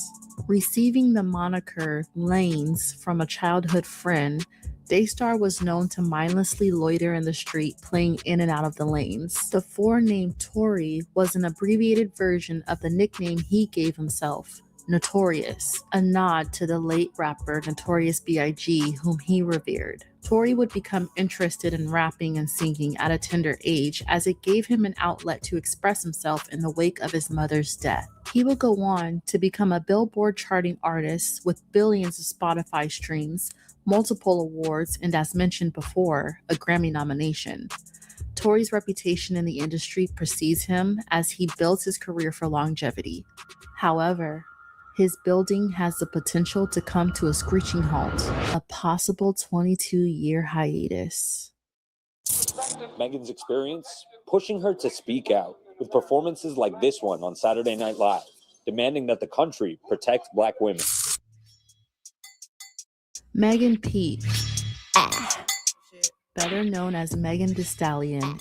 Receiving the moniker Lanez from a childhood friend, Daystar was known to mindlessly loiter in the street playing in and out of the lanes. The forename Tory was an abbreviated version of the nickname he gave himself, Notorious, a nod to the late rapper Notorious B.I.G., whom he revered. Tory would become interested in rapping and singing at a tender age as it gave him an outlet to express himself in the wake of his mother's death. He would go on to become a Billboard charting artist with billions of Spotify streams, multiple awards, and as mentioned before, a Grammy nomination. Tory's reputation in the industry precedes him as he builds his career for longevity. However, his building has the potential to come to a screeching halt, a possible 22-year hiatus.
Megan's experience pushing her to speak out with performances like this one on Saturday Night Live, demanding that the country protect Black women.
Megan P., better known as Megan Thee Stallion,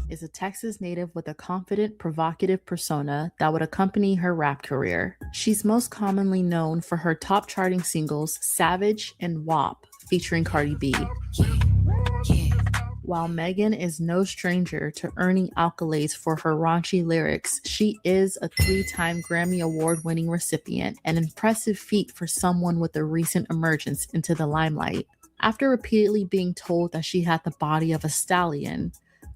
is a Texas native with a confident, provocative persona that would accompany her rap career. She's most commonly known for her top charting singles Savage and WAP, featuring Cardi B. While Megan is no stranger to earning accolades for her raunchy lyrics, she is a 3-time Grammy Award-winning recipient, an impressive feat for someone with a recent emergence into the limelight. After repeatedly being told that she had the body of a stallion,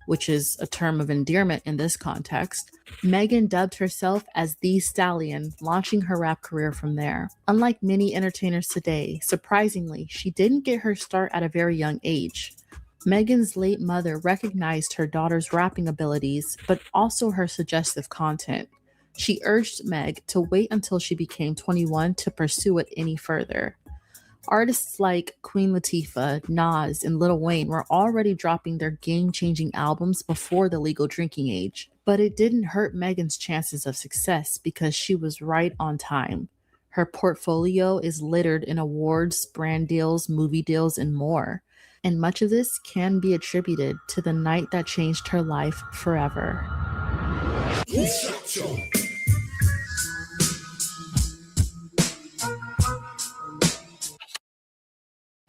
which is a term of endearment in this context, Megan dubbed herself as The Stallion, launching her rap career from there. Unlike many entertainers today, surprisingly, she didn't get her start at a very young age. Megan's late mother recognized her daughter's rapping abilities, but also her suggestive content. She urged Meg to wait until she became 21 to pursue it any further. Artists like Queen Latifah, Nas, and Lil Wayne were already dropping their game-changing albums before the legal drinking age, but it didn't hurt Megan's chances of success because she was right on time. Her portfolio is littered in awards, brand deals, movie deals, and more. And much of this can be attributed to the night that changed her life forever.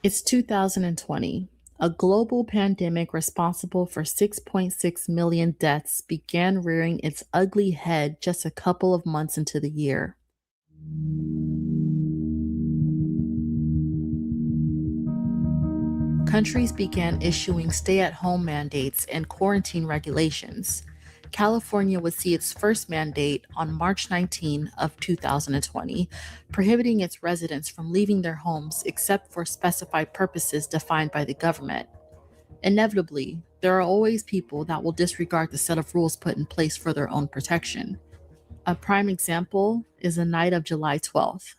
It's 2020. A global pandemic responsible for 6.6 million deaths began rearing its ugly head just a couple of months into the year. Countries began issuing stay-at-home mandates and quarantine regulations. California would see its first mandate on March 19 of 2020, prohibiting its residents from leaving their homes except for specified purposes defined by the government. Inevitably, there are always people that will disregard the set of rules put in place for their own protection. A prime example is the night of July 12th.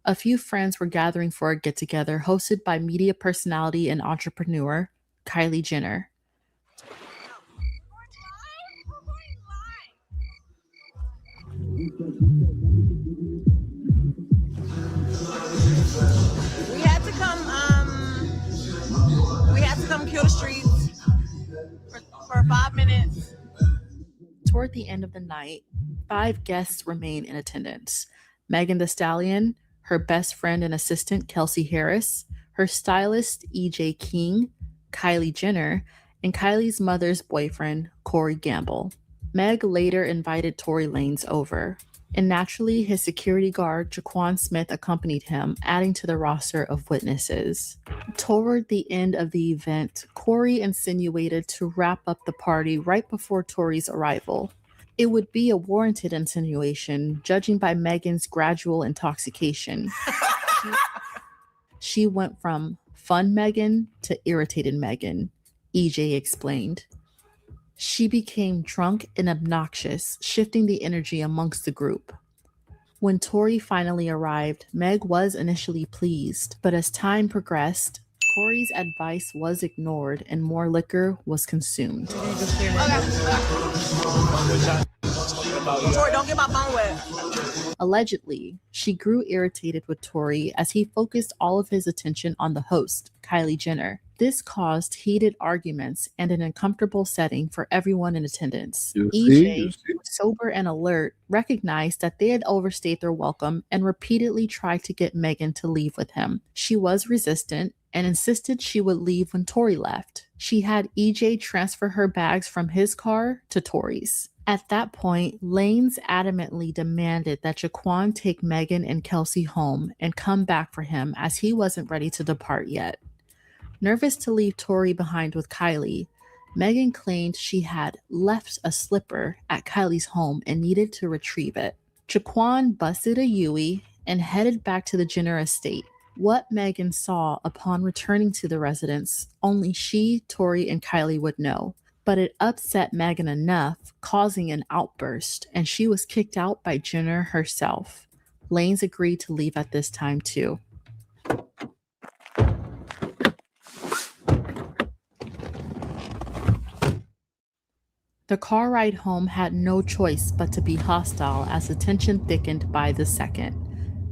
A few friends were gathering for a get-together hosted by media personality and entrepreneur Kylie Jenner.
We had to come kill the streets for 5 minutes.
Toward the end of the night, 5 guests remain in attendance. Megan Thee Stallion, her best friend and assistant Kelsey Harris, her stylist EJ King, Kylie Jenner, and Kylie's mother's boyfriend Corey Gamble. Meg later invited Tory Lanez over, and naturally his security guard Jaquan Smith accompanied him, adding to the roster of witnesses. Toward the end of the event, Corey insinuated to wrap up the party right before Tory's arrival. It would be a warranted insinuation, judging by Megan's gradual intoxication. She went from fun Megan to irritated Megan, EJ explained. She became drunk and obnoxious, shifting the energy amongst the group. When Tory finally arrived, Meg was initially pleased, but as time progressed, Corey's advice was ignored and more liquor was consumed.
Tori, don't get my phone wet.
Allegedly, she grew irritated with Tory as he focused all of his attention on the host, Kylie Jenner. This caused heated arguments and an uncomfortable setting for everyone in attendance. EJ, sober and alert, recognized that they had overstayed their welcome and repeatedly tried to get Megan to leave with him. She was resistant and insisted she would leave when Tory left. She had EJ transfer her bags from his car to Tory's. At that point, Lanez adamantly demanded that Jaquan take Megan and Kelsey home and come back for him as he wasn't ready to depart yet. Nervous to leave Tory behind with Kylie, Megan claimed she had left a slipper at Kylie's home and needed to retrieve it. Jaquan busted a Yui and headed back to the Jenner estate. What Megan saw upon returning to the residence, only she, Tory, and Kylie would know. But it upset Megan enough, causing an outburst, and she was kicked out by Jenner herself. Lanez agreed to leave at this time too. The car ride home had no choice but to be hostile as the tension thickened by the second.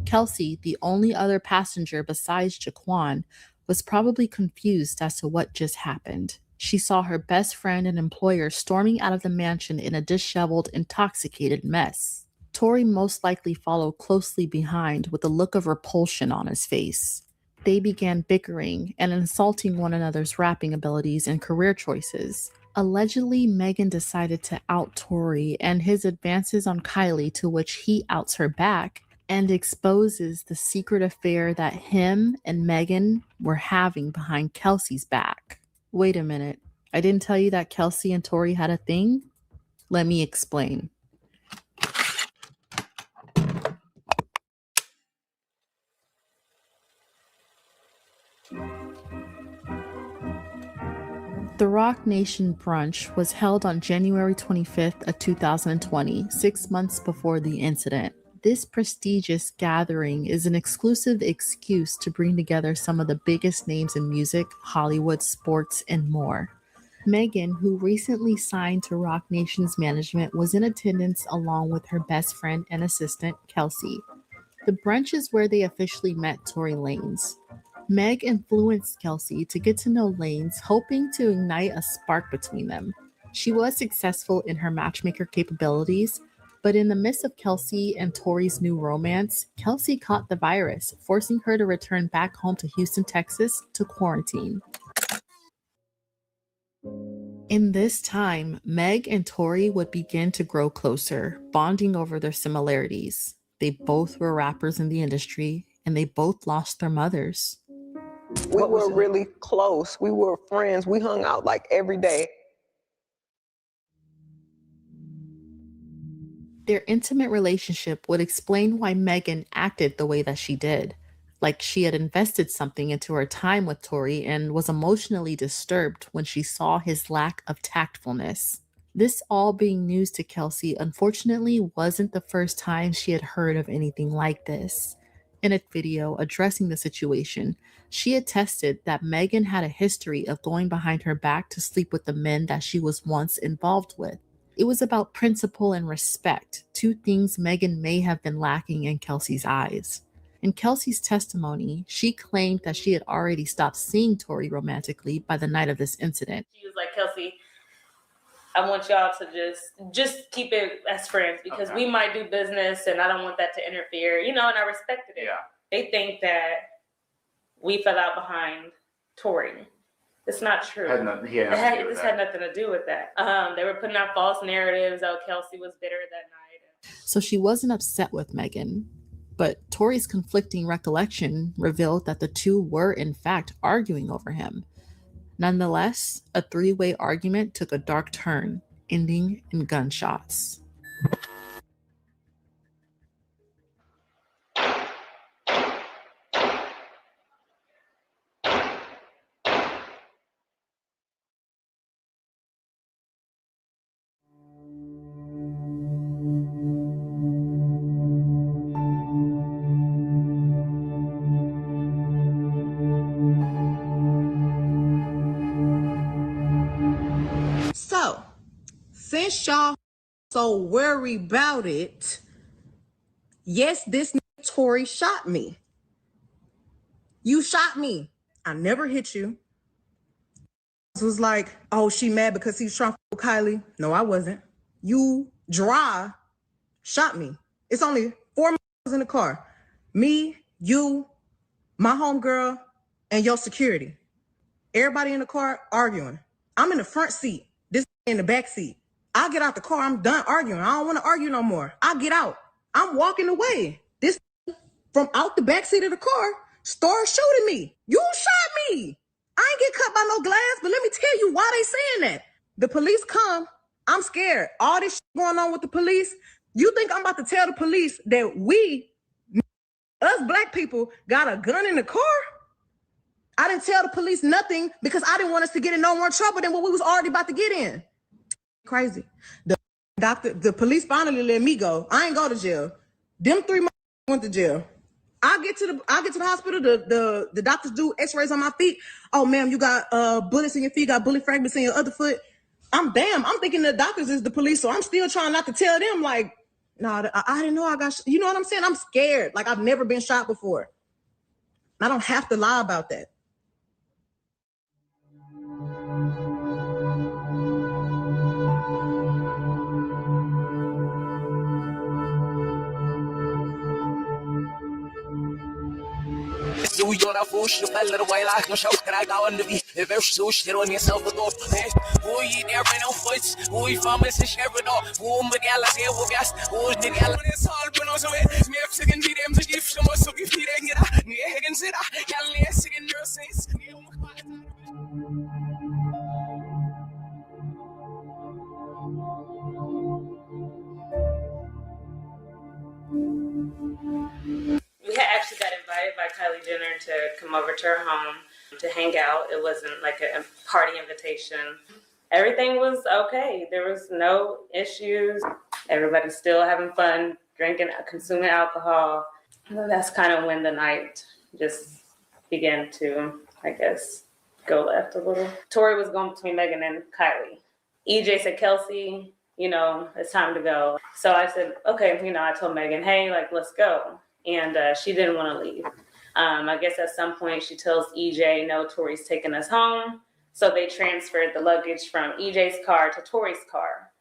Kelsey, the only other passenger besides Jaquan, was probably confused as to what just happened. She saw her best friend and employer storming out of the mansion in a disheveled, intoxicated mess. Tory most likely followed closely behind with a look of repulsion on his face. They began bickering and insulting one another's rapping abilities and career choices. Allegedly, Megan decided to out Tory and his advances on Kylie, to which he outs her back and exposes the secret affair that him and Megan were having behind Kelsey's back. Wait a minute. I didn't tell you that Kelsey and Tory had a thing? Let me explain. The Rock Nation brunch was held on January 25th of 2020, 6 months before the incident. This prestigious gathering is an exclusive excuse to bring together some of the biggest names in music, Hollywood, sports, and more. Megan, who recently signed to Rock Nation's management, was in attendance along with her best friend and assistant, Kelsey. The brunch is where they officially met Tory Lanez. Meg influenced Kelsey to get to know Lanez, hoping to ignite a spark between them. She was successful in her matchmaker capabilities, but in the midst of Kelsey and Tory's new romance, Kelsey caught the virus, forcing her to return back home to Houston, Texas, to quarantine. In this time, Meg and Tory would begin to grow closer, bonding over their similarities. They both were rappers in the industry, and they both lost their mothers.
We were really close. We were friends. We hung out like every day.
Their intimate relationship would explain why Megan acted the way that she did. Like she had invested something into her time with Tory and was emotionally disturbed when she saw his lack of tactfulness. This all being news to Kelsey, unfortunately, wasn't the first time she had heard of anything like this. In a video addressing the situation, she attested that Megan had a history of going behind her back to sleep with the men that she was once involved with. It was about principle and respect, two things Megan may have been lacking in Kelsey's eyes. In Kelsey's testimony, she claimed that she had already stopped seeing Tory romantically by the night of this incident.
She was like, Kelsey, I want y'all to just keep it as friends because we might do business and I don't want that to interfere, and I respected it. Yeah. They think that we fell out behind Tory. It's not true. This had nothing to do with that. They were putting out false narratives. Oh, Kelsey was bitter that night.
So she wasn't upset with Megan, but Tory's conflicting recollection revealed that the two were in fact arguing over him. Nonetheless, a three-way argument took a dark turn, ending in gunshots.
So, since y'all so worried about it, yes, this Tory shot me. You shot me. I never hit you. It was like, oh, she mad because he's trying to fuck Kylie. No, I wasn't. You dry shot me. It's only 4 in the car. Me, you, my homegirl, and your security. Everybody in the car arguing. I'm in the front seat. This in the back seat. I get out the car. I'm done arguing. I don't want to argue no more. I get out. I'm walking away. This from out the back seat of the car started shooting me. You shot me. I ain't get cut by no glass, but let me tell you why they saying that. The police come. I'm scared. All this shit going on with the police. You think I'm about to tell the police that us black people, got a gun in the car? I didn't tell the police nothing because I didn't want us to get in no more trouble than what we was already about to get in. Crazy. The police finally let me go. I ain't go to jail. Them 3 went to jail. I get to the hospital. The doctors do x-rays on my feet. Oh, ma'am, you got bullets in your feet, got bullet fragments in your other foot. I'm thinking the doctors is the police, so I'm still trying not to tell them, like, no, I didn't know I got you know what I'm saying? I'm scared. Like, I've never been shot before. I don't have to lie about that.
New York, fush, you fell little way like no show, and I got on the beat. If you're sush, you don't yourself the door. Who you there in no foots? Who you from is a shepherd or who Miguel is here with us? Who's the gal? It's all been also it. Me up second beat them to give some so if you didn't get out, near Higgins it out. Gal, second nurses.
We had actually got invited by Kylie Jenner to come over to her home to hang out. It wasn't like a party invitation. Everything was okay. There was no issues. Everybody's still having fun, drinking, consuming alcohol. And that's kind of when the night just began to, I guess, go left a little. Tory was going between Megan and Kylie. EJ said, Kelsey, you know, it's time to go. So I said, okay, you know, I told Megan, hey, like, let's go. And she didn't want to leave. I guess at some point she tells EJ, no, Tory's taking us home. So they transferred the luggage from EJ's car to Tory's car.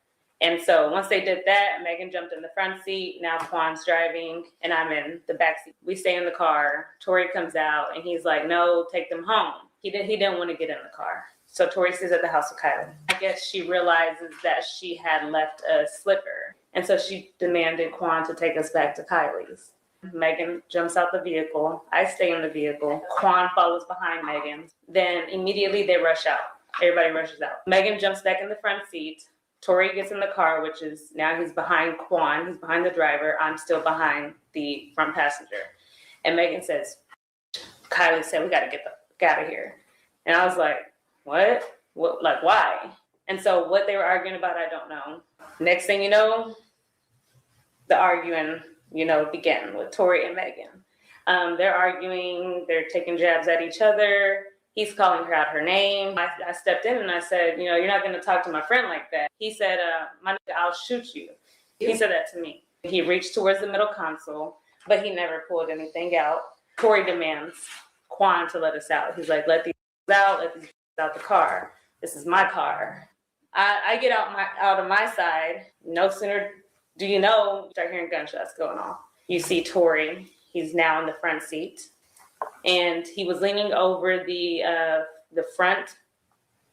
And so once they did that, Megan jumped in the front seat. Now Quan's driving and I'm in the back seat. We stay in the car. Tory comes out and he's like, no, take them home. He didn't want to get in the car. So Tory stays at the house with Kylie. I guess she realizes that she had left a slipper. And so she demanded Quan to take us back to Kylie's. Megan jumps out the vehicle. I stay in the vehicle. Quan follows behind Megan. Then immediately they rush out. Everybody rushes out. Megan jumps back in the front seat. Tory gets in the car, which is now he's behind Quan. He's behind the driver. I'm still behind the front passenger. And Megan says, Kylie said, we got to get out of here. And I was like, what? Like, why? And so what they were arguing about, I don't know. Next thing you know, the arguing began with Tory and Megan. They're arguing, they're taking jabs at each other. He's calling her out her name. I stepped in and I said, you're not going to talk to my friend like that. He said, my nigga, I'll shoot you. He said that to me. He reached towards the middle console, but he never pulled anything out. Tory demands Quan to let us out. He's like, let these out, let these out the car. This is my car. I get out of my side. No sooner do you know, start hearing gunshots going off. You see Tory, he's now in the front seat. And he was leaning over the front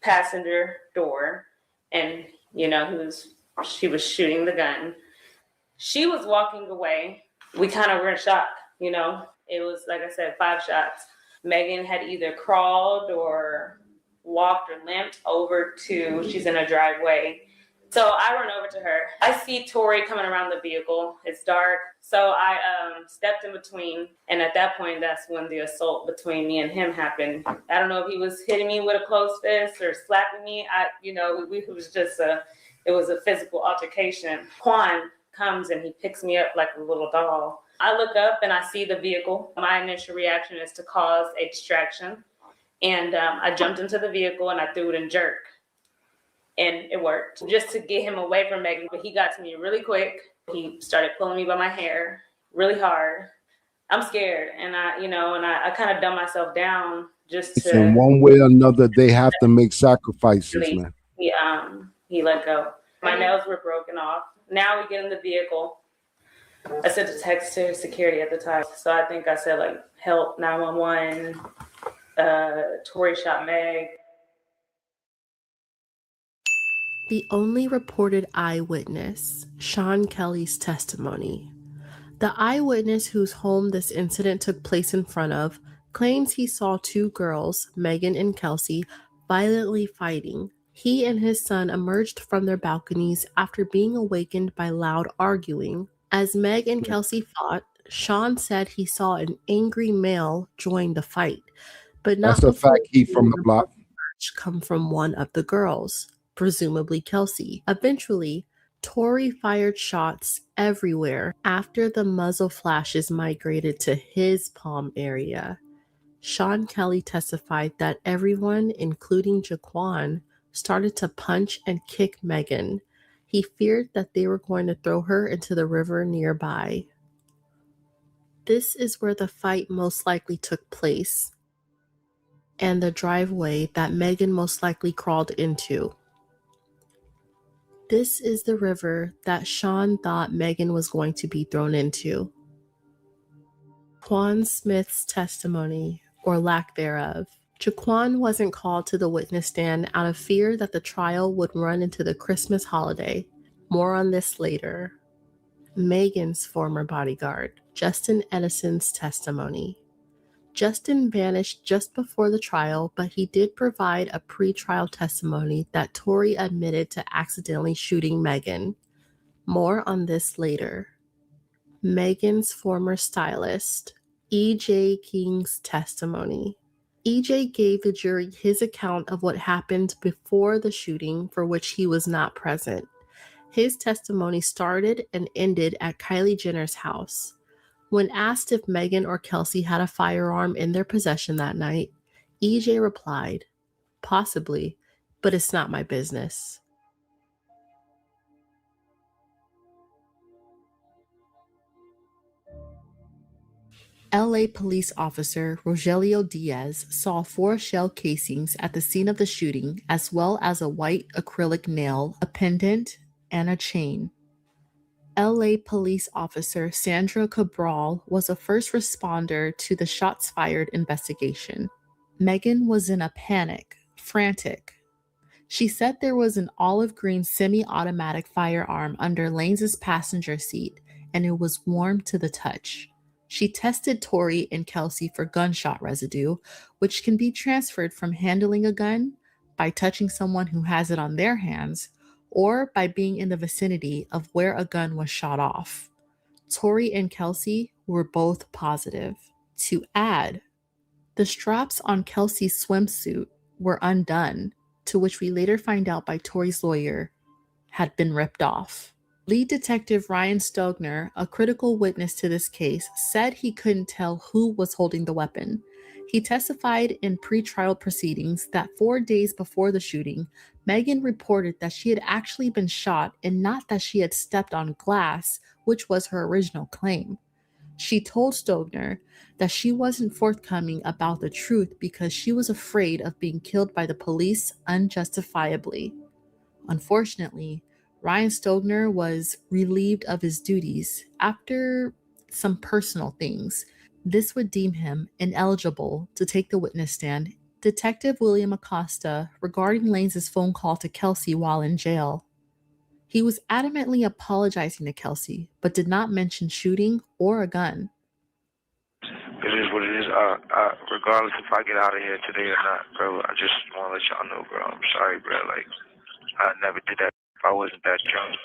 passenger door. And, she was shooting the gun. She was walking away. We kind of were in shock, It was, like I said, 5 shots. Megan had either crawled or walked or limped over she's in a driveway. So I run over to her. I see Tory coming around the vehicle. It's dark. So I stepped in between. And at that point, that's when the assault between me and him happened. I don't know if he was hitting me with a closed fist or slapping me. It was just it was a physical altercation. Quan comes and he picks me up like a little doll. I look up and I see the vehicle. My initial reaction is to cause a distraction. And I jumped into the vehicle and I threw it in jerk. And it worked just to get him away from Megan. But he got to me really quick. He started pulling me by my hair really hard. I'm scared. And I kind of dumb myself down just to.
In one way or another, they have to make sacrifices, man.
He let go. My nails were broken off. Now we get in the vehicle. I sent a text to security at the time. So I think I said like, help, 911, Tory shot Meg.
The only reported eyewitness, Sean Kelly's testimony. The eyewitness whose home this incident took place in front of claims he saw 2 girls, Megan and Kelsey, violently fighting. He and his son emerged from their balconies after being awakened by loud arguing. As Meg and Kelsey fought, Sean said he saw an angry male join the fight, but not
That's a fact. He from the block.
Come from one of the girls, presumably Kelsey. Eventually, Tory fired shots everywhere after the muzzle flashes migrated to his palm area. Sean Kelly testified that everyone, including Jaquan, started to punch and kick Megan. He feared that they were going to throw her into the river nearby. This is where the fight most likely took place, and the driveway that Megan most likely crawled into. This is the river that Sean thought Megan was going to be thrown into. Quan Smith's testimony or lack thereof. Jaquan wasn't called to the witness stand out of fear that the trial would run into the Christmas holiday. More on this later. Megan's former bodyguard, Justin Edison's testimony. Justin vanished just before the trial, but he did provide a pre-trial testimony that Tory admitted to accidentally shooting Megan. More on this later. Megan's former stylist, E.J. King's testimony. E.J. gave the jury his account of what happened before the shooting, for which he was not present. His testimony started and ended at Kylie Jenner's house. When asked if Megan or Kelsey had a firearm in their possession that night, E.J. replied, "Possibly, but it's not my business." LA police officer Rogelio Diaz saw 4 shell casings at the scene of the shooting, as well as a white acrylic nail, a pendant, and a chain. LA police officer Sandra Cabral was a first responder to the shots fired investigation. Megan was in a panic, frantic. She said there was an olive green semi-automatic firearm under Lanez's passenger seat, and it was warm to the touch. She tested Tory and Kelsey for gunshot residue, which can be transferred from handling a gun, by touching someone who has it on their hands, or by being in the vicinity of where a gun was shot off. Tory and Kelsey were both positive. To add, the straps on Kelsey's swimsuit were undone, to which we later find out by Tory's lawyer had been ripped off. Lead Detective Ryan Stogner, a critical witness to this case, said he couldn't tell who was holding the weapon. He testified in pre-trial proceedings that 4 days before the shooting, Megan reported that she had actually been shot and not that she had stepped on glass, which was her original claim. She told Stogner that she wasn't forthcoming about the truth because she was afraid of being killed by the police unjustifiably. Unfortunately, Ryan Stogner was relieved of his duties after some personal things. This would deem him ineligible to take the witness stand. Detective William Acosta regarding Lanez's phone call to Kelsey while in jail. He was adamantly apologizing to Kelsey, but did not mention shooting or a gun.
It is what it is. Regardless if I get out of here today or not, bro, I just want to let y'all know, bro. I'm sorry, bro. Like, I never did that if I wasn't that drunk.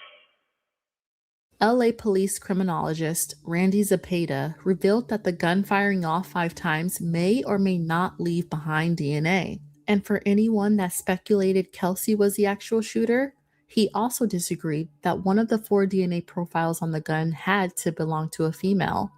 LA police criminologist Randy Zepeda revealed that the gun firing off 5 times may or may not leave behind DNA. And for anyone that speculated Kelsey was the actual shooter, he also disagreed that one of the 4 DNA profiles on the gun had to belong to a female.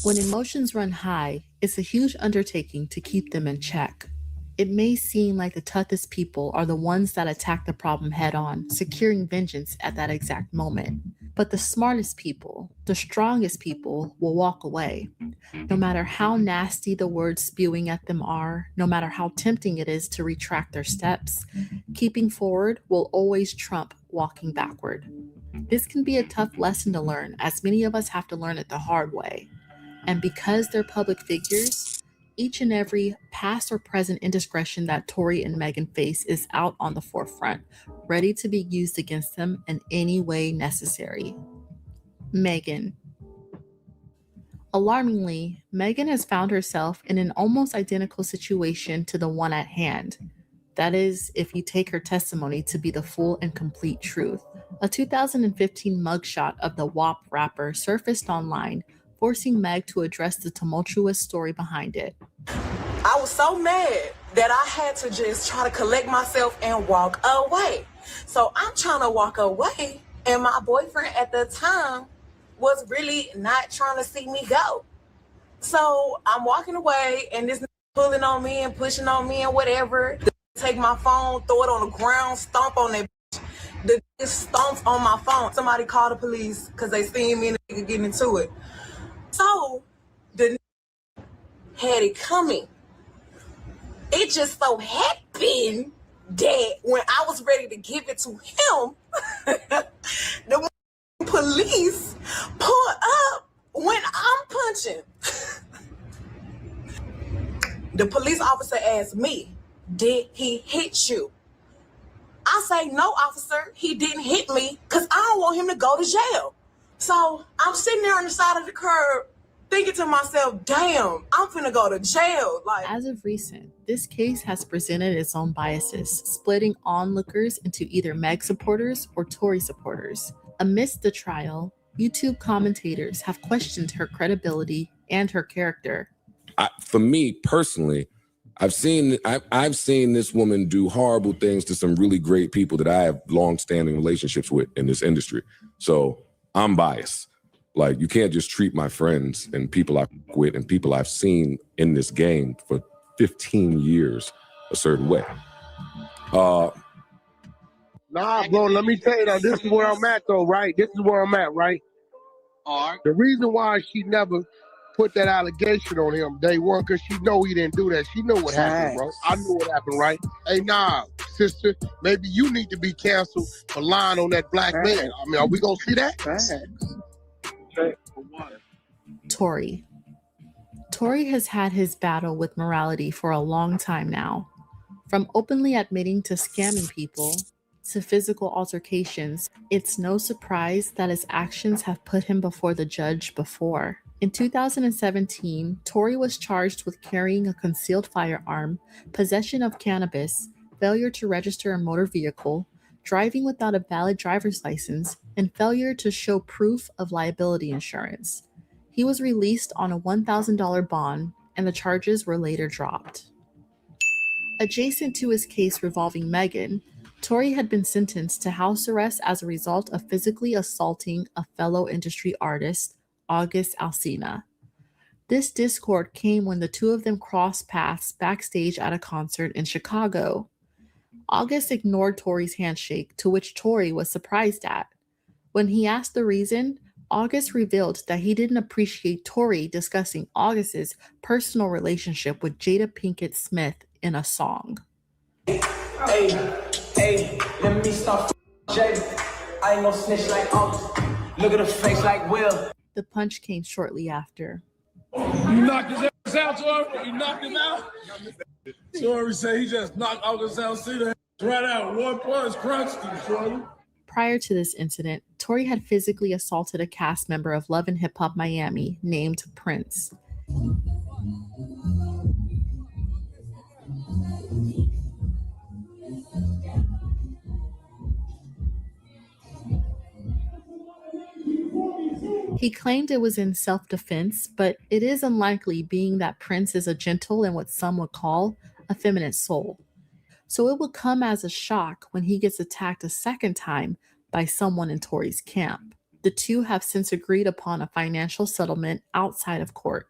When emotions run high, it's a huge undertaking to keep them in check. It may seem like the toughest people are the ones that attack the problem head on, securing vengeance at that exact moment. But the smartest people, the strongest people, will walk away. No matter how nasty the words spewing at them are, no matter how tempting it is to retract their steps, keeping forward will always trump walking backward. This can be a tough lesson to learn, as many of us have to learn it the hard way. And because they're public figures, each and every past or present indiscretion that Tory and Megan face is out on the forefront, ready to be used against them in any way necessary. Megan. Alarmingly, Megan has found herself in an almost identical situation to the one at hand. That is, if you take her testimony to be the full and complete truth. A 2015 mugshot of the WAP rapper surfaced online, forcing Meg to address the tumultuous story behind it.
I was so mad that I had to just try to collect myself and walk away. So I'm trying to walk away, and my boyfriend at the time was really not trying to see me go. So I'm walking away, and this pulling on me and pushing on me and whatever. Take my phone, throw it on the ground, stomp on that bitch. The stomps on my phone. Somebody called the police because they seen me and the nigga getting into it. So the had it coming. It just so happened that when I was ready to give it to him, the police pulled up when I'm punching. The police officer asked me, did he hit you? I say, no, officer, he didn't hit me because I don't want him to go to jail. So I'm sitting there on the side of the curb thinking to myself, damn, I'm finna go to jail.
As of recent, this case has presented its own biases, splitting onlookers into either Meg supporters or Tory supporters. Amidst the trial, YouTube commentators have questioned her credibility and her character.
For me personally, I've seen this woman do horrible things to some really great people that I have long-standing relationships with in this industry. So I'm biased. Like, you can't just treat my friends and people I work with and people I've seen in this game for 15 years a certain way.
Nah, bro, let me tell you though, this is where I'm at though, right? This is where I'm at, right? The reason why she never put that allegation on him day one, because she know he didn't do that. She knew what happened, bro. I knew what happened, right? Hey, nah, sister, maybe you need to be canceled for lying on that black man. I mean, are we gonna see that?
Tory. Tory has had his battle with morality for a long time now. From openly admitting to scamming people to physical altercations, it's no surprise that his actions have put him before the judge before. In 2017, Tory was charged with carrying a concealed firearm, possession of cannabis, failure to register a motor vehicle, driving without a valid driver's license, and failure to show proof of liability insurance. He was released on a $1,000 bond, and the charges were later dropped. Adjacent to his case revolving Megan, Tory had been sentenced to house arrest as a result of physically assaulting a fellow industry artist, August Alsina. This discord came when the two of them crossed paths backstage at a concert in Chicago. August ignored Tory's handshake, to which Tory was surprised at. When he asked the reason, August revealed that he didn't appreciate Tory discussing August's personal relationship with Jada Pinkett Smith in a song.
Hey, let me start Jada. I ain't no snitch like August. Look at her face like Will.
The punch came shortly after.
You knocked his ass out, Tory? You knocked him out? Tory said he just knocked August Alsina right out. 1 punch, crunched him, Tory.
Prior to this incident, Tory had physically assaulted a cast member of Love and Hip Hop Miami named Prince. He claimed it was in self-defense, but it is unlikely, being that Prince is a gentle and what some would call effeminate soul. So it would come as a shock when he gets attacked a second time by someone in Tory's camp. The two have since agreed upon a financial settlement outside of court.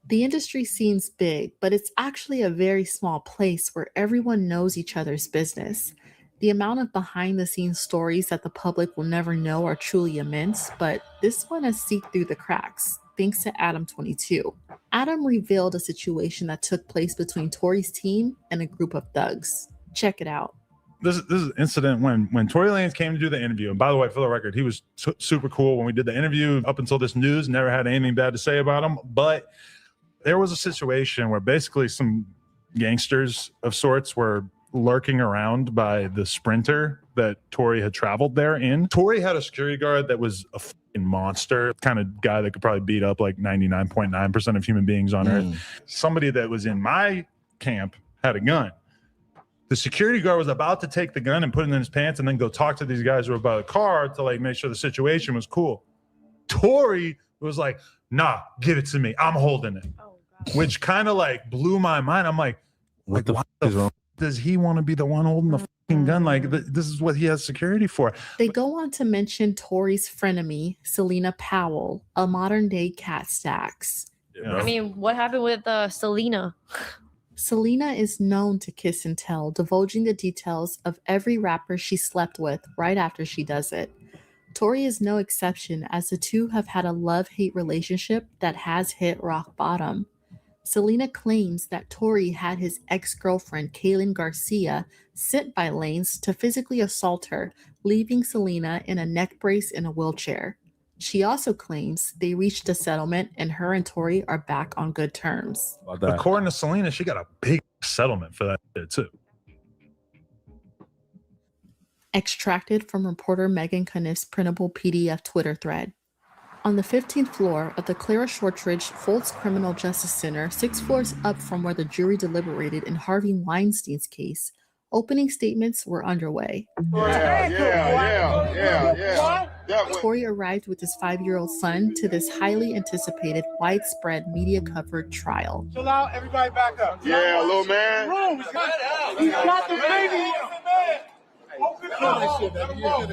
The industry seems big, but it's actually a very small place where everyone knows each other's business. The amount of behind-the-scenes stories that the public will never know are truly immense, but this one has seeped through the cracks, thanks to Adam22. Adam revealed a situation that took place between Tory's team and a group of thugs. Check it out.
This is an incident when Tory Lanez came to do the interview. And by the way, for the record, he was super cool when we did the interview. Up until this news, never had anything bad to say about him. But there was a situation where basically some gangsters of sorts were lurking around by the Sprinter that Tory had traveled there in. Tory had a security guard that was a fucking monster, kind of guy that could probably beat up like 99.9% of human beings on earth. Somebody that was in my camp had a gun. The security guard was about to take the gun and put it in his pants and then go talk to these guys who were by the car to like make sure the situation was cool. Tory was like, nah, give it to me. I'm holding it. Which kind of like blew my mind. I'm like, what the fuck is wrong? Does he want to be the one holding the fucking gun? Like, this is what he has security for.
They go on to mention Tory's frenemy, Selena Powell, a modern-day Cat Stacks.
I mean, what happened with Selena?
Selena is known to kiss and tell, divulging the details of every rapper she slept with right after she does it. Tory is no exception, as the two have had a love-hate relationship that has hit rock bottom. Selena claims that Tory had his ex-girlfriend Kaylin Garcia sent by Lanez to physically assault her, leaving Selena in a neck brace in a wheelchair. She also claims they reached a settlement and her and Tory are back on good terms.
According to Selena, she got a big settlement for that shit too.
Extracted from reporter Megan Cuniff's printable PDF Twitter thread. On the 15th floor of the Clara Shortridge Foltz Criminal Justice Center, 6 floors up from where the jury deliberated in Harvey Weinstein's case, opening statements were underway. Tory arrived with his 5-year-old son to this highly anticipated, widespread media-covered trial.
Chill out, everybody back up. Yeah, little man. He's got the baby.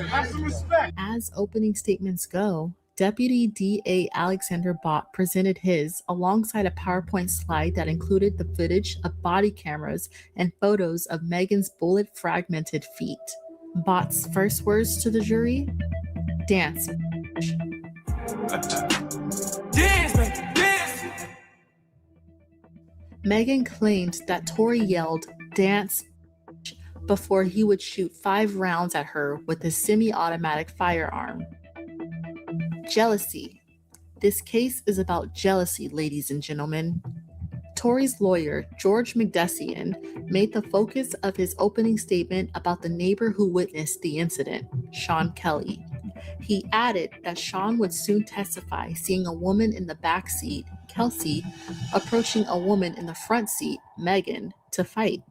Have some respect.
As opening statements go, Deputy D.A. Alexander Bott presented his alongside a PowerPoint slide that included the footage of body cameras and photos of Megan's bullet-fragmented feet. Bott's first words to the jury? Dance.
Dance.
Megan claimed that Tory yelled, "Dance," before he would shoot 5 rounds at her with his semi-automatic firearm. Jealousy. This case is about jealousy, ladies and gentlemen. Tory's lawyer, George McDessian, made the focus of his opening statement about the neighbor who witnessed the incident, Sean Kelly. He added that Sean would soon testify seeing a woman in the back seat, Kelsey, approaching a woman in the front seat, Megan, to fight.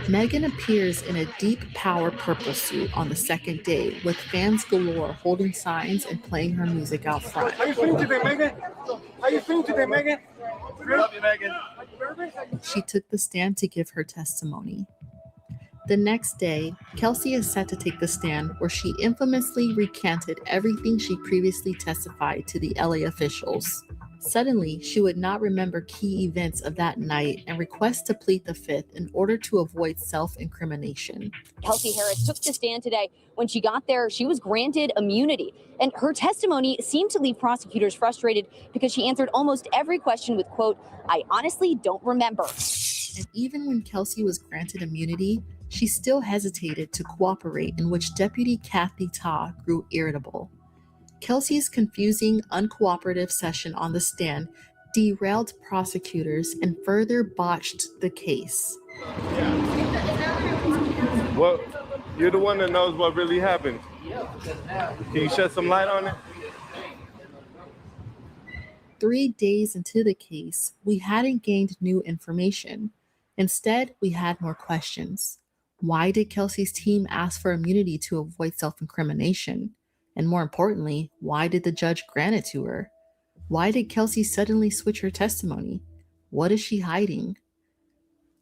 Megan appears in a deep power purple suit on the second day, with fans galore holding signs and playing her music out front.
How you feeling today, Megan? How you feeling today, Megan? Love you, Megan.
She took the stand to give her testimony. The next day, Kelsey is set to take the stand, where she infamously recanted everything she previously testified to the LA officials. Suddenly, she would not remember key events of that night and requests to plead the fifth in order to avoid self-incrimination.
Kelsey Harris took the stand today. When she got there, she was granted immunity. And her testimony seemed to leave prosecutors frustrated because she answered almost every question with, quote, "I honestly don't remember."
And even when Kelsey was granted immunity, she still hesitated to cooperate, in which Deputy Kathy Ta grew irritable. Kelsey's confusing, uncooperative session on the stand derailed prosecutors and further botched the case.
Well, you're the one that knows what really happened. Can you shed some light on it?
3 days into the case, we hadn't gained new information. Instead, we had more questions. Why did Kelsey's team ask for immunity to avoid self-incrimination? And more importantly, why did the judge grant it to her? Why did Kelsey suddenly switch her testimony? What is she hiding?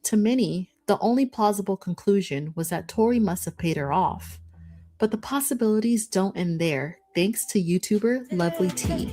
To many, the only plausible conclusion was that Tory must have paid her off. But the possibilities don't end there, thanks to YouTuber Lovely T.